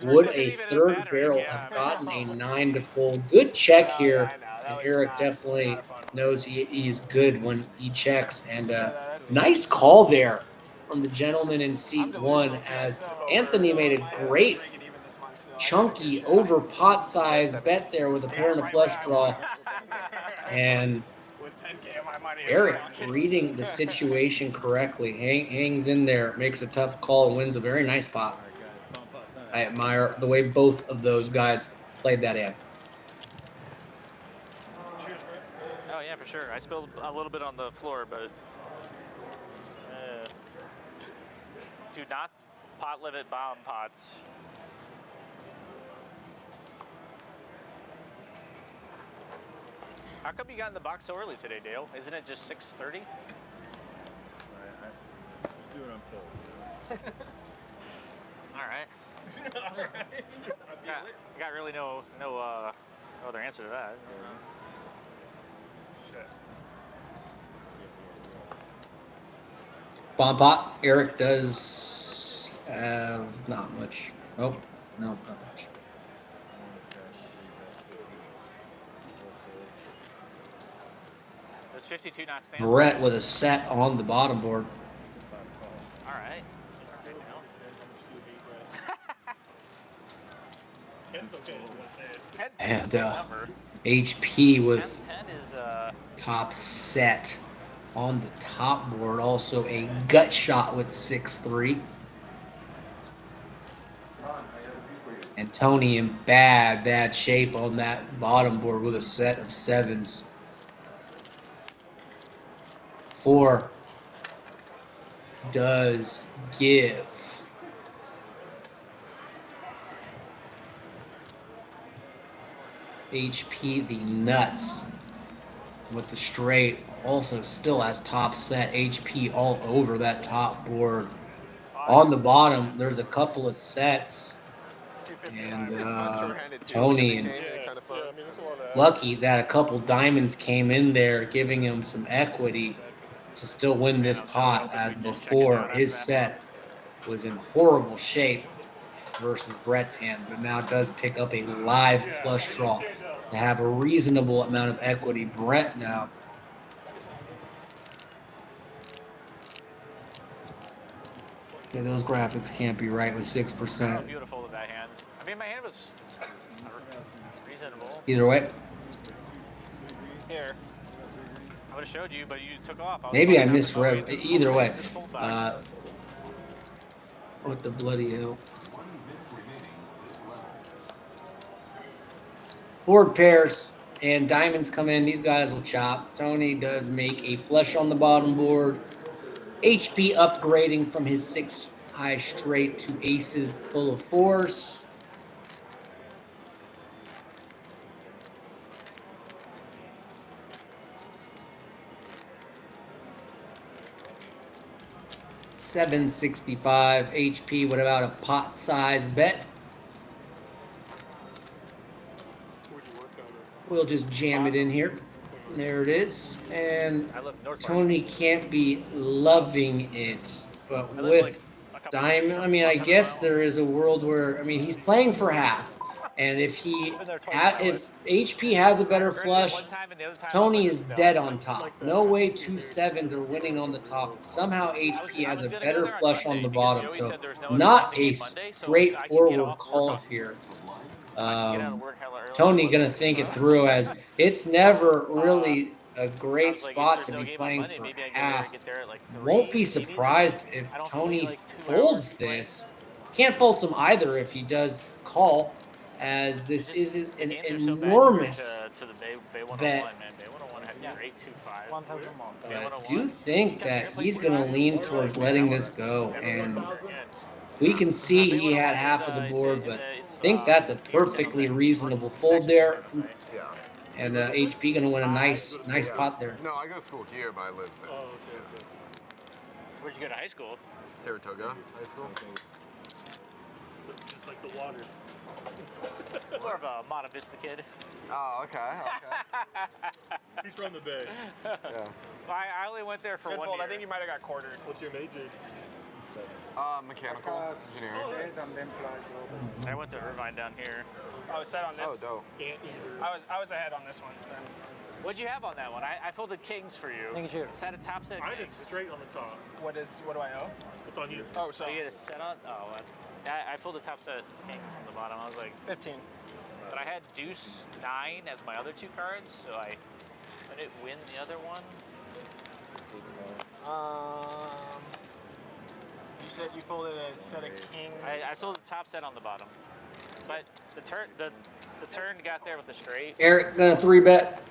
would a third barrel have gotten a 9 to fold? Good check here, and Eric definitely knows he's good when he checks. And nice call there from the gentleman in seat 1, as Anthony made a great chunky over pot size bet there with a pair and a flush draw, and Eric reading the situation correctly, hangs in there, makes a tough call, and wins a very nice spot. I admire the way both of those guys played that hand. Oh yeah, for sure. I spilled a little bit on the floor, but to not pot limit bomb pots. How come you got in the box so early today, Dale? Isn't it just 6:30? Just do what I'm told. All right. Got really no other answer to that. Bomb pot, Eric does have not much. Oh, no, not much. There's 52 not standing. Brett with a set on the bottom board. All right. And HP with 10 is top set on the top board. Also a gut shot with 6-3. And Tony in bad shape on that bottom board with a set of 7s. 4 does give. HP the nuts with the straight, also still has top set. HP all over that top board. On the bottom, there's a couple of sets, and Tony and lucky that a couple diamonds came in there, giving him some equity to still win this pot, as before his set was in horrible shape. versus Brett's hand, but now does pick up a live flush draw to have a reasonable amount of equity. Brett now. Yeah, those graphics can't be right with 6%. How beautiful is that hand? I mean, my hand was reasonable. Either way. Here. I would have showed you, but you took off. Maybe I misread. Either way. What the bloody hell? Board pairs and diamonds come in. These guys will chop. Tony does make a flush on the bottom board. HP upgrading from his 6 high straight to aces full of 4s. $765 HP. What about a pot size bet? We'll just jam it in here. There it is. And Tony can't be loving it. But with diamond, I mean, I guess there is a world where, I mean, he's playing for half. And if HP has a better flush, Tony is dead on top. No way 2 7s are winning on the top. Somehow HP has a better flush on the bottom. So not a straightforward call here. Tony gonna think it through, as it's never really a great spot to be playing for half. Won't be surprised if Tony folds this. Can't fault him either if he does call, as this isn't an enormous bet. But I do think that he's gonna lean towards letting this go, and we can see he had half of the board, but I think that's a perfectly reasonable fold there. And HP gonna win a nice pot there. No, I go to school here, but I live there. Oh, okay. Where'd you go to high school? Saratoga High School. Just like the water. More of a Monta Vista kid. Oh, okay. He's from the Bay. Yeah. I only went there for 1 year. I think you might have got quartered. What's your major? Mechanical engineering. I went to Irvine down here. I was set on this. Oh, dope. I was ahead on this one. What'd you have on that one? I folded kings for you. Thank you. Set a top set. I just straight on the top. What do I owe? It's on you. Oh, so you get a set on? Oh, that's. I pulled the top set kings on the bottom. I was like 15. But I had deuce 9 as my other 2 cards, so I didn't win the other one. You said you folded a set of kings. I sold the top set on the bottom, but the turn got there with the straight. Eric gonna 3-bet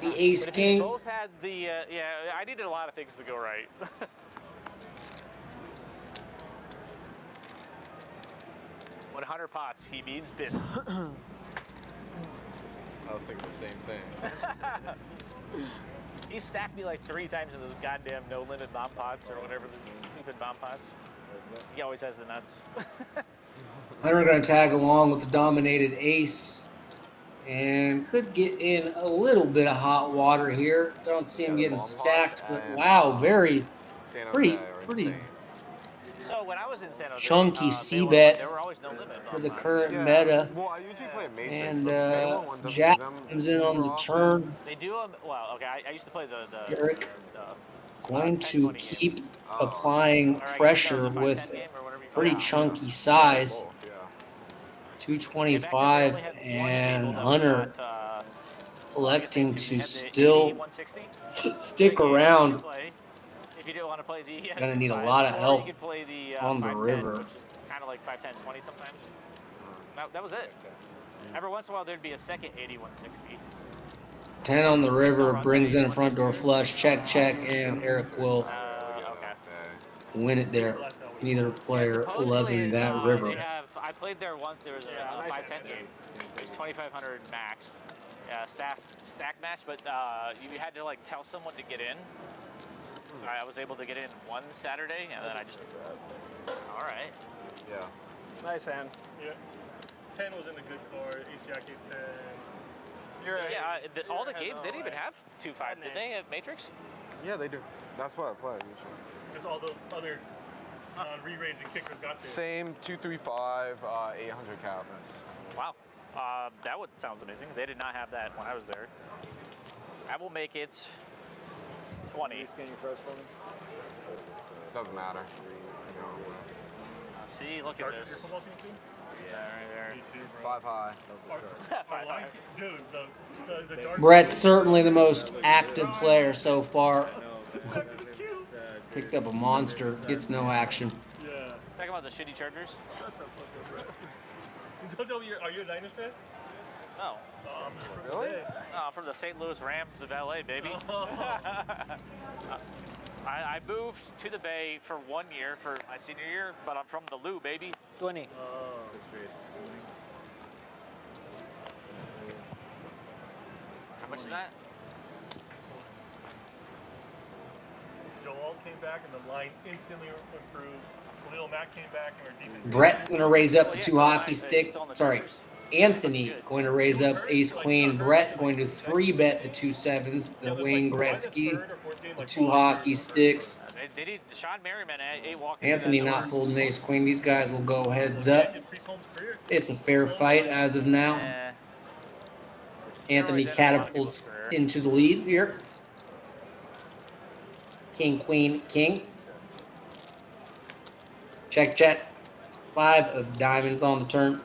the ace king. Both had the yeah. I needed a lot of things to go right. 100 pots. He means business. I was thinking the same thing. He stacked me like 3 times in those goddamn no limit bomb pots or whatever the stupid bomb pots. He always has the nuts. Hunter gonna tag along with the dominated ace, and could get in a little bit of hot water here. Don't see him getting stacked, but wow, pretty. So when I was in San Jose, Chunky C-bet there were always no limit for the current meta. Well, I usually play Matrix. And Jack comes in on the turn. They do them, well, okay, I used to play the Eric going to keep applying pressure with pretty chunky size. 225, and Hunter electing to still stick around. If you didn't want to play the gonna need a lot of help you could play the, on the 510, river. which is kind of like 510, 20 sometimes. That was it. Every once in a while there'd be a second 8160. 10 on the river brings in a front door flush. Check, and Eric will win it there. Neither player loving that river. I played there once. There was a 510 game. It was 2,500 max. Stack match, but you had to like tell someone to get in. So I was able to get in one Saturday, and then I just. All right. Yeah. Nice hand. Yeah. 10 was in a good card. Ace Jack, Ace 10. All the games, they didn't even have 2-5, did they, at Matrix? Yeah, they do. That's what I play usually. Because all the other re-raising kickers got there. Same 235, 800 cabinets. Wow. That sounds amazing. They did not have that when I was there. I will make it 20. Can you scan your first for me? Doesn't matter. See, look at this. Yeah, right there. 5 high. Dude, the dark Brett's certainly the most active player so far. Picked up a monster. Gets no action. Yeah. Talk about the shitty Chargers. Shut the fuck up, Brett. Don't tell me are you a Niners fan? No. Really? From the St. Louis Rams of LA, baby. I moved to the Bay for 1 year for my senior year, but I'm from the Lou, baby. 20. How much is that? Joel came back and the line instantly improved. Khalil Mack came back and our defense. Brett going to raise up the 2 hockey stick. Sorry. Anthony going to raise up ace queen. Brett going to 3-bet the 2 sevens, the Wayne Gretzky, the 2 hockey sticks. They need Sean Merriman 8 walking. Anthony not folding ace queen. These guys will go heads up. It's a fair fight as of now. Anthony catapults into the lead here. King, queen, king. Check, check. 5 of diamonds on the turn.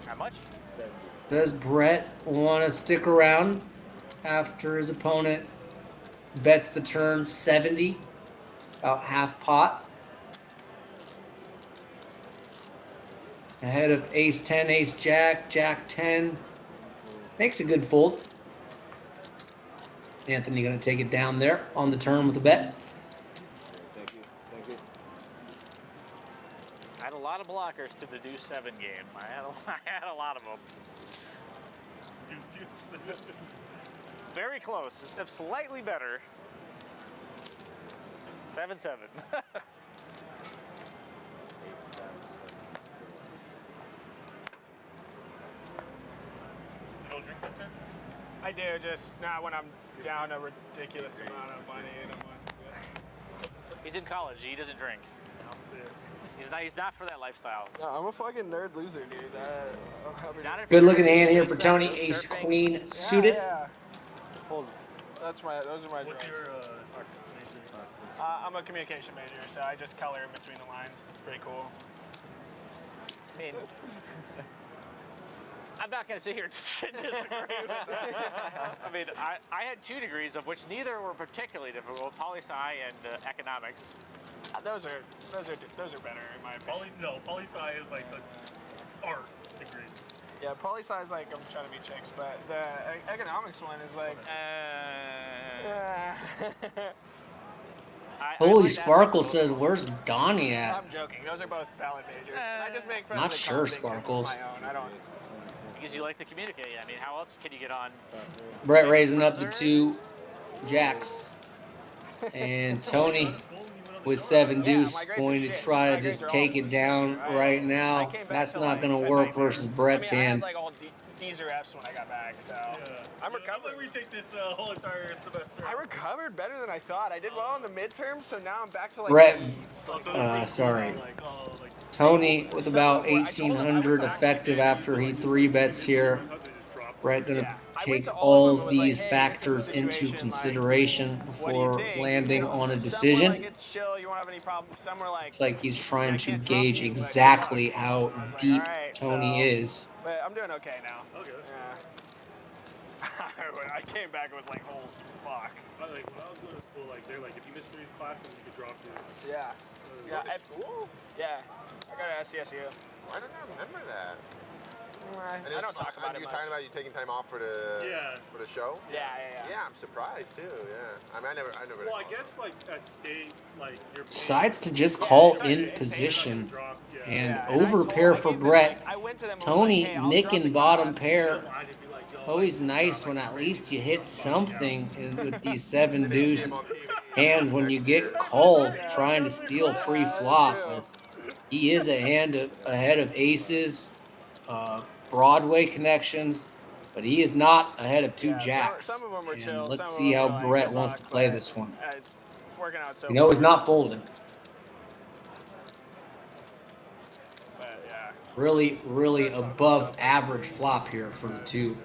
How much? Does Brett want to stick around after his opponent bets the turn 70? About half pot. Ahead of ace 10, ace jack, jack 10. Makes a good fold. Anthony going to take it down there on the turn with a bet. Thank you. Thank you. I had a lot of blockers to the deuce 7 game. I had a lot of them. Very close, except slightly better. 7-7. I do, just not when I'm down a ridiculous amount of money in a month. He's in college. He doesn't drink. He's not for that lifestyle. No, I'm a fucking nerd loser, dude. Good looking hand here for Tony. Ace queen suited. Yeah. Those are my What's drugs. your I'm a communication major, so I just color in between the lines. It's pretty cool. I mean, I'm not going to sit here and disagree with that. I mean, I had 2 degrees, of which neither were particularly difficult, poli-sci and economics. Those are better in my opinion. Poli-sci is like an art degree. Yeah, poli-sci is like I'm trying to be chicks, but the economics one is like. Holy Sparkle says, "Where's Donnie at?" I'm joking. Those are both valid majors. I just make fun Not of the sure, company 'cause Sparkles. it's my own. I don't. Because you like to communicate. I mean, how else can you get on? Brett raising up the 2 jacks. And Tony with 7 deuce going to try to just take it down right now. That's not going to work versus Brett's hand. I had like all D's or F's when I got back, so I'm recovered. I'm retake this whole entire semester. I recovered better than I thought. I did well in the midterms, so now I'm back to like. Brett, D's. sorry. Tony with about 1,800 effective after he 3-bets here. Brett going to take all of these factors into consideration before landing on a decision. Some were like, it's chill, you won't have any problems. Some were like. It's like he's trying to gauge exactly how deep Tony is. But I'm doing okay now. Okay. Yeah. When I came back, it was like, oh fuck. When I was going to school, like they're like, if you miss 3 classes, you could drop it. Yeah. Yeah. At school? Yeah. I got an SCSU. Why don't I remember that? I don't talk about it You're much. talking about you taking time off for the show? Yeah. Yeah, I'm surprised too. Yeah, I mean, I never. Well, I guess like at state, like you're Decides to just call in position and overpair for Brett. Tony nicking bottom pair. Always nice when at least you hit something with these 7 deuce. hands when you get called trying to steal pre-flop. As he is ahead of aces, Broadway connections, but he is not ahead of two jacks. Some of them were and chill. let's some see of them how were like, Brett good wants luck, to play but, this one. It's working out so You know, he's far. not folding. But, yeah. Really above average flop here for the two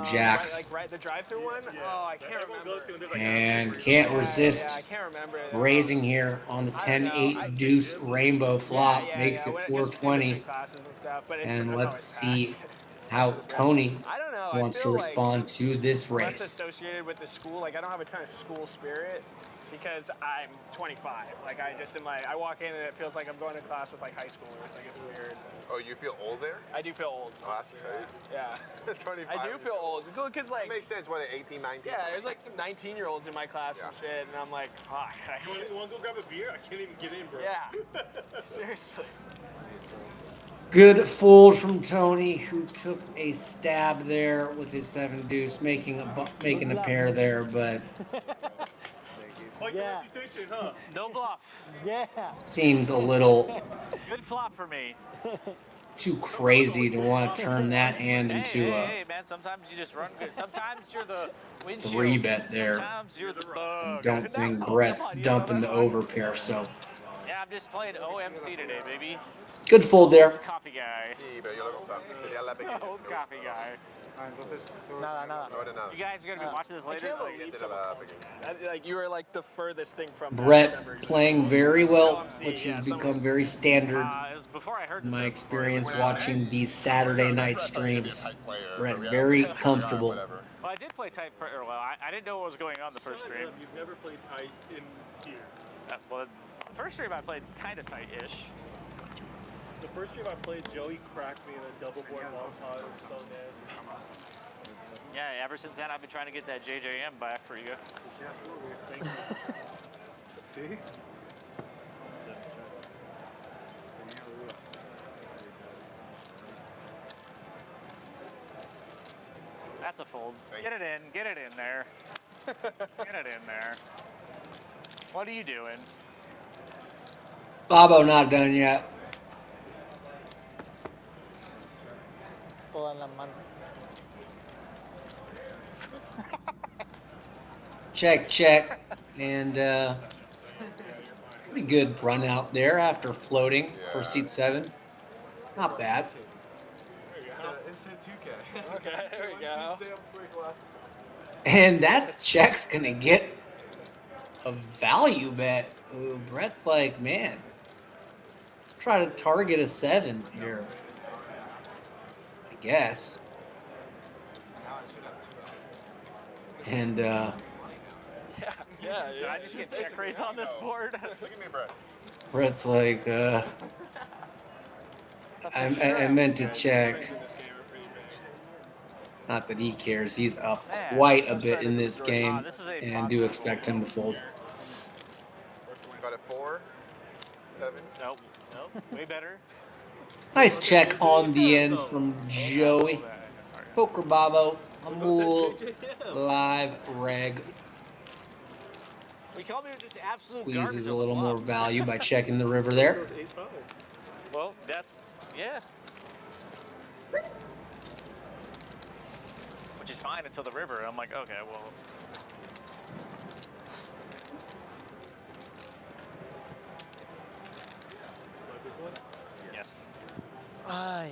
jacks. Right, the drive-through one? Oh, I can't remember. And can't resist I can't remember. raising here on the 10-8 deuce rainbow flop. Makes it Just 420. in classes and stuff, but it's And let's always see packed. how Tony I don't know. wants I to feel respond to this less race. associated with the school. Like I don't have a ton of school spirit because I'm 25. Like I just am like I walk in and it feels like I'm going to class with like high schoolers. Like it's weird. Oh, you feel old there? I do feel old. Oh, that's great. Yeah. 25. I do feel old. Because like it makes sense. What, 18, 19? Yeah, there's like some 19-year-olds in my class and shit, and I'm like, fuck. You want to go grab a beer? I can't even get in, bro. Yeah. Seriously. Good fold from Tony, who took a stab there with his 7 deuce, making a pair there, but Quite the reputation, huh? No bluff. Yeah. seems a little Good flop for me. too crazy to want to turn that hand into Hey, man, sometimes you just run good. Sometimes you're the a windshield. 3-bet there. Sometimes you're the bug. Don't think Brett's dumping the over pair, so Yeah, I'm just playing OMC today, baby. good fold there. Coffee guy. Sí, pero yo lo compré. Sería la pequeña. Old coffee guy. Nada. You guys are gonna be watching this later. Like you were like the furthest thing from Brett playing very well, which has become very standard It was before I heard in my experience watching these Saturday night streams. Brett very comfortable. Well, I did play tight. Well, I didn't know what was going on the first stream. You've never played tight in here. Well, the first stream I played kind of tight-ish. The first stream I played, Joey cracked me in a double board long shot. It was so nasty. Yeah, ever since then I've been trying to get that JJM back for you. Thank you. See? That's a fold. Get it in there. Get it in there. What are you doing? Bobo not done yet. Toda la mano. Check. And pretty good run out there after floating for seat 7. Not bad. Instant 2K. Okay, there we go. And that check's gonna get a value bet. Ooh, Brett's like, man, let's try to target a 7 here. I guess. And Yeah. Did I just get check raise on this board? Look at me, Brett. Brett's like, I meant to check. Not that he cares. He's up quite a bit in this game, and do expect him to fold. Got a 4, 7. Nope. Way better. Nice check on the end from Joey. Poker Bobo, Jamul, live reg. We call me just absolute Squeezes a little more value by checking the river there. Well, that's, yeah. Which is fine until the river. I'm like, okay, well. Yes. Ay.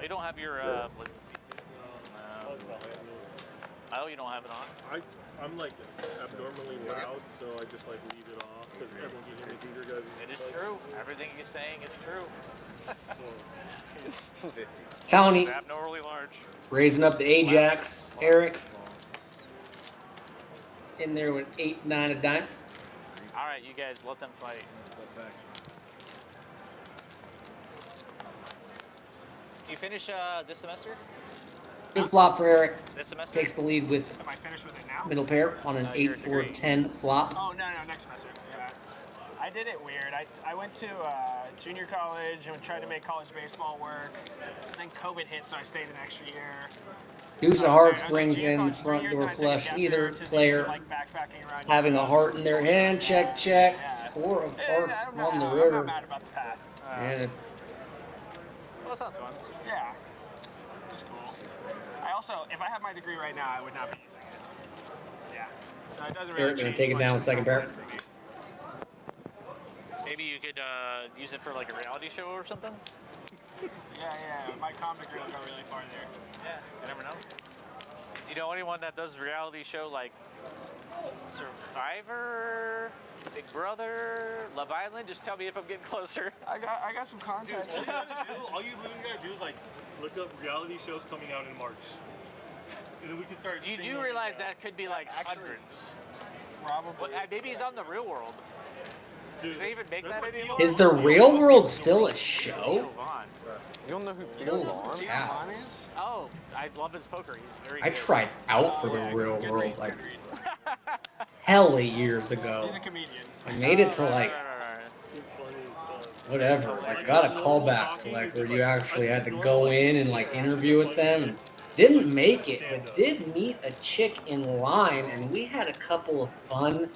You don't have your, what is it, C2? Oh, you don't have it on? I'm like abnormally loud, so I just like leave it off because everyone can hear me through your guys. It is true. Everything you're saying is true. Tony Abnormally large. raising up the Ajax. Eric in there with 8, 9 of diamonds. All right, you guys, let them fight. Do you finish this semester? Good flop for Eric. This semester? Takes the lead with Am I finished with it now? middle pair on an You're in degree. 8-4-10 flop. Oh, no, next semester. Yeah. I did it weird. I went to junior college and tried to make college baseball work. Then COVID hit, so I stayed an extra year. Deuce of hearts brings in front door flush. Either player having a heart in their hand. Check, check. 4 of hearts on the river. I'm not mad about the path. And Well, that sounds fun. Yeah. It's cool. I also, if I had my degree right now, I would not be using it. Yeah. So it doesn't really Eric gonna take it down with second pair. Maybe you could use it for like a reality show or something? Yeah. My comm degree will go really far there. Yeah, you never know. You know anyone that does reality show like Survivor, Big Brother, Love Island? Just tell me if I'm getting closer. I got some contacts. All you literally gotta do is like look up reality shows coming out in March, and then we can start. You do realize that could be like hundreds. Probably. Maybe he's on The Real World. Dude, do they even make that anymore? is the real world still a show? You don't know who Holy Theo cow. is? Oh, I love his poker. He's very I good. tried out for the real world like hella years ago. He's a comedian. I made it to like whatever. Like got a call back to like where you actually had to go in and like interview with them. Didn't make it, but did meet a chick in line, and we had a couple of fun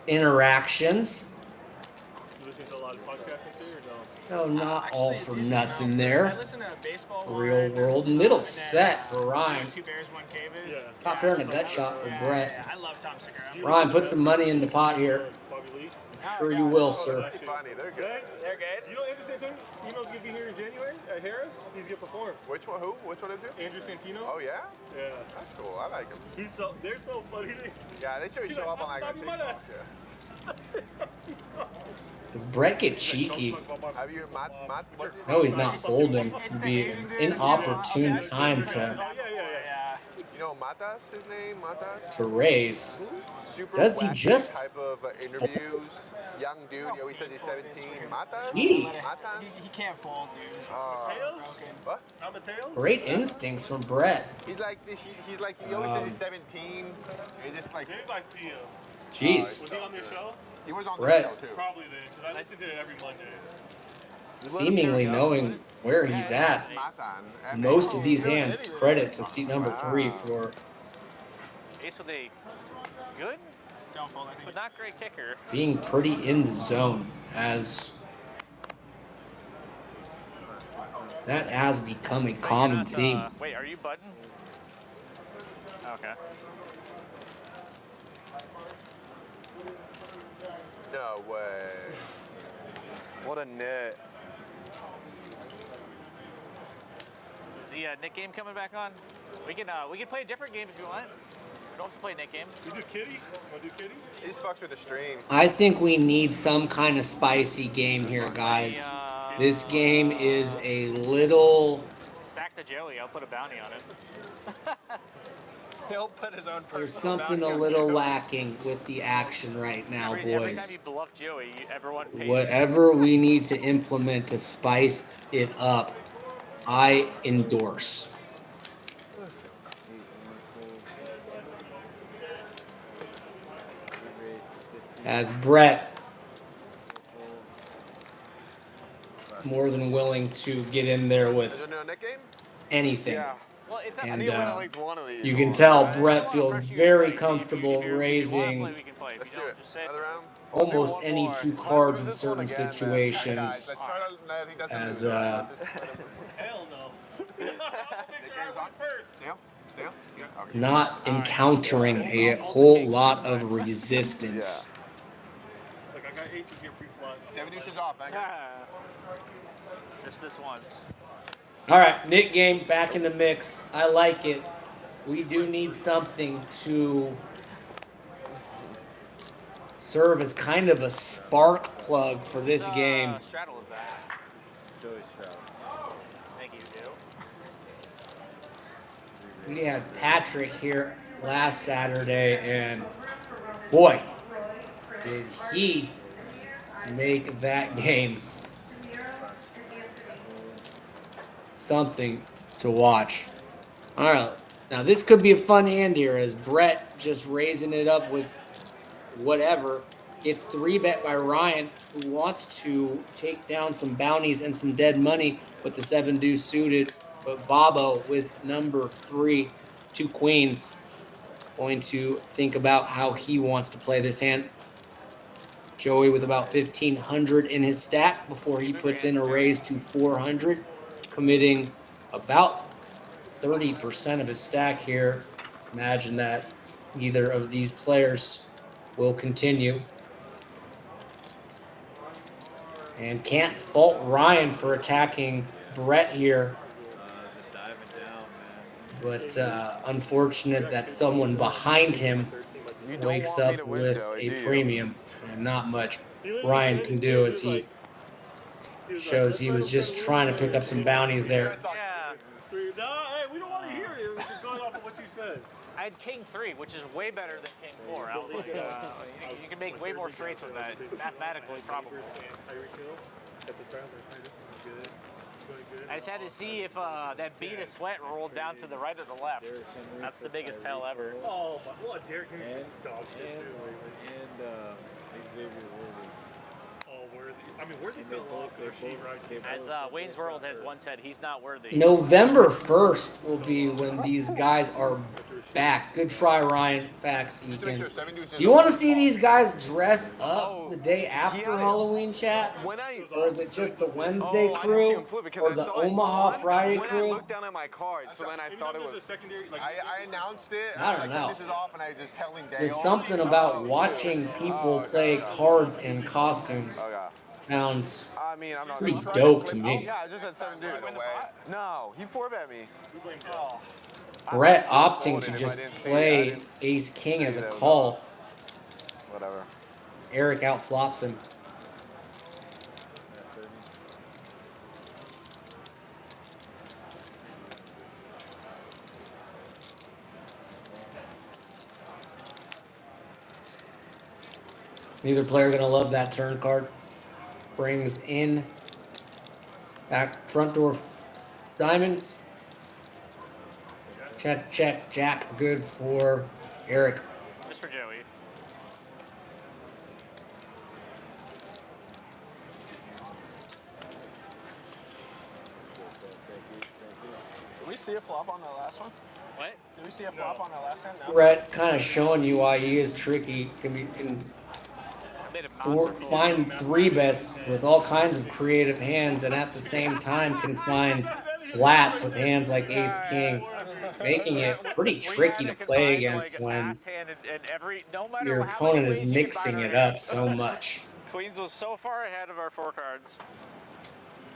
interactions. You listen to a lot of podcasts or no? So not all for nothing there. I listen to baseball. Real world middle set for Ryan. Two Bears, one Cavis. Top pair and a gut shot for Brett. Yeah, I love Tom Segura. Ryan, put some money in the pot here. I'm sure you will, sir. Funny, they're good. They're good. You know Andrew Santino? You know he's gonna be here in January at Harris. He's gonna perform. Which one? Who? Which one is it? Andrew Santino. Oh yeah. Yeah. That's cool. I like him. They're so funny. Yeah, they should show up on like a TikTok. Does Brett get cheeky? Have you Matt? What's his No, name? he's not folding. It'd be an inopportune time Yeah. You know Matas, his name? Matas? to raise. Super Does he wacky just type of interviews? Young dude, he always says he's 17. Matas? Jeez. Matan? He can't fold, dude. What? Amateo? Great instincts from Brett. He's like, he always says he's 17. He's just like, Maybe I see him. Jeez. Was he on their show? he was on Brett. the show too. Probably then, because I listen to it every Monday. Seemingly knowing where he's at. Matan. Most of these hands credit to seat number 3 for Ace with a good, Don't fold, I think. but not great kicker. being pretty in the zone, as that has become a common theme. Wait, are you button? Okay. No way. What a net. Is the Nick game coming back on? We can play a different game if you want. We don't have to play Nick game. We do kitty? Want to do kitty? These fucks with the stream. I think we need some kind of spicy game here, guys. This game is a little... Stack the Joey. I'll put a bounty on it. He'll put his own personal There's something bounty a on little you. lacking with the action right now, Every time boys. you bluff Joey, everyone pays. Whatever we need to implement to spice it up, I endorse. As Brett, more than willing to get in there with Is there no net game? anything. Yeah. Well, it's up And, to you. uh, Like one of these. You can tell Brett feels very comfortable If you wanna raising play, we can play. If Let's you do don't, it. just say Another so. round? almost any 2 cards in certain Guys, situations. let's try to let he doesn't As, lose. uh, Let's just let him- Hell no. I'll make sure I won first. Dale? Dale? Yeah. Okay. Not encountering a whole lot of resistance. Look, I got aces here pre-flop. 7 deuces off. I got Ah. Just this once. All right, Nick game back in the mix. I like it. We do need something to serve as kind of a spark plug for this game. Straddle is that? Joey Stroud. Thank you, Joe. We had Patrick here last Saturday, and boy, did he make that game something to watch. All right. Now, this could be a fun hand here as Brett just raising it up with whatever. Gets 3-bet by Ryan, who wants to take down some bounties and some dead money with the 7 deuce suited. But Bobo with number 3, 2 queens, going to think about how he wants to play this hand. Joey with about 1,500 in his stack before he puts in a raise to 400, committing about 30% of his stack here. Imagine that neither of these players will continue. And can't fault Ryan for attacking Brett here. But unfortunate that someone behind him wakes up with a premium. And not much Ryan can do as he shows he was just trying to pick up some bounties there. Yeah. No, hey, we don't want to hear it. We're just going off of what you said. I had king 3, which is way better than king 4. I was like, you can make way more straights with that. Mathematically probable. I just had to see if that bead of sweat rolled down to the right or the left. That's the biggest tell ever. Oh, my God, Derek, you're dog shit too. And Xavier Worthy. Oh, Worthy. I mean, Worthy been a lot for Sheet Rising. As Wayne's World had once said, he's not worthy. November 1st will be when these guys are back. Good try, Ryan. Facts, Eakin. Do you want to see these guys dress up the day after Halloween, chat? Or is it just the Wednesday crew? Or the Omaha Friday When I crew? looked down at my card, so then I thought it was. I announced it. I don't said know. This is off, and I just telling Dale. There's something about watching people play cards in costumes. Sounds I mean, I'm not pretty gonna- dope to me. Yeah, I just had 7 dudes. No, he 4-bet me. Oh. Brett opting to just play ace king as a call. Whatever. Eric outflops him. Neither player gonna love that turn card. Brings in back front door diamonds. Check, check, jack. Good for Eric. Just for Joey. Did we see a flop on that last one? What? Did we see a flop on that last hand? No. Brett kind of showing you why he is tricky. Can find 3-bets with all kinds of creative hands, and at the same time can find flats with hands like ace king, making it pretty tricky to play against when your opponent is mixing it up so much. Queens was so far ahead of our 4 cards.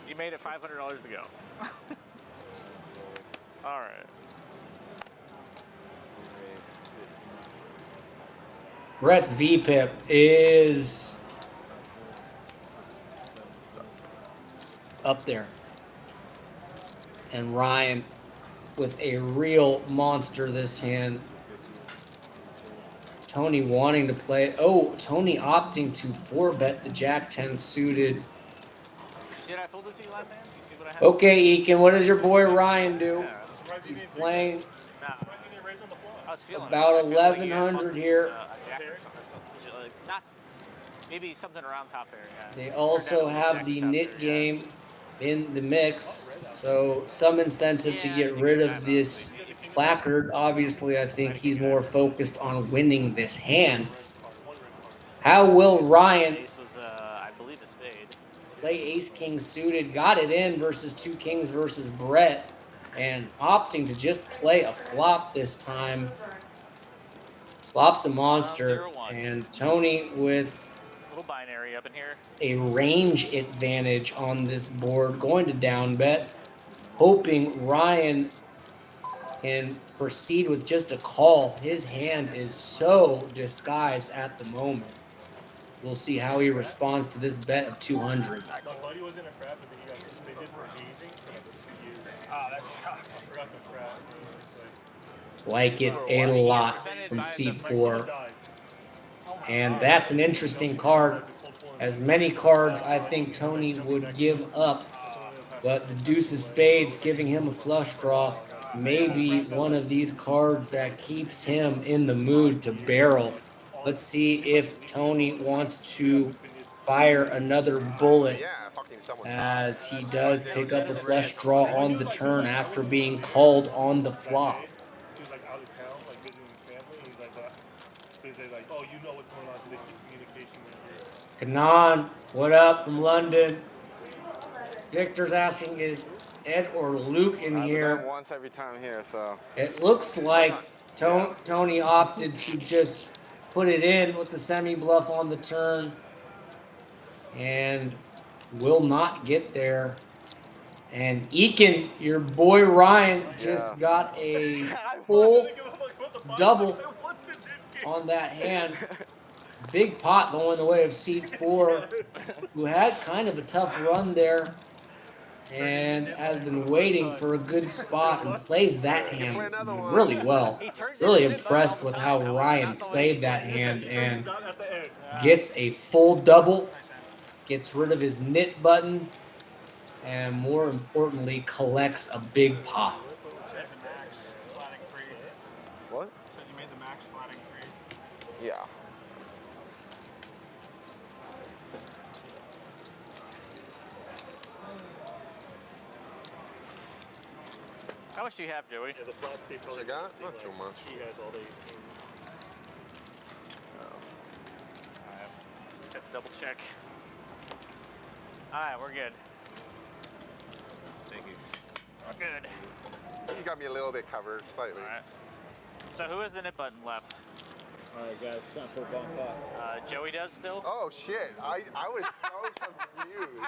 You made it $500 to go. All right. Brett's VPIP is up there. And Ryan with a real monster this hand. Tony wanting to play. Oh, Tony opting to 4-bet the Jack 10 suited. Did I fold it to you last hand? You see what I have? Okay, Eakin, what does your boy Ryan do? He's playing about 1,100 here. Maybe something around top there, yeah. They also have the knit game in the mix, so some incentive to get rid of this placard. Obviously, I think he's more focused on winning this hand. How will Ryan Ace was, I believe, a spade. play ace-king suited? Got it in versus 2 kings versus Brett, and opting to just play a flop this time. Flop's a monster, and Tony with Little binary up in here. a range advantage on this board, going to down bet, hoping Ryan can proceed with just a call. His hand is so disguised at the moment. We'll see how he responds to this bet of 200. My buddy was in a frat, but then he got suspended for hazing for like 2 years. Oh, that sucks. I forgot the frat. Like it a lot from C4. And that's an interesting card. As many cards I think Tony would give up, but the deuce of spades giving him a flush draw. Maybe one of these cards that keeps him in the mood to barrel. Let's see if Tony wants to fire another bullet, as he does pick up a flush draw on the turn after being called on the flop. He was like out of town, like visiting his family, and he's like, oh, you know what's going on, the communication with you. Kanan, what up from London? Victor's asking, is Ed or Luke in here? Once every time here, so. It looks like Tony opted to just put it in with the semi-bluff on the turn and will not get there. And Eakin, your boy Ryan, just got a full double on that hand. Big pot going the way of seat 4, who had kind of a tough run there and has been waiting for a good spot and plays that hand really well. Really impressed with how Ryan played that hand and gets a full double, gets rid of his knit button, and more importantly, collects a big pot. What? Said you made the max flatting free. Yeah. How much do you have, Joey? Yeah, the flat they probably got? Not too much. He has all these. Alright. Just double check. Alright, we're good. Thank you. We're good. You got me a little bit covered, slightly. Alright. So who has the knit button left? Alright, guys, time for a bomb pot. Joey does still? Oh shit! I was so confused.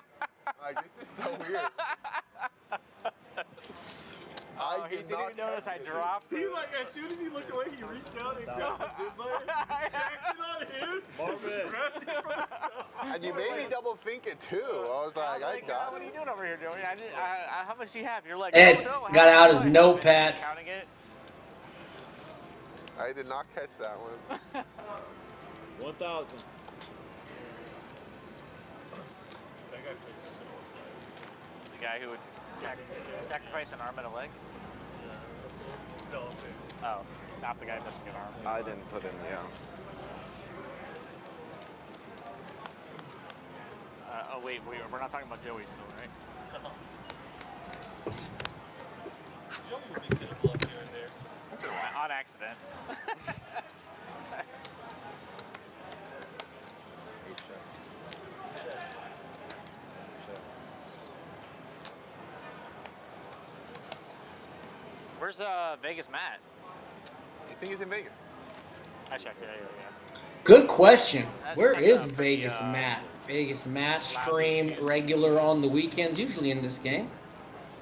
Like, this is so weird. He didn't even notice I dropped it. He like, as soon as he looked away, he reached out and grabbed the bit button, stacked it on his, grabbed it from the top. And you made me double think it too. I was like, I got What are it. you doing over here, Joey? How much do you have? You're like, Ed oh, no, got out his notepad. Counting it. I did not catch that one. 1,000. The guy who would sacrifice an arm and a leg? No, Oh, not the guy missing an arm. I didn't put in, yeah. Oh wait, we're not talking about Joey still, right? Joey would mix it a bluff here and there. On accident. Where's Vegas Matt? You think he's in Vegas? I checked it. Yeah. Good question. Where That's is a pretty, Vegas Matt? Vegas Matt stream regular on the weekends, usually in this game.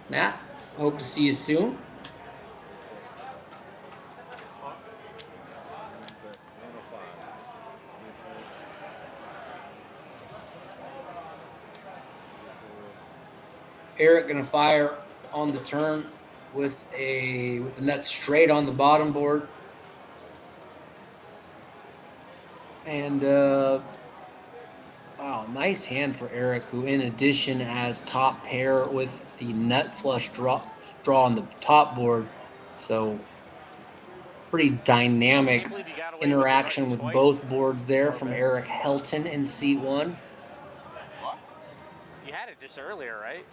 Matt, hope to see you soon. Eric gonna fire on the turn with the nut straight on the bottom board. And wow, nice hand for Eric, who in addition has top pair with the nut flush draw on the top board. So pretty dynamic interaction with both boards there from Eric Helton in C1. What? You had it just earlier, right?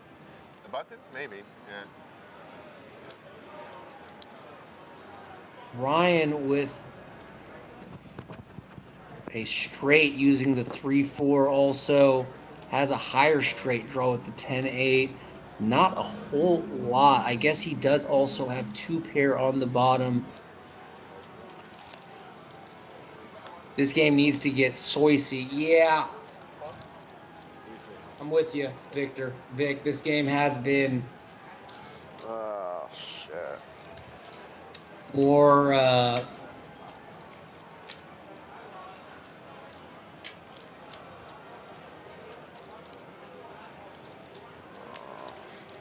The button? Maybe, yeah. Ryan with a straight using the 3-4, also has a higher straight draw with the 10-8. Not a whole lot. I guess he does also have 2 pair on the bottom. This game needs to get soicy. Yeah. I'm with you, Victor. Vic, this game has been Oh, shit. more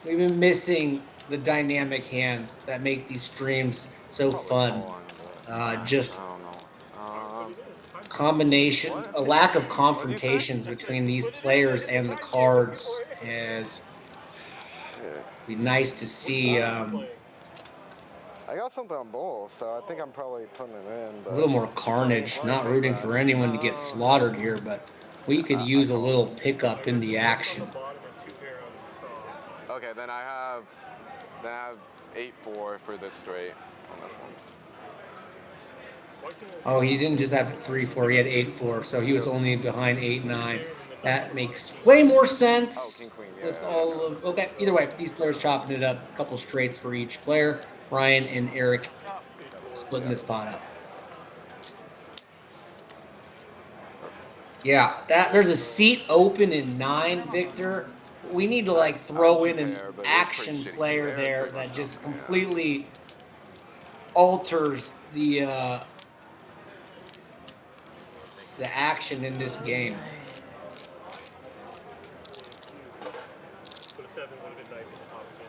we've been missing the dynamic hands that make these streams so fun. Just combination, a lack of confrontations between these players and the cards is Be nice to see I got something on both, so I think I'm probably putting it in. a But little more carnage. Not rooting for anyone to get slaughtered here, but we could use a little pickup in the action. Okay, then I have 8-4 for this straight on this one. Oh, he didn't just have 3-4, he had 8-4, so he was only behind 8-9. That makes way more sense with all of. Okay, either way, these players chopping it up. A couple straights for each player. Ryan and Eric splitting this pot up. Yeah, there's a seat open in 9, Victor. We need to like throw in an action player there that just completely alters the action in this game. But a 7 would have been nice in the top 10.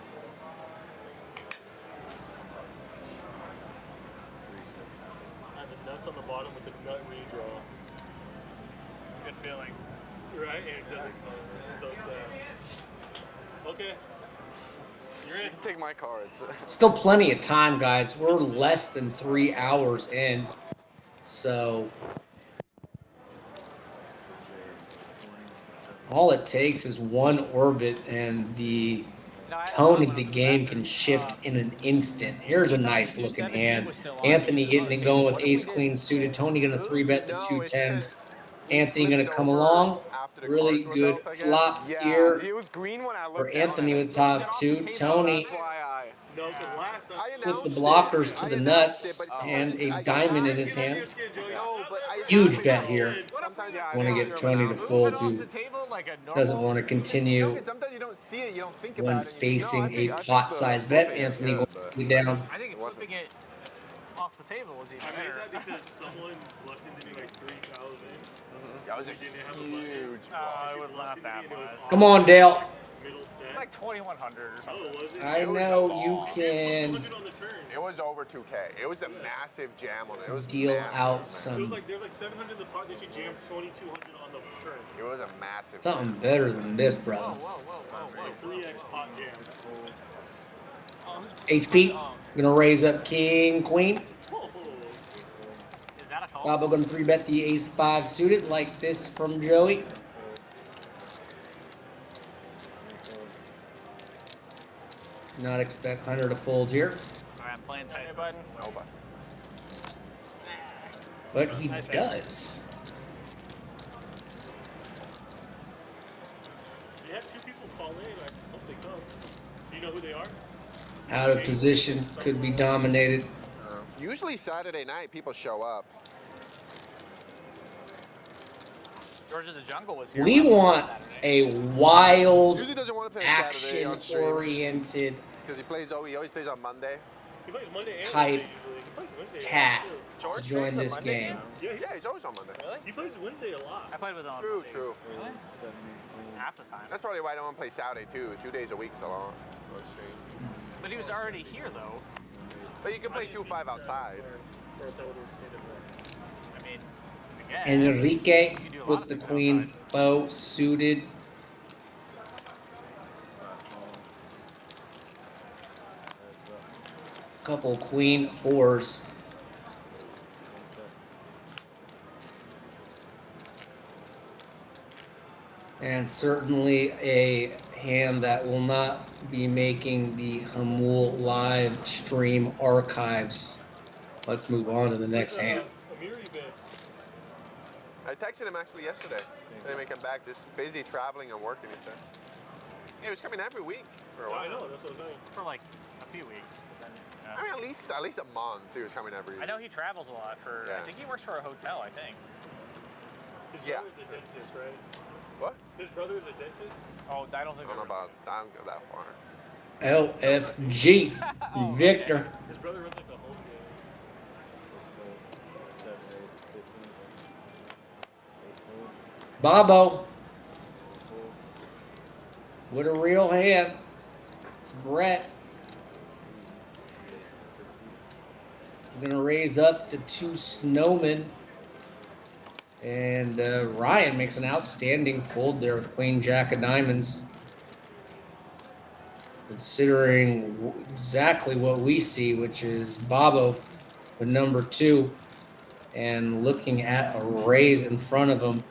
And the nuts on the bottom with the nut redraw. Good feeling. Right? And it doesn't come. It's so sad. Okay. You're in. You can take my cards. Still plenty of time, guys. We're less than 3 hours in. So all it takes is one orbit and the tone of the game can shift in an instant. Here's a nice looking hand. Anthony getting it going with ace queen suited. Tony gonna 3-bet the 2 10s. Anthony gonna come along. Really good flop here It was green when I for looked down Anthony at it. with top 2. Tony No, because last time. with the blockers to the nuts and a diamond in his hand. Huge bet here. Want to get Tony to fold, who doesn't want to continue when facing a pot-sized bet. Anthony going to be down. I think flipping it off the table was even I made better. that because someone left into me like 3,000. That was a huge it was not that much. Come on, Dale. It's like 2,100 or something. I know you can It was over 2K. It was a massive jam on it. It was deal massive. out There was some like 700 in the pot, then she jammed 2,200 on the turn. It was a massive something better than this, brother. 3x pot jam. HP gonna raise up king, queen. Is that a call? Bobo gonna 3-bet the ace 5 suited like this from Joey. Not expect Hunter to fold here, Alright, I'm playing tight, bud. No, but but he does. You had 2 people call in. I hope they come. Do you know who they are? Out of position, could be dominated. Usually Saturday night people show up. George of the Jungle was here. We want a wild, Usually doesn't want to play Saturday on stream action-oriented because he always plays on Monday. He plays Monday and type Wednesday usually. He plays Wednesday cat a lot, to join this game. too. Yeah, Yeah, he's always on Monday. Really? he plays Wednesday a lot. I played with him on True, Monday. true. Really? Half the time. That's probably why I don't want to play Saturday too. 2 days a week is a lot on stream. But he was already here, though. But you can play 2-5 outside. I mean, again. Enrique with the queen foe suited. Couple queen 4s. And certainly a hand that will not be making the Jamul live stream archives. Let's move on to the next hand. I texted him actually yesterday. Didn't make him back. Just busy traveling and working. He said. Yeah, he was coming every week for a while. I know. That's what I was saying. For like a few weeks. Then, I mean, at least a month. He was coming every. I know he travels a lot for. Yeah. I think he works for a hotel. I think. His Yeah. brother's a dentist, right? What? His brother is a dentist? Oh, I don't think. I don't know about. I don't go that far. LFG Victor. His brother runs like a home game. Bobo with a real hand. Brett gonna raise up the 2 snowmen. And Ryan makes an outstanding fold there with Queen Jack of Diamonds. considering exactly what we see, which is Bobo, the number 2, and looking at a raise in front of him.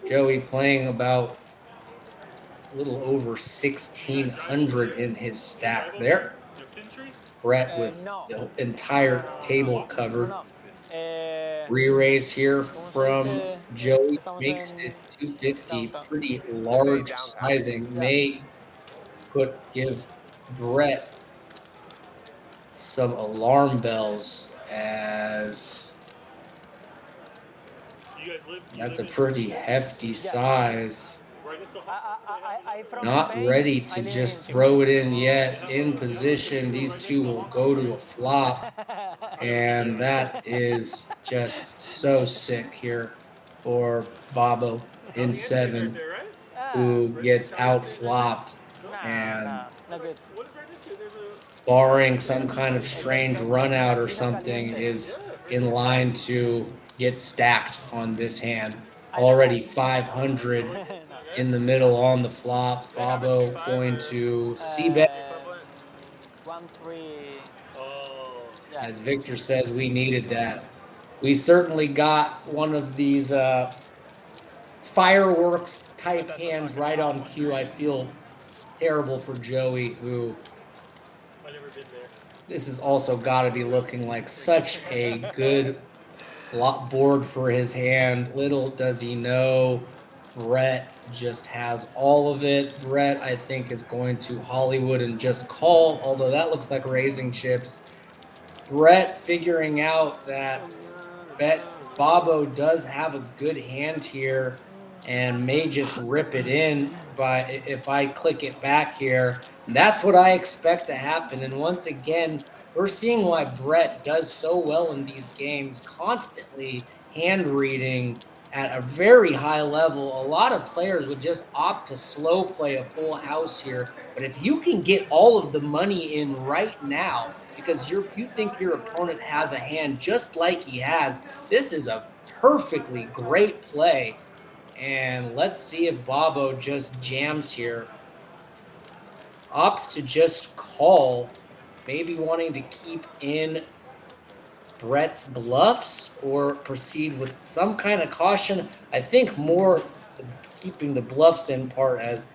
Joey playing about a little over 1,600 in his stack there. Brett with the entire table covered. Re-raise here from Joey makes it 250. Pretty large sizing. May give Brett some alarm bells, as that's a pretty hefty size. Not ready to just throw it in yet. In position, these two will go to a flop, and that is just so sick here for Bobo in 7, who gets out flopped, and barring some kind of strange run out or something, is in line to get stacked on this hand. Already 500 in the middle on the flop. Bobo going to c-bet. As Victor says, we needed that. We certainly got one of these fireworks type hands right on cue. I feel terrible for Joey, who this has also got to be looking like such a good flop board for his hand. Little does he know, Brett just has all of it. Brett, I think, is going to Hollywood and just call, although that looks like raising chips. Brett figuring out that Bobo does have a good hand here and may just rip it in if I click it back here. And that's what I expect to happen. And once again, we're seeing why Brett does so well in these games, constantly hand reading at a very high level. A lot of players would just opt to slow play a full house here. But if you can get all of the money in right now, because you think your opponent has a hand just like he has, this is a perfectly great play. And let's see if Bobo just jams here. Opts to just call, maybe wanting to keep in Brett's bluffs or proceed with some kind of caution. I think more keeping the bluffs in part, as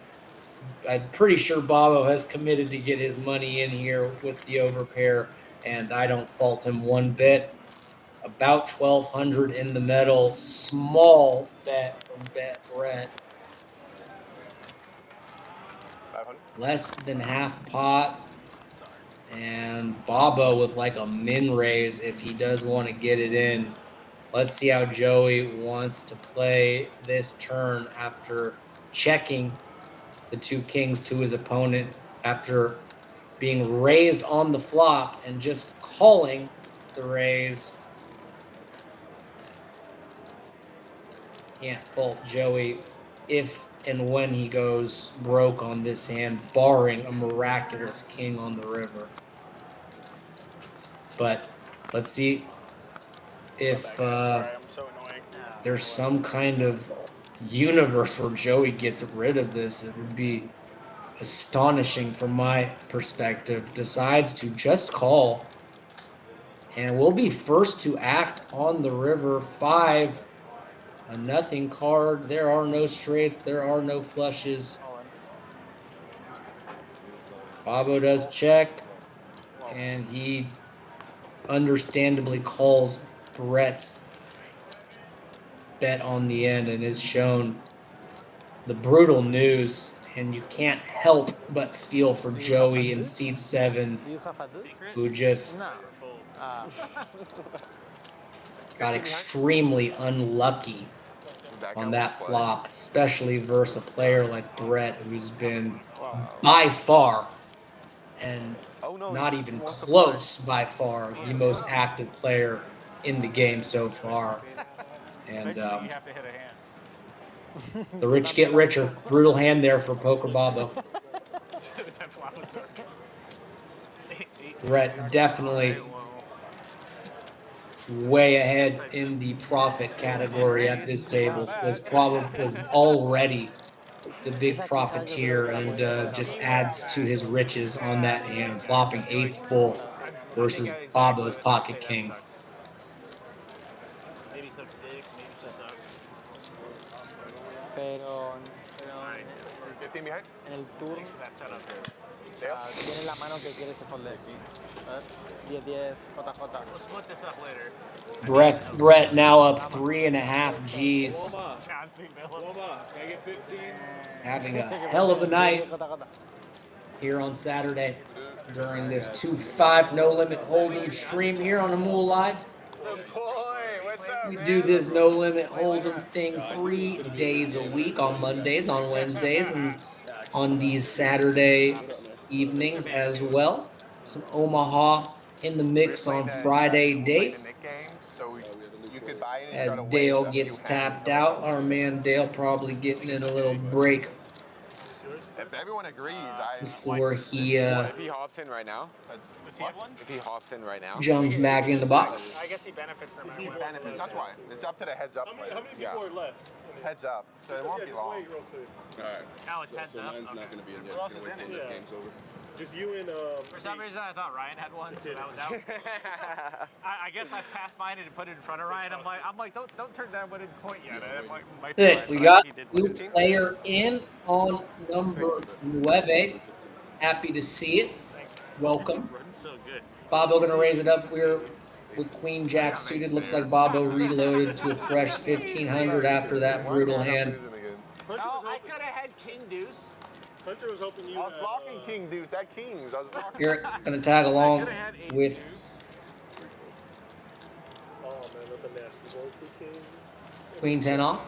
I'm pretty sure Bobo has committed to get his money in here with the overpair, and I don't fault him one bit. About 1,200 in the middle. Small bet from Brett. Less than half pot. And Bobo with like a min raise if he does want to get it in. Let's see how Joey wants to play this turn after checking the 2 kings to his opponent after being raised on the flop and just calling the raise. Can't fault Joey if and when he goes broke on this hand, barring a miraculous king on the river. But let's see if there's some kind of universe where Joey gets rid of this. It would be astonishing from my perspective. Decides to just call, and we'll be first to act on the river. 5, a nothing card. There are no straights. There are no flushes. Bobo does check, and he understandably calls Brett's bet on the end and is shown the brutal news. And you can't help but feel for Joey in seat 7, who just got extremely unlucky on that flop, especially versus a player like Brett, who's been by far, and not even close by far, the most active player in the game so far. And the rich get richer. Brutal hand there for Poker Bobo. Brett definitely way ahead in the profit category at this table. Was already the big profiteer and just adds to his riches on that hand, flopping eights full versus Babo's pocket kings. Maybe sucks dick, maybe sucks. Pero en el turno tiene la mano que quiere que foldee. A ver, 10-10, JJ. We'll split this up later. Brett now up 3.5 G's. Having a hell of a night here on Saturday during this 2-5 No Limit Hold'em stream here on Jamul Live. We do this No Limit Hold'em thing 3 days a week, on Mondays, on Wednesdays, and on these Saturday evenings as well. Some Omaha in the mix on Friday days. As Dale gets tapped out, our man Dale probably getting in a little break If everyone agrees, before he if he hops in right now, if he hops in right now, jumps back in the box. I guess he benefits from he benefits. That's why it's up to the heads up player. How many people are left? Heads up, so it won't be long. All right. Oh, it's heads up. Mine's not going to be in there. Who else is in it? Yeah. Game's over. Just you and For some reason, I thought Ryan had one. So I guess I passed mine and put it in front of Ryan. I'm like, don't turn that one in point yet. I'm like, my That's it. turn. We But got he did new one. player in on number 9. Happy to see it. Welcome. So good. Bobo gonna raise it up. We're with Queen Jack suited. Looks like Bobo reloaded to a fresh 1500 after that brutal hand. Oh, I could have had King Deuce. Hunter was hoping you. I was blocking King Deuce. That Kings. I was blocking. Eric gonna tag along with Oh man, that's a nasty roll for Kings. Queen 10 off.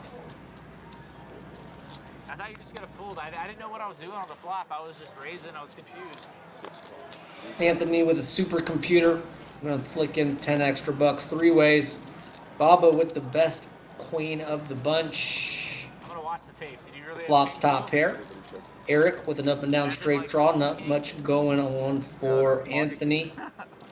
I thought you were just gonna fold. I didn't know what I was doing on the flop. I was just raising. I was confused. Anthony with a supercomputer. I'm gonna flick in 10 extra bucks 3 ways. Bobo with the best queen of the bunch. I'm gonna watch the tape. Did you really? Flops top pair. Eric with an up and down straight draw. Not much going on for Anthony.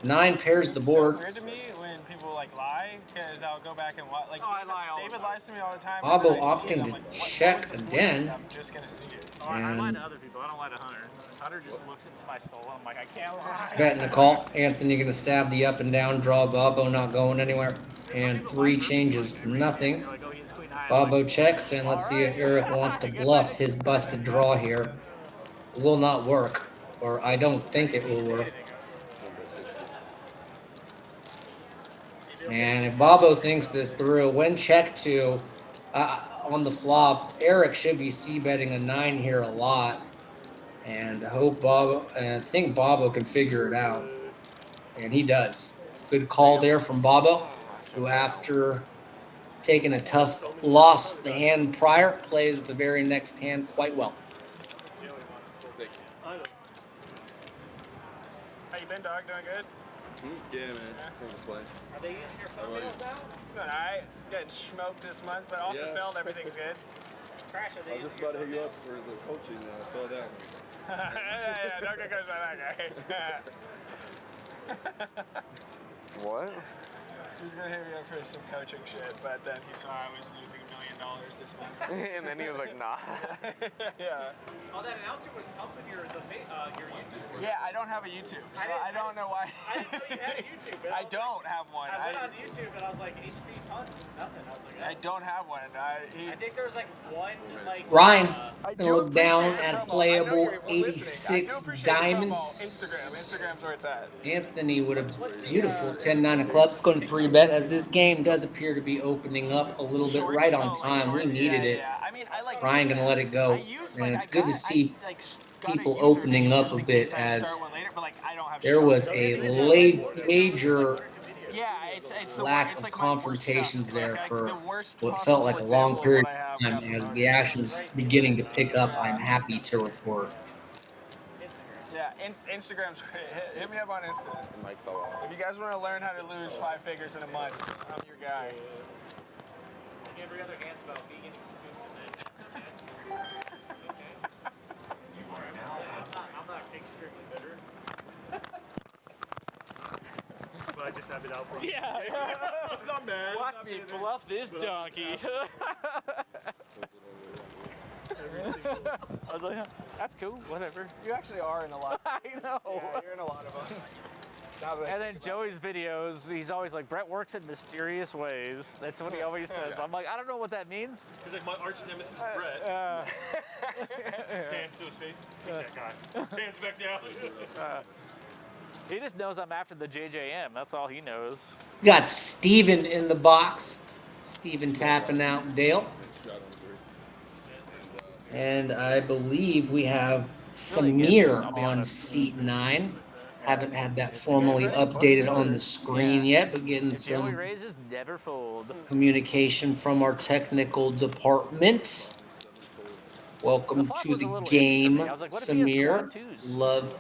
9 pairs the board. It's weird to me when people like lie, because I'll go back and watch. Like, I lie all David the time. lies to me all the time. Bobo and then I see it, opting I'm to like, check what was the point? again. I'm just gonna see it. I lie And to other people. I don't lie to Hunter. Hunter just looks into my soul. I'm like, I can't lie. betting a call. Anthony gonna stab the up and down draw. Bobo not going anywhere. And 3 changes, nothing. Like, oh, he's queen high. Bobo checks, and let's see if Eric wants to bluff his busted draw here. Will not work, or I don't think it will work. And if Bobo thinks this through, when check 2 on the flop, Eric should be c-betting a 9 here a lot. And I think Bobo can figure it out. And he does. Good call there from Bobo, who after taking a tough loss the hand prior, plays the very next hand quite well. How you been, dog? Doing good? Yeah, man. Thanks, play. Are they using your phone deals now? Doing alright. Getting smoked this month, but off the field, everything's good. Crash, are they I was using just your about to phone hit you deals? up for the coaching. I saw that. yeah, don't get close by that guy. What? He was gonna hit me up for some coaching shit, but then he saw I was losing $1 million this month. And then he was like, nah. Yeah. Oh, that announcer was pumping your YouTube. Yeah, I don't have a YouTube, so I don't know why. I didn't know you had a YouTube. But I don't have one. I went on YouTube and I was like, HP tons, nothing. I was like, I don't have one. I think there was like one like. Ryan I gonna do look down appreciate at the promo. playable I know you're listening. I do 86 appreciate the promo. diamonds. Instagram's where it's at. Anthony with a beautiful 10-9 of clubs, going to 3-bet as this game does appear to be opening up a little bit right on time. We needed it. Yeah. I mean, I like. Ryan gonna let it go, and it's good to see people opening up a bit as there was a major lack of confrontations there for what felt like a long period of time. As the action's beginning to pick up, I'm happy to report. Yeah, Instagram's great. Hit me up on Insta. Mike fell off. If you guys want to learn how to lose 5 figures in a month, I'm your guy. Every other hand's about me getting stupid. I'm not extremely bitter. But I just have it out for you. Yeah. I'm not mad. Watch me bluff this donkey. I was like, that's cool, whatever. You actually are in a lot. I know. Yeah, you're in a lot of them. And then Joey's videos, he's always like, Brett works in mysterious ways. That's what he always says. I'm like, I don't know what that means. He's like, my arch nemesis, Brett. Hands to his face. That guy. Hands back down. He just knows I'm after the JJM. That's all he knows. We got Steven in the box. Steven tapping out Dale. And I believe we have Samir on seat 9. Haven't had that formally updated on the screen yet, but getting some raises never fold. Communication from our technical department. Welcome to the game, Samir. Love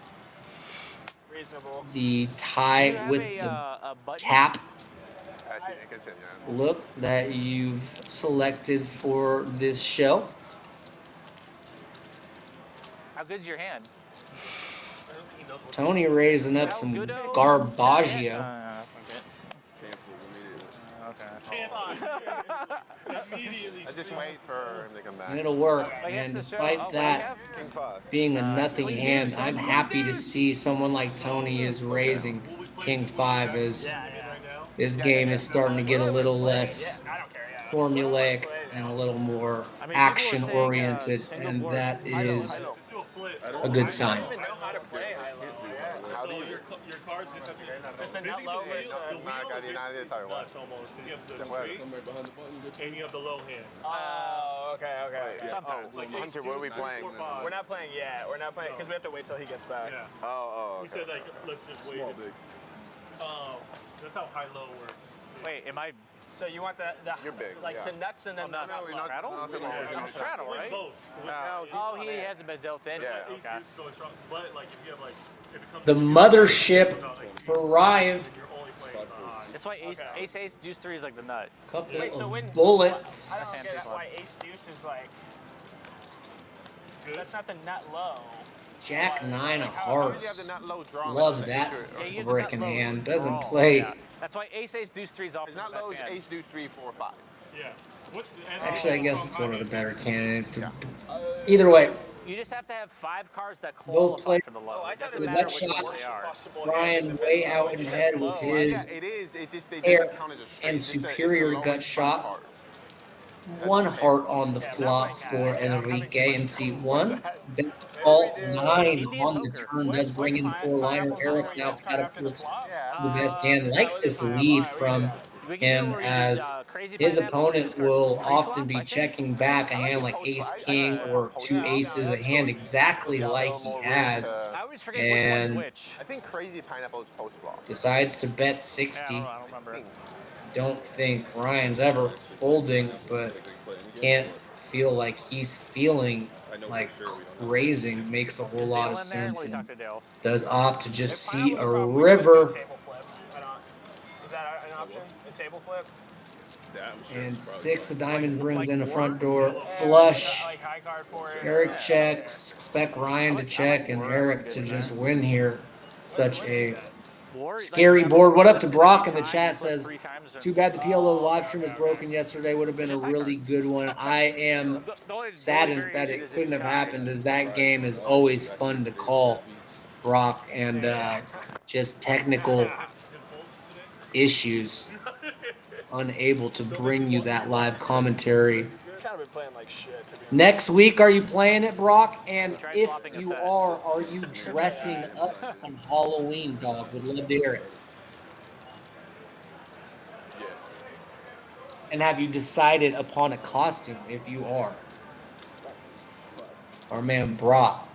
the tie with the cap look that you've selected for this show. How good's your hand? Tony raising up some Garbaggio. I just wait for him to come back. And it'll work. And despite that being a nothing hand, I'm happy to see someone like Tony is raising King 5 as this game is starting to get a little less formulaic and a little more action oriented, and that is a good sign. Your cards just have to the nut low versus and you have the low hand. Oh, okay. Sometimes. Hunter, what are we playing? We're not playing yet. We're not playing because we have to wait till he gets back. Yeah. Oh, We said like let's just wait. Small, big. That's how high-low works. Wait, am I? So you want the You're big, like the nuts and then not straddle? I'm straddle, right? Both. Oh, he hasn't been dealt in. Yeah. Okay. So it's strong. But like if you have like if it comes The mothership for Ryan. That's why ace deuce 3 is like the nut. Couple Wait, so of when bullets. I don't get why ace deuce is like. That's not the nut low. Jack 9 of hearts. Love that brick in hand. Doesn't play. Yeah. That's why ace deuce 3 is often It's not the best low, hand. ace, deuce, 3, 4, 5. Yeah. Actually, I guess it's one of the better candidates. Either way, You just have to have 5 cards that both qualify play for the low. with that shot. Ryan way out in head with his air and superior gut shot. 1 heart on the flop for Enrique in seat 1. All 9 on the turn does bring in 4-liner. Eric now catapults the best hand. Like this lead from him, as his opponent will often be checking back a hand like ace-king or 2 aces, a hand exactly like he has, and I think Crazy Pineapple's post flop. decides to bet 60. Don't think Ryan's ever folding, but can't feel like he's feeling like raising makes a whole lot of sense, and does opt to just see a river. Is that an option? A table flip? And 6 of diamonds brings in a front door flush. Eric checks. Expect Ryan to check and Eric to just win here. Such a scary board. What up to Brock in the chat says, too bad the PLO live stream was broken yesterday. Would have been a really good one. I am saddened that it couldn't have happened, as that game is always fun to call, Brock, and just technical issues unable to bring you that live commentary. Kind of been playing like shit, to be honest. Next week, are you playing it, Brock? And if you are you dressing up on Halloween, dog? Would love to hear it. And have you decided upon a costume if you are? Our man Brock,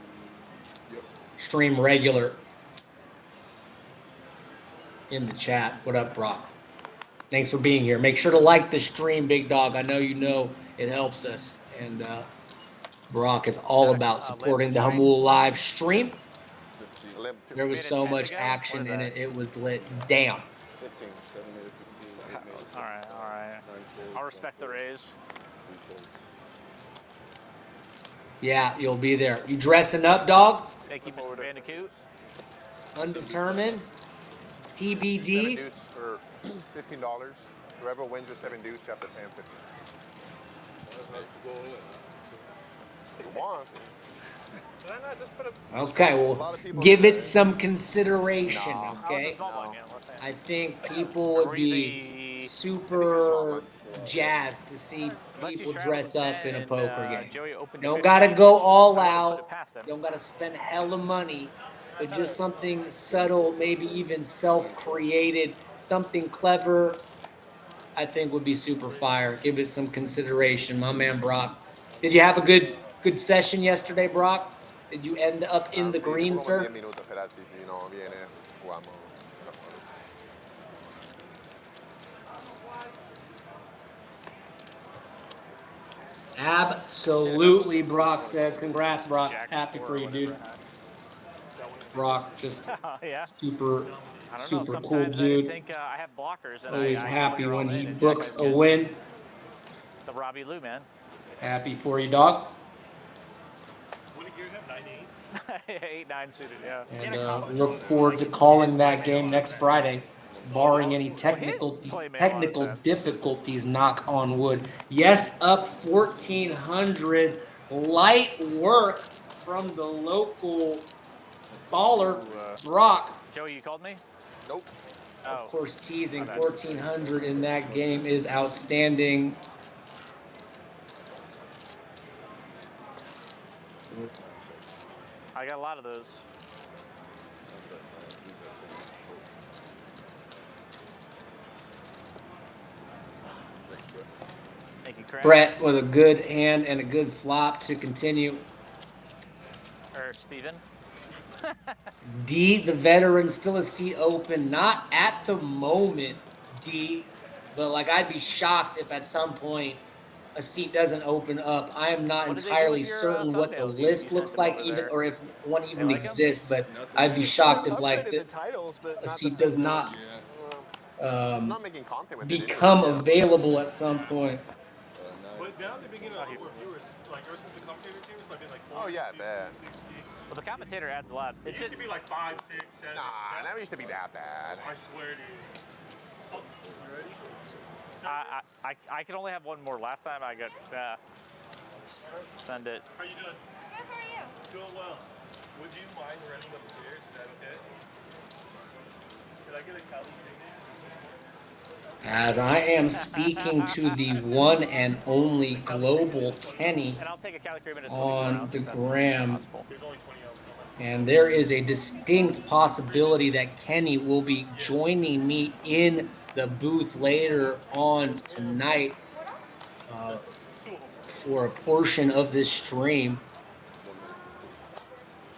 stream regular in the chat. What up, Brock? Thanks for being here. Make sure to like the stream, big dog. I know you know it helps us. And Brock is all about supporting the Jamul live stream. There was so much action in it. It was lit. Damn. All right. I'll respect the raise. Yeah, you'll be there. You dressing up, dog? Thank you, Mr. Bandicoot. Undetermined. TBD. For $15. Whoever wins with 7 deuce, you have to pay him 50. You want? Did I not just put a... Okay, well, give it some consideration, okay? I think people would be super jazzed to see people dress up in a poker game. Don't gotta go all out. Don't gotta spend hella money, but just something subtle, maybe even self-created, something clever, I think would be super fire. Give it some consideration, my man Brock. Did you have a good session yesterday, Brock? Did you end up in the green, sir? 10 minutos, esperar si no viene, jugamos. Absolutely, Brock says. Congrats, Brock. Happy for you, dude. Brock, just super cool dude. I have blockers. And always happy when he books a win. The Robbie Lou, man. Happy for you, dog. What did Garrett have? 9-8? 8-9 suited, yeah. And look forward to calling that game next Friday, barring any technical difficulties, knock on wood. Yes, up 1,400. Light work from the local baller, Brock. Joey, you called me? Nope. Of course, teasing 1,400 in that game is outstanding. I got a lot of those. Thank you, Craig. Brett with a good hand and a good flop to continue. Or Steven. D, the veteran, still a seat open. Not at the moment, D, but like I'd be shocked if at some point a seat doesn't open up. I am not entirely certain what the list looks like, even or if one even exists. But I'd be shocked if like a seat does not become available at some point. But now they've been getting a lot more viewers. Like ever since the commentator too, it's like been like 40, oh yeah, bad. 60. Well, the commentator adds a lot. It used to be like 5, 6, 7. Nah, never used to be that bad. I swear to you. Oh, you ready? I can only have one more. Last time I got, send it. How you doing? Good, how are you? Doing well. Would you mind running upstairs? Is that okay? Did I get a Cali ticket? As I am speaking to the one and only global Kenny on the gram. And there is a distinct possibility that Kenny will be joining me in the booth later on tonight for a portion of this stream.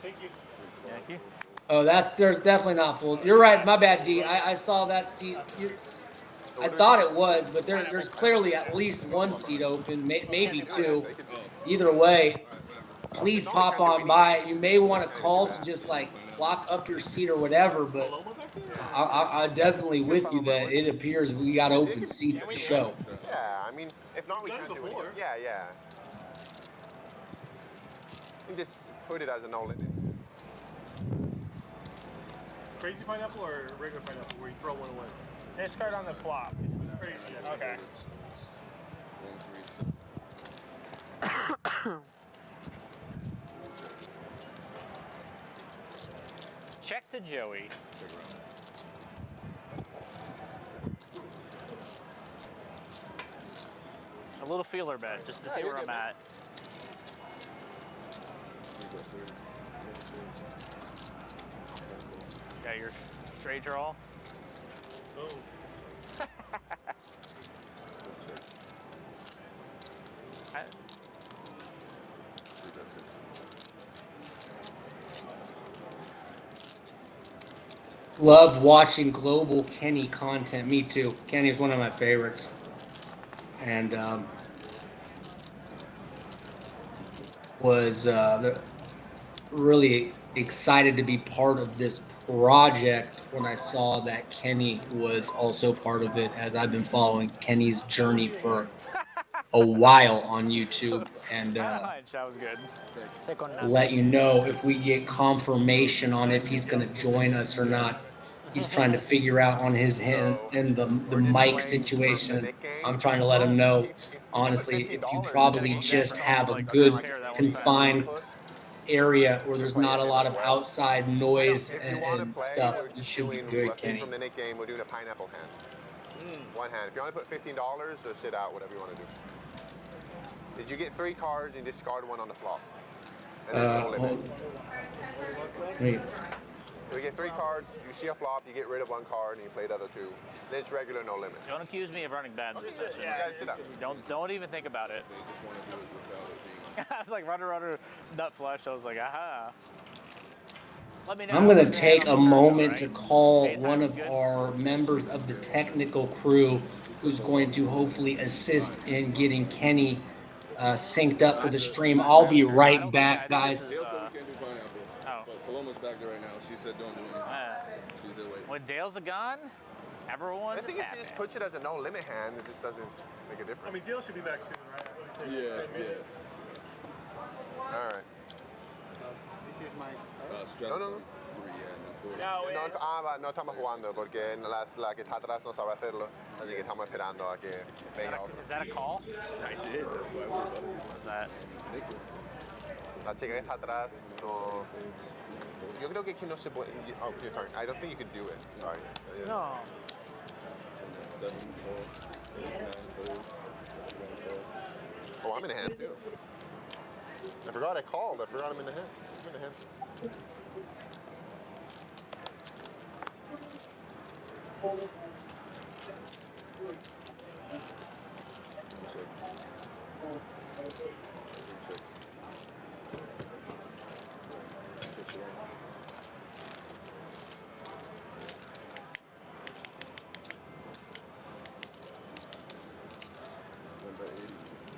Thank you. Thank you. Oh, there's definitely not full. You're right. My bad, D. I saw that seat. I thought it was, but there's clearly at least one seat open, maybe two. Either way, please pop on by. You may want to call to just like lock up your seat or whatever, but I'm definitely with you that it appears we got open seats to show. Yeah, I mean, if not, we can do it. Yeah, yeah. You can just put it as a no limit. Crazy pineapple or regular pineapple where you throw one away? Discard on the flop. Crazy. Okay. Check to Joey. A little feeler bet, just to see where I'm at. Got your straight draw. Oh. Love watching global Kenny content. Me too. Kenny is one of my favorites. And was really excited to be part of this project when I saw that Kenny was also part of it, as I've been following Kenny's journey for a while on YouTube, and let you know if we get confirmation on if he's going to join us or not. he's trying to figure out on his hand and the mic situation. I'm trying to let him know, honestly, if you probably just have a good confined area where there's not a lot of outside noise and stuff, you should be good, Kenny. From the Nick game, we're doing a pineapple hand. One hand. If you want to put $15 or sit out, whatever you want to do. Did you get 3 cards and discard one on the flop? And there's no limit. Wait. We get 3 cards, you see a flop, you get rid of 1 card, and you play the other 2. Then it's regular, no limit. Don't accuse me of running bad in this session. Yeah, sit out. Don't even think about it. I was like, runner, nut flush. I was like, aha. Let me know. I'm going to take a moment to call one of our members of the technical crew who's going to hopefully assist in getting Kenny synced up for the stream. I'll be right back, guys. Dale said we can't do pineapple. But Paloma's back there right now. She said don't do anything. She said wait. When Dale's gone, everyone I think if you just puts it as a no limit hand, it just doesn't make a difference. I mean, Dale should be back soon, right? Yeah. All right. This is my... No. No estamos jugando porque la que está atrás no sabe hacerlo, así que estamos esperando a que venga otro. Is that a call? I did. That's why we're about to do What's that? La chica que está atrás no. Yo creo que aquí no se puede. Oh, your turn. I don't think you can do it. Sorry. No. 7, 4, 9, 4. Oh, I'm in a hand too. I forgot I called. I forgot I'm in the hand. I'm in the hand.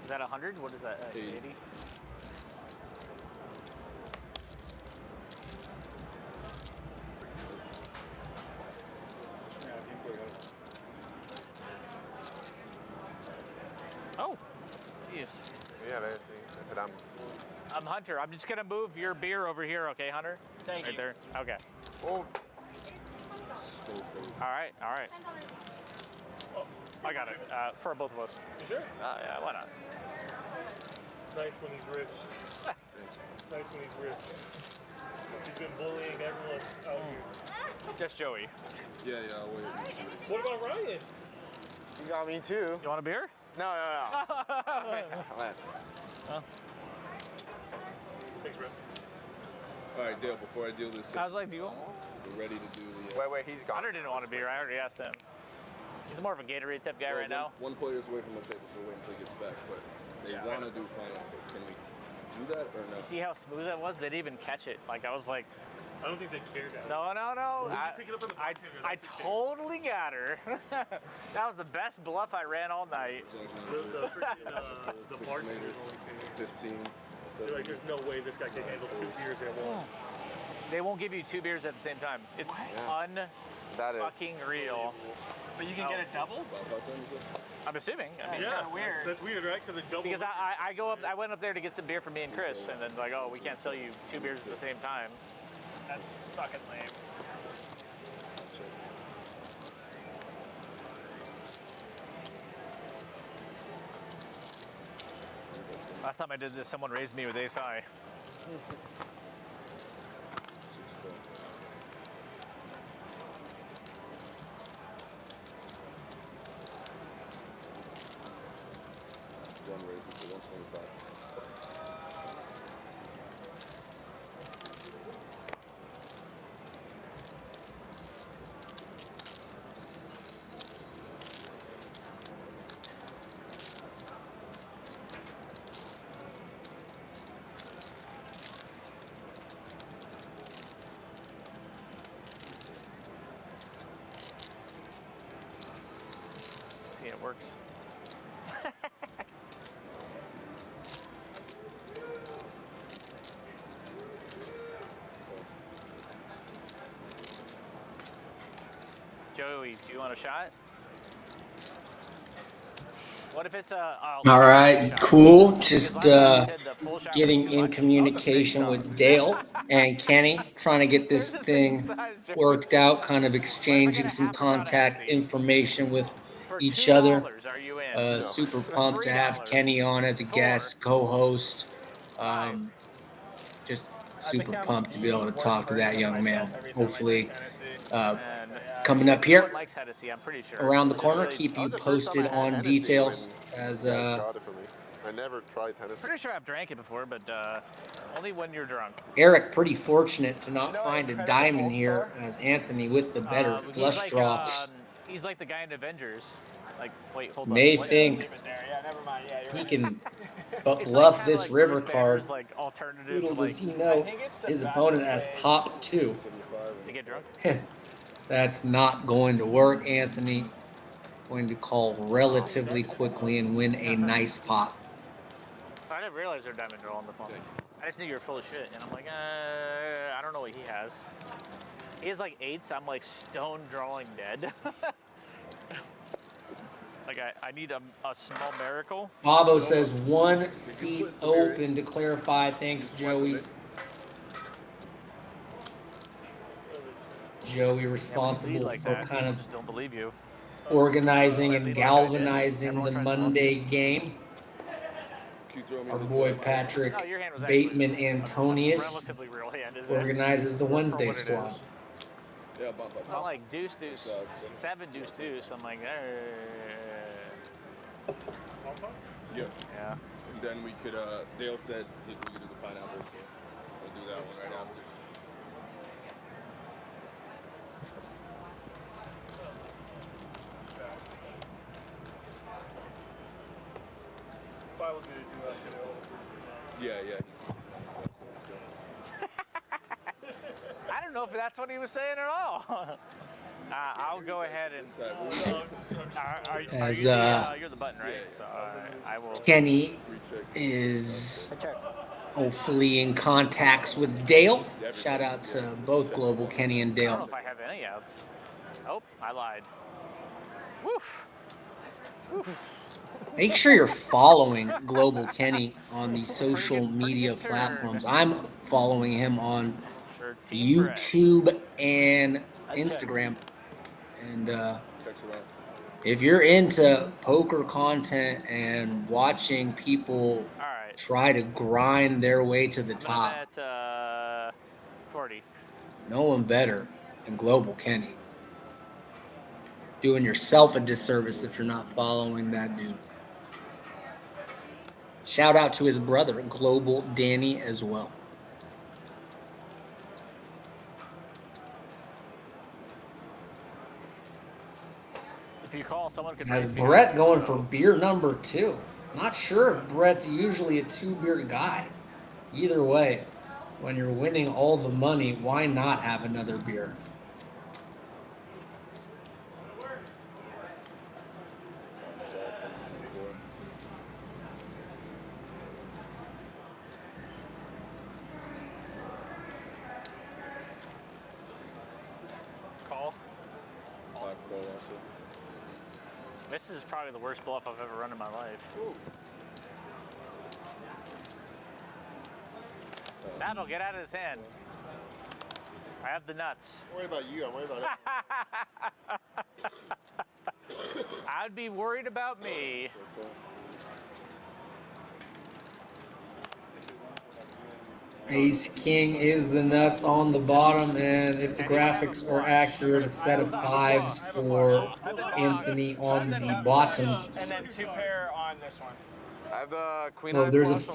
Is that 100? What is that? 80? Oh, jeez. Yeah, sí, esperamos. I'm Hunter. I'm just gonna move your beer over here, okay, Hunter? Thank you. Right there. Okay. Oh. All right. Oh, I got it. For both of us. You sure? Yeah, why not? It's nice when he's rich. It's nice when he's rich. He's been bullying everyone out here. Just Joey. Yeah, I'll wait. What about Ryan? You got me too. You want a beer? No. Thanks, Rip. All right, Dale, before I deal this, I was like, do you want one? we're ready to do the... Wait, he's gone. Hunter didn't want a beer. I already asked him. He's more of a Gatorade type guy right now. One player's away from the table, so wait until he gets back. But they want to do pineapple. Can we do that or no? You see how smooth that was? They didn't even catch it. Like, I was like... I don't think they cared. No. I totally got her. That was the best bluff I ran all night. The bartenders only paid 15. They're like, there's no way this guy can handle 2 beers at once. They won't give you 2 beers at the same time. It's fucking real. But you can get a double? I'm assuming. I mean, Yeah, it's kind of weird. That's weird, right? Because I went up there to get some beer for me and Chris, and then like, oh, we can't sell you 2 beers at the same time. That's fucking lame. Last time I did this, someone raised me with ace high. One raise it to 125. See, it works. Joey, do you want a shot? What if it's a All right, cool. Just full shot getting in communication with Dale and Kenny, trying to get this thing worked out, kind of exchanging some contact information with each other. Are you in? Super pumped to have Kenny on as a guest, co-host. Just super pumped to be able to talk to that young man. Hopefully, coming up here around the corner, keep you posted on details as I never tried Tennessee. Pretty sure I've drank it before, but only when you're drunk. Eric, pretty fortunate to not find a diamond here as Anthony with the better flush draw. He's like the guy in Avengers. Like, wait, hold on. May think he can bluff this river card. Little does he know his opponent has top 2. To get drunk? That's not going to work. Anthony going to call relatively quickly and win a nice pot. I didn't realize they're diamond draw on the phone. I just knew you were full of shit, and I'm like, I don't know what he has. He has like 8s. I'm like stone drawing dead. Like I need a small miracle. Bobo says 1 seat open to clarify. Thanks, Joey. Joey responsible for kind of don't believe you. Organizing and galvanizing the Monday game. Our boy Patrick Bateman Antonius organizes the Wednesday squad. It's not like deuce, 7 deuce. I'm like, Yeah. Yeah. And then we could, Dale said we could do the pineapple, so we'll do that one right after. If I was going to do that, Yeah. I don't know if that's what he was saying at all. I'll go ahead and. You're the button, right? So I will. Kenny is hopefully in contacts with Dale. Shout out to both Global Kenny and I don't know Dale. if I have any outs. Oh, I lied. Woof. Make sure you're following Global Kenny on the social media platforms. I'm following him on YouTube and Instagram. And if you're into poker content and watching people try to grind their way to the top, At 40. no one better than Global Kenny. Doing yourself a disservice if you're not following that dude. Shout out to his brother, Global Danny, as well. If you call, someone could. Has Brett going for beer number 2? Not sure if Brett's usually a 2-beer guy. Either way, when you're winning all the money, why not have another beer? Call. This is probably the worst bluff I've ever run in my life. That'll get out of his hand. I have the nuts. Don't worry about you, I'm worried about it. I'd be worried about me. Ace King is the nuts on the bottom, and if the graphics are accurate, a set of 5s for Anthony on the bottom. And then 2 pair on this one. I have the queen. No, there's a Is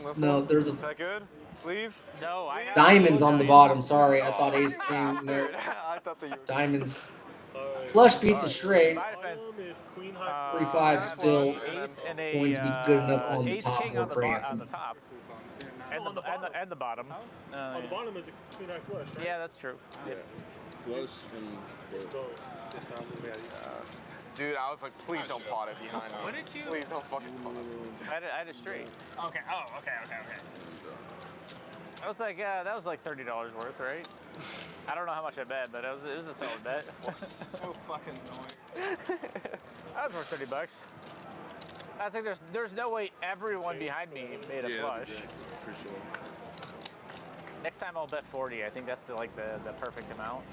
that good? Please? No, I have diamonds on the bottom. Sorry, I thought Ace King there. I thought that you were Diamonds. Flush beats a straight. 3-5 still going to be good enough on the top board for Anthony. And the bottom. On the bottom is a queen high flush, right? Yeah, that's true. Yeah. Flush and dude, I was like, please don't pot it behind me. What did you? Please don't fucking pot it. I had a straight. Okay. Oh, okay. I was like, yeah, that was like $30 worth, right? I don't know how much I bet, but it was a solid bet. So fucking annoying. That was worth $30. I was like, there's no way everyone behind me made a flush. For sure. Next time I'll bet 40. I think that's the perfect amount.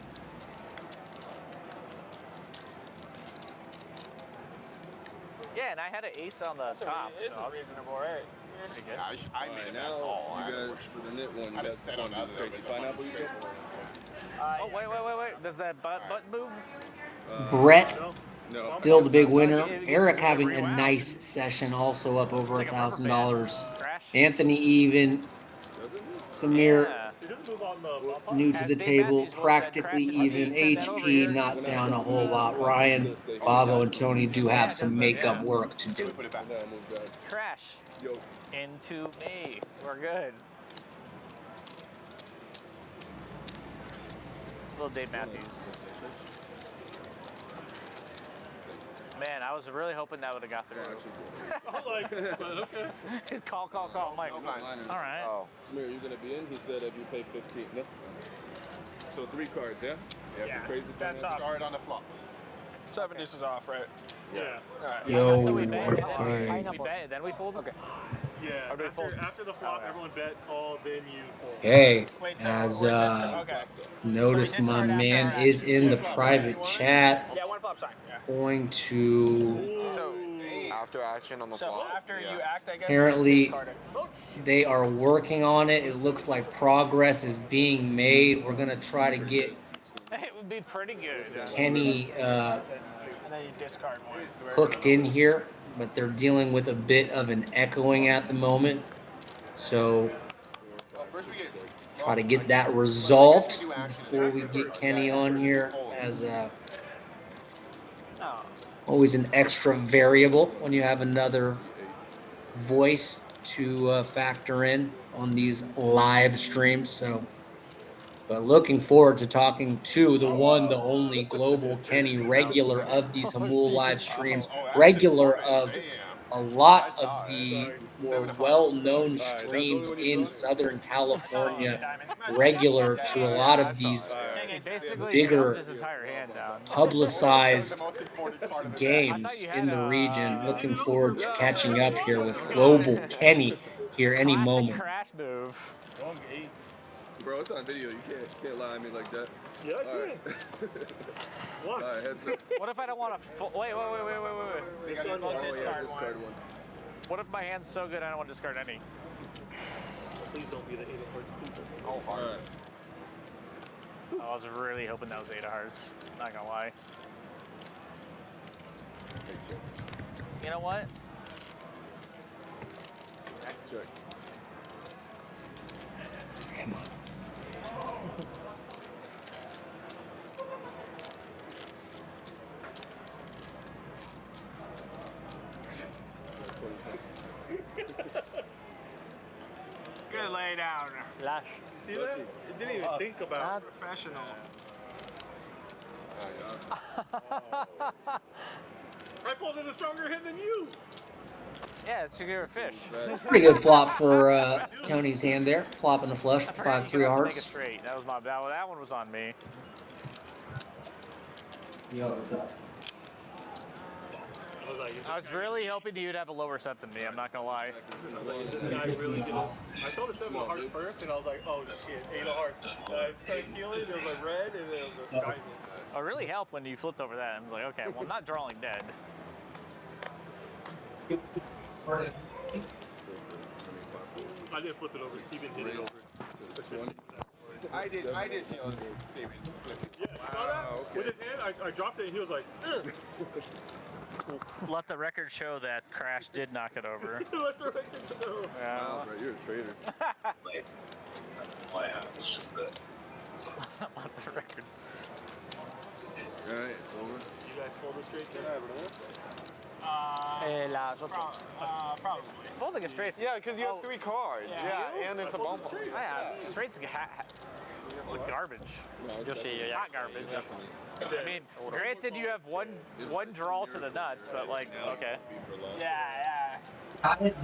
Yeah, and I had an ace on the top. This is reasonable, right? Yeah, I made it now call. you guys, for the knit one, you I guys just set on the want to other do crazy pineapple, you said? Oh, wait. Does that button move? Brett, No. still the big winner. It Eric gets having a rewound. nice session, also up over Like a rubber band. $1,000. Crash. Anthony even. Samir Yeah. It doesn't move on the pop. new to As the Dave table, Matthews once said, practically crash it. even. Send that over HP here. not down a whole lot. Ryan, Bavo, and Tony do have some makeup work to do. Put it back. Crash. Yo. Into me. We're good. Little Dave Matthews. Man, I was really hoping that would have got through. I'm like, but okay. Just call. I'm like, all right. Oh. Samir, you gonna be in? He said if you pay 15. No. So 3 cards, yeah? Yeah. Crazy That's off. Start on the flop. 7 deuces off, right? Yeah. All right. Yo, So we bet, and okay. we bet, then we fold. Okay. Yeah. do we fold? After the flop, everyone bet, call, then you fold. Hey, Wait, so as we're discard- okay. notice my discard after man our is action. in the private chat. Yeah, one flop's fine. Yeah. Going to So after action on the So flop. after you act, I guess. apparently discard it. they are working on it. It looks like progress is being made. We're gonna try to get It would be pretty good. Kenny And then you discard one. hooked in here, but they're dealing with a bit of an echoing at the moment. So try to get that resolved before we get Kenny on here as always an extra variable when you have another voice to factor in on these live streams. So, but looking forward to talking to the one, the only global Kenny, regular of these Jamul live streams, regular of a lot of the more well-known streams in Southern California, regular to a lot of these bigger his entire hand down. publicized games in the region. Looking forward to catching up here with global Kenny here any moment. Crash move. Bro, it's on video. You can't lie at me like that. Yeah, I can. Watch. All right, heads up. What if I don't want to? Wait. Discard one. What if my hand's so good I don't want to discard any? Please don't be the 8 of hearts, please. All right. I was really hoping that was 8 of hearts. Not gonna lie. You know what? Check. Come on. Good lay down. Flash. See that? It didn't even think about it. Professional. I pulled in a stronger hit than you. Yeah, it's a good fish. Pretty good flop for Tony's hand there. Flopping the flush for 5-3 Make it hearts. straight. That was my that one was on me. I was really hoping you'd have a lower set than me. I'm not gonna lie. I was like, this guy really didn't. I saw the 7 of hearts first, and I was like, oh shit, 8 of hearts. I started feeling it was like red, and then it was a diamond. It really helped when you flipped over that. I was like, okay, well, I'm not drawing dead. I didn't flip it over. Steven hit it over. I did see on Steven flip it. Yeah, you saw that? Okay. With his hand, I dropped it, and he was like, ugh. Let the record show that Crash did knock it over. Let the record show. Yeah. Wow, bro, you're a traitor. It's just that. Let the records. All right, it's over. You guys fold it straight there? Las ocho. Probably. Folding a straight. Yeah, because you have 3 cards. Yeah, and it's a bump. Yeah, straight's look garbage. Yo sí, yo ya. Hot garbage. I mean, granted you have one draw to the nuts, but like, okay. Yeah. I learned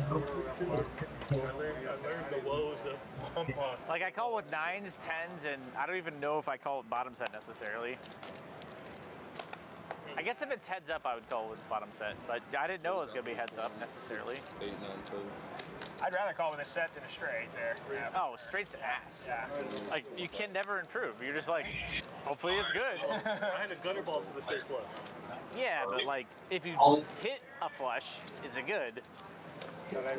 the woes of bump on. Like I call with 9s, 10s, and I don't even know if I call it bottom set necessarily. I guess if it's heads up, I would call with bottom set, but I didn't know it was gonna be heads up necessarily. 8, 9, 7. I'd rather call with a set than a straight there. Yeah. Oh, straight's ass. Yeah. Like, you can never improve. You're just like, hopefully it's good. I had a gutter ball to the straight flush. Yeah, but like, if you hit a flush, is it good?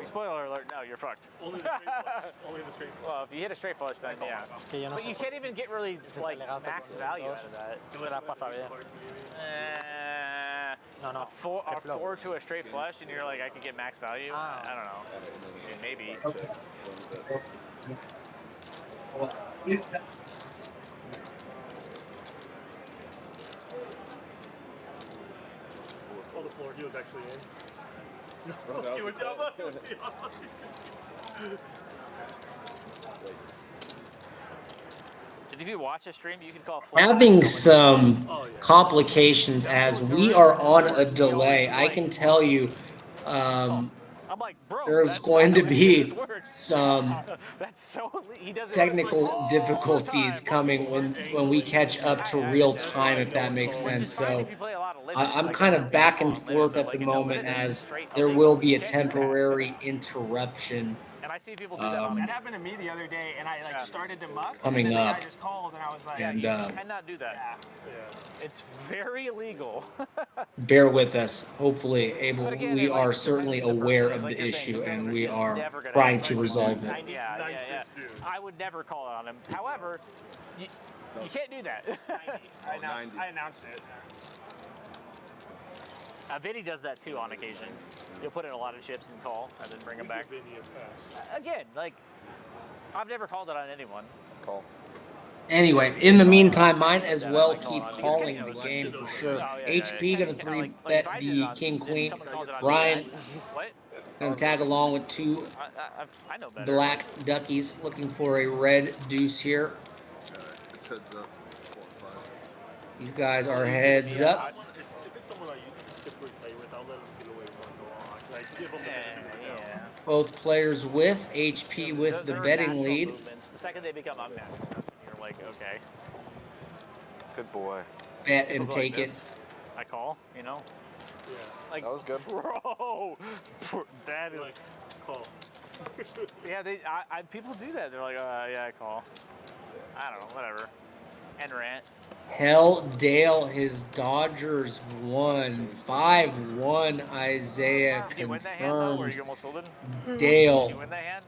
Spoiler alert, no, you're fucked. Only the straight flush. Only the straight flush. Well, if you hit a straight flush, then yeah. But you can't even get really, like, max value out of that. A 4 to a straight flush, and you're like, I can get max value? I don't know. I mean, maybe. Oh, the floor, he was actually in. Oh, that He was went down If you watch a stream, you can call Having some complications as we are on a delay. I can tell you there's going to be some technical difficulties coming when we catch up to real time, if that makes sense. So I'm kind of back and forth at the moment as there will be a temporary interruption. And I see people do that. That happened to me the other day, and I like started to muck. Coming and then up. I just called, and I was like, And you cannot do that. Yeah. It's very illegal. Bear with us. Hopefully, we are certainly aware of the issue, and we are trying to resolve it. Yeah. I would never call it on him. However, you can't do that. I announced it. Vinny does that too on occasion. You'll put in a lot of chips and call, and then bring them back. Again, like, I've never called it on anyone. Call. Anyway, in the meantime, might as well keep calling the game for sure. HP gonna 3-bet the King Queen. Ryan gonna tag along with 2 black duckies, looking for a red deuce here. It's heads up. 4 5. These guys are heads up. If it's someone I typically play with, I'll let them get away with 1 go on. Like, give them the Both players with HP with the betting lead. The second they become unnatural, you're like, okay. Good boy. Bet and take it. I call, you know? Yeah. Like, that was good. Bro, that is... Like, call. Yeah, people do that. They're like, yeah, I call. I don't know, whatever. And rant. Hell, Dale, his Dodgers won. 5-1, Isaiah Did you win that hand, though, where confirmed. you almost sold it? Dale. Did you win that hand?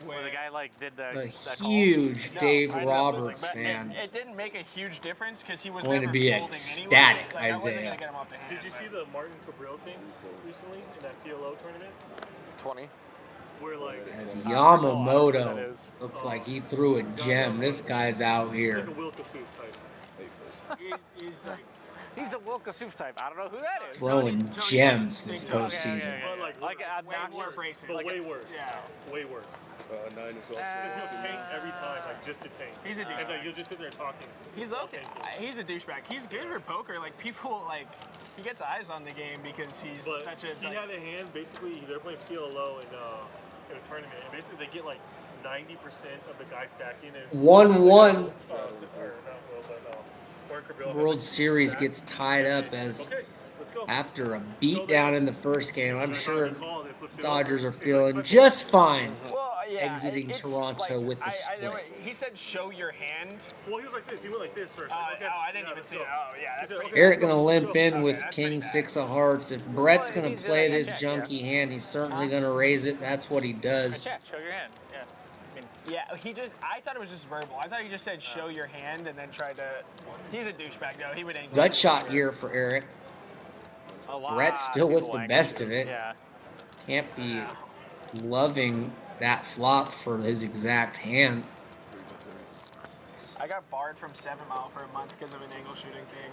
Where the guy, like, did A that huge No, Dave I ended up Roberts losing, but fan. It didn't make a huge difference because he was Going to never be folding ecstatic, anyway. Like, I wasn't Isaiah. gonna get him off the hand. Did you see the Martin Cabril thing recently in that PLO tournament? 20. Where, like, As Yamamoto looks like he threw a gem. This guy's out here. like a Will Kasuf type. He's a Will Kasuf type. I don't know who that is. Throwing gems this postseason. But Like more braces. But way worse. Yeah. Way worse. 9 as well. Because he'll tank every time, like just to tank. He's a And douchebag. then you'll just sit there talking. He's okay. He's a douchebag. He's good for poker. Like people like he gets eyes on the game because he's But such a. he had a hand. Basically, they're playing PLO in a tournament, and basically they get like 90% of the guy stacking. 1-1. Martin Cabril World Series gets tied up as after a beatdown in the first game. I'm sure Dodgers are feeling just fine exiting Toronto with the split. He said, "Show your hand." Well, he was like this. He went like this first. I didn't even see it. Oh, yeah. That's pretty Eric gonna limp in with King 6 of Hearts. If Brett's gonna play this junky hand, he's certainly gonna raise it. That's what he does. Show your hand. Yeah. Yeah, I thought it was just verbal. I thought he just said, "Show your hand," and then tried to. He's a douchebag, though. He would angle. Gut shot here for Eric. Brett's still with the best of it. Yeah. Can't be loving that flop for his exact hand. I got barred from 7 Mile for a month because of an angle shooting thing.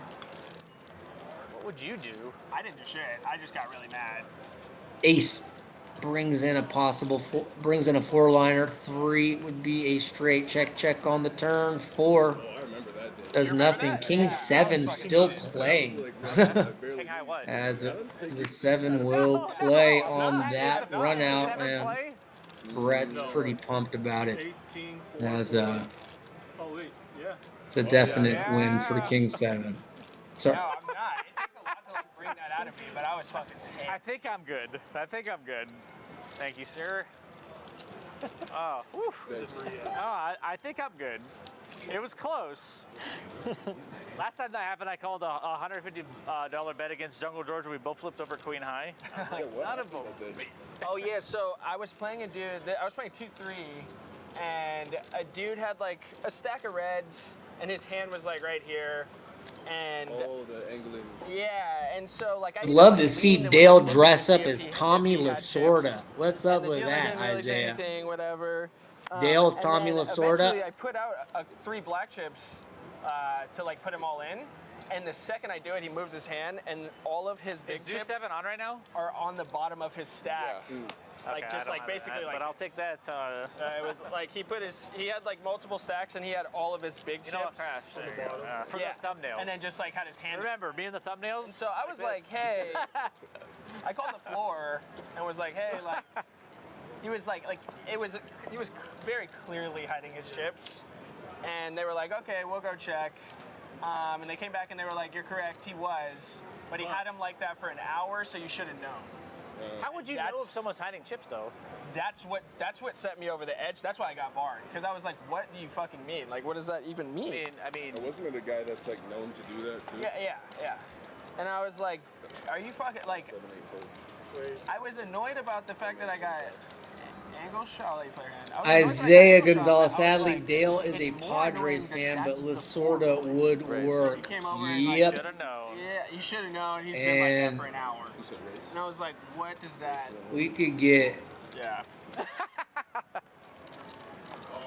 What would you do? I didn't do shit. I just got really mad. Ace brings in a brings in a 4-liner. 3 would be a straight check on the turn. 4 does nothing. King 7 still playing. As the 7 will play on that run out, and Brett's pretty pumped about it. As it's a definite win for King 7. So gotta be, but I was fucking I think I'm good. Thank you, sir. Oh, whew. I think I'm good. It was close. Last time that happened, I called a $150 bet against Jungle George. We both flipped over Queen High. Son of a... Oh yeah, so I was playing a dude. I was playing 2-3, and a dude had like a stack of reds, and his hand was like right here, and the angling. yeah, and so like I I'd love to like, see leaned and Dale was, like, looking to dress see up if as he- if Tommy he had Lasorda. chips. What's And up the with dealer that, didn't really say Isaiah? anything, whatever. Dale's And Tommy then Lasorda. Eventually, I put out 3 black chips to like put them all in. And the second I do it, he moves his hand, and all of his big Is chips 7 on right now? are on the bottom of his stack. Okay, Like just I don't like have basically that, like. But I'll take that. It was like he had like multiple stacks, and he had all of his big chips. You know what, trash. There you go. For those thumbnails. And then just like had his hand. Remember, me and the thumbnails? And so I was like, hey, I called the floor and was like, hey, like, he was he was very clearly hiding his chips. And they were like, okay, we'll go check. And they came back and they were like, you're correct, he was. But he had him like that for an hour, so you should have known. How would you know if someone's hiding chips, though? That's what set me over the edge. That's why I got barred. Because I was like, what do you fucking mean? Like, what does that even mean? I mean, wasn't it a guy that's like known to do that too? Yeah. And I was like, are you fucking like? I was annoyed about the fact that I got angle shot. Let me play your hand. Isaiah Gonzalez. Sadly, Dale is a Padres fan, but Lasorda would work. Yep. Yeah, you should have known. He's been like that for an hour. And I was like, what does that? We could get. Yeah.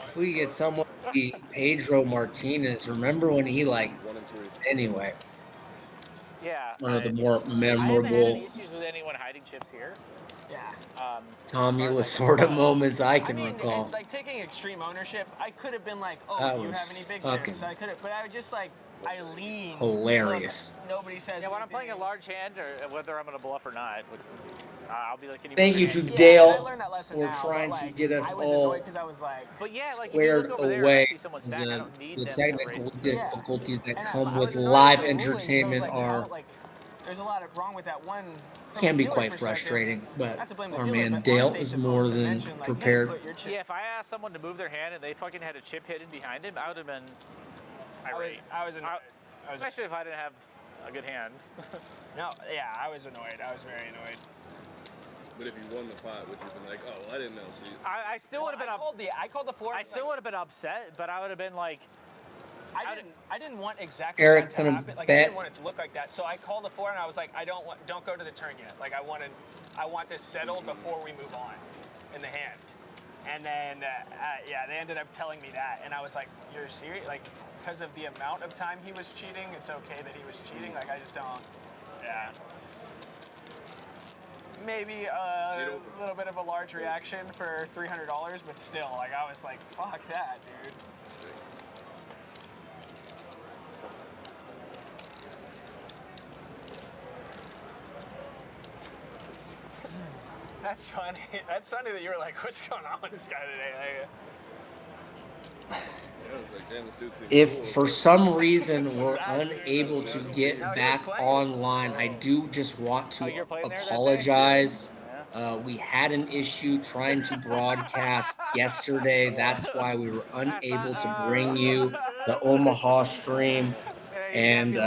If we get someone like Pedro Martinez, remember when he like? Anyway. Yeah. One of the more I haven't had memorable any issues with anyone hiding chips here. Yeah. Tommy Lasorda moments I can mean, recall. it's like taking extreme ownership. I could have been like, oh, That you was have any big fucking chips? I could have, but I was just like, I lean. hilarious. Look, nobody says. Yeah, when I'm playing a large hand, or whether I'm gonna bluff or not, I'll be like, can you Thank move you your to hand? Dale for trying to get us all But yeah, like, squared away the technical difficulties that come with live entertainment are there's a lot wrong with that one. can be quite frustrating, but our man Dale is more than prepared. Yeah, if I asked someone to move their hand and they fucking had a chip hidden behind him, I would have been irate. I was annoyed. Especially if I didn't have a good hand. No, yeah, I was annoyed. I was very annoyed. But if you won the pot, would you have been like, oh, well, I didn't know. So I still would have been. I called the floor. I still would have been upset, but I would have been like. I didn't want exactly Eric, that to gonna happen. Like, bet. I didn't want it to look like that. So I called the floor and I was like, don't go to the turn yet. Like I want this settled before we move on in the hand. And then yeah, they ended up telling me that, and I was like, you're serious? Like, because of the amount of time he was cheating, it's okay that he was cheating. Like I just don't. Yeah. Maybe a little bit of a large reaction for $300, but still, like I was like, fuck that, dude. That's funny. That's funny that you were like, what's going on with this guy today? If for some reason we're unable to get back online, I do just want to apologize. We had an issue trying to broadcast yesterday. That's why we were unable to bring you the Omaha stream. And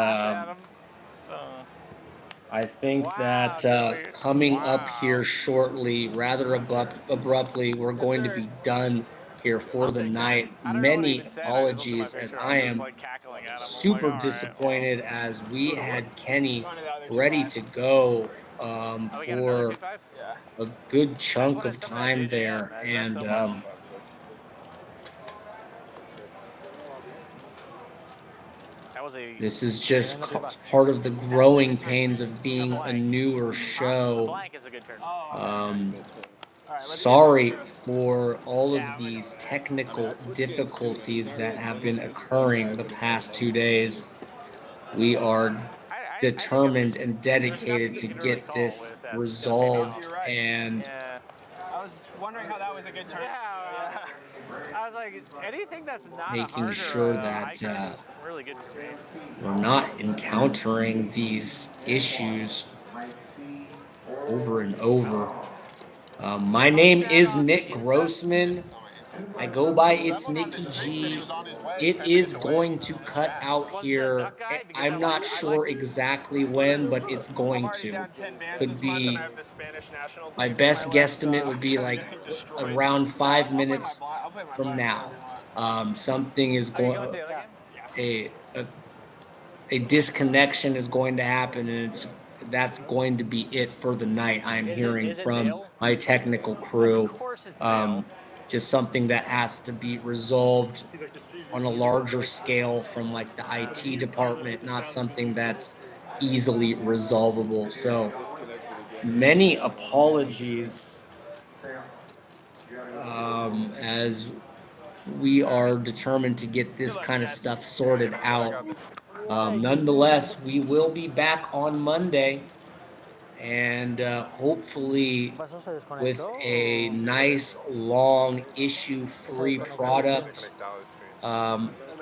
I think that coming up here shortly, rather abruptly, we're going to be done here for the night. Many apologies, as I am super disappointed, as we had Kenny ready to go for a good chunk of time there, and this is just part of the growing pains of being a newer show. Sorry for all of these technical difficulties that have been occurring the past 2 days. We are determined and dedicated to get this resolved, and I was wondering how that was a good turn. Yeah. I was like, anything that's not making sure that really good for me. we're not encountering these issues over and over. My name is Nick Grossman. I go by It's Nicky G. It is going to cut out here. I'm not sure exactly when, but it's going to. Could be, my best guesstimate would be like around 5 minutes from now. Something is going, a disconnection is going to happen, and that's going to be it for the night. I'm hearing from my technical crew. Just something that has to be resolved on a larger scale from like the IT department, not something that's easily resolvable. So many apologies, as we are determined to get this kind of stuff sorted out. Nonetheless, we will be back on Monday, and hopefully with a nice long issue-free product.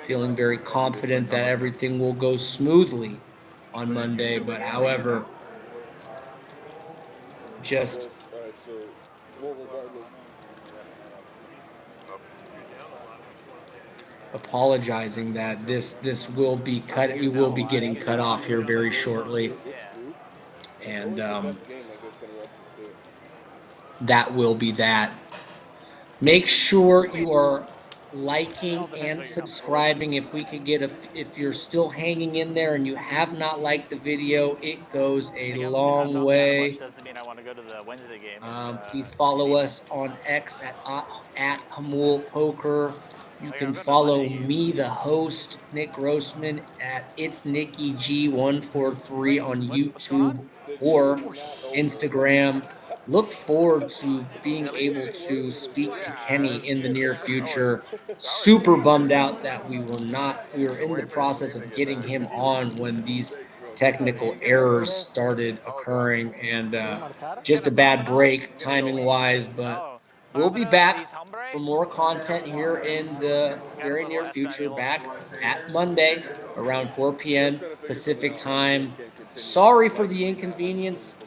Feeling very confident that everything will go smoothly on Monday, but however, just apologizing that this will be cut. We will be getting cut off here very shortly, and that will be that. Make sure you are liking and subscribing. If we could get if you're still hanging in there and you have not liked the video, it goes a long way. Doesn't mean I want to go to the Wednesday game. Please follow us on X at Jamul Poker. You can follow me, the host, Nick Grossman, at It's Nicky G143 on YouTube or Instagram. Look forward to being able to speak to Kenny in the near future. Super bummed out that we were in the process of getting him on when these technical errors started occurring, and just a bad break timing wise, but we'll be back for more content here in the very near future, back at Monday around 4 p.m. Pacific time. Sorry for the inconvenience.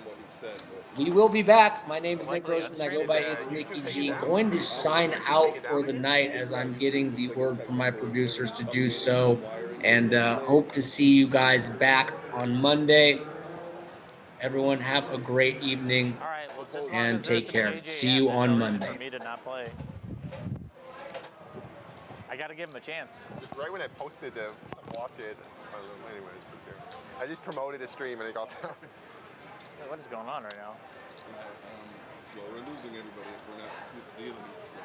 We will be back. My name is Nick Grossman. I go by It's Nicky G. Going to sign out for the night as I'm getting the word from my producers to do so. And hope to see you guys back on Monday. Everyone have a great evening and take care. See you on Monday. For me to not play. I got to give him a chance. Just right when I posted them, watch it. Anyways, I just promoted the stream and it got down. What is going on right now? Well, we're losing everybody if we're not dealing, so.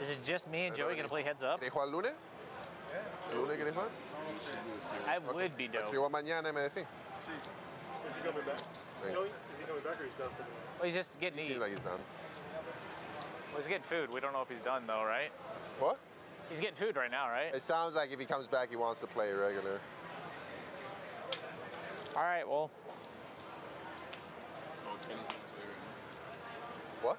Is it just me and Joey going to play heads up? ¿Quieres jugar el lunes? ¿El lunes quieres jugar? I would be dope. Escribo mañana y me decís. Is he coming back? Joey? Is he coming back or he's done for the night? Well, he's just getting Seems like he's done. Well, he's getting food. We don't know if he's done though, right? What? He's getting food right now, right? It sounds like if he comes back, he wants to play regular. All right, well. What?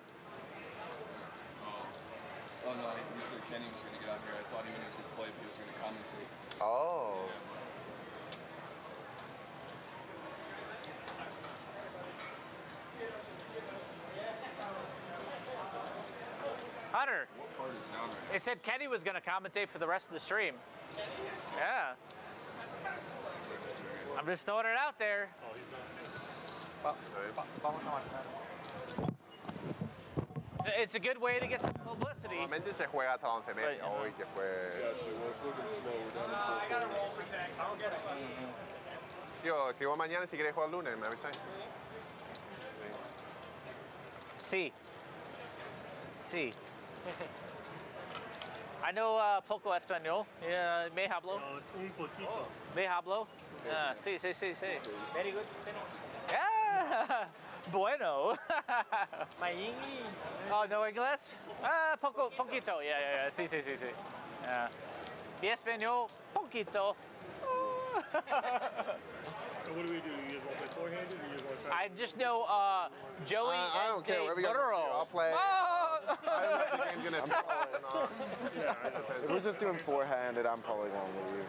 Oh no, he said Kenny was going to get out here. I thought he was going to play if he was going to commentate. Oh. Hunter, it said Kenny was going to commentate for the rest of the stream. Yeah. I'm just throwing it out there. It's a good way to get some publicity. Normalmente se juega hasta 11:30 hoy que fue. Yo escribo mañana si quieres jugar el lunes, me avisáis. Sí. Sí. I know poco español. Me hablo. Un poquito. Me hablo. Sí, sí, sí, sí. Very good. Yeah. Bueno. My English. Oh, no English? Poquito. Yeah. Sí, sí, sí, sí. Mi español, poquito. So what do we do? You just want to play four-handed or you just want to try? I just know Joey I don't care. Whatever you guys burro. do, I'll play. Oh! the game's gonna If we're just doing four-handed, I'm probably gonna leave.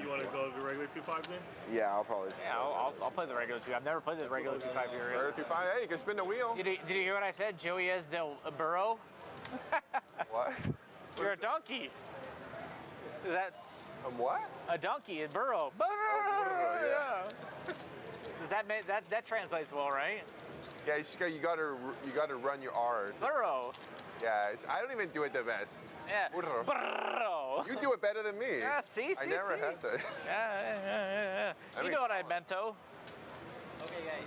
You want to go the regular 2.5 then? Yeah, I'll probably. Yeah, I'll play the regular 2. I've never played the regular 2.5 here. Regular 2.5. Hey, you can spin the wheel. Did you hear what I said? Joey is the burro. What? You're a donkey. Is that? What? A donkey, a burro. Burro, yeah. Does that translates well, right? Yeah, you gotta run your R. Burro. Yeah, I don't even do it the best. Yeah. Burro. You do it better than me. Yeah, see. I never had that. Yeah. You know what I meant, though. Okay, guys.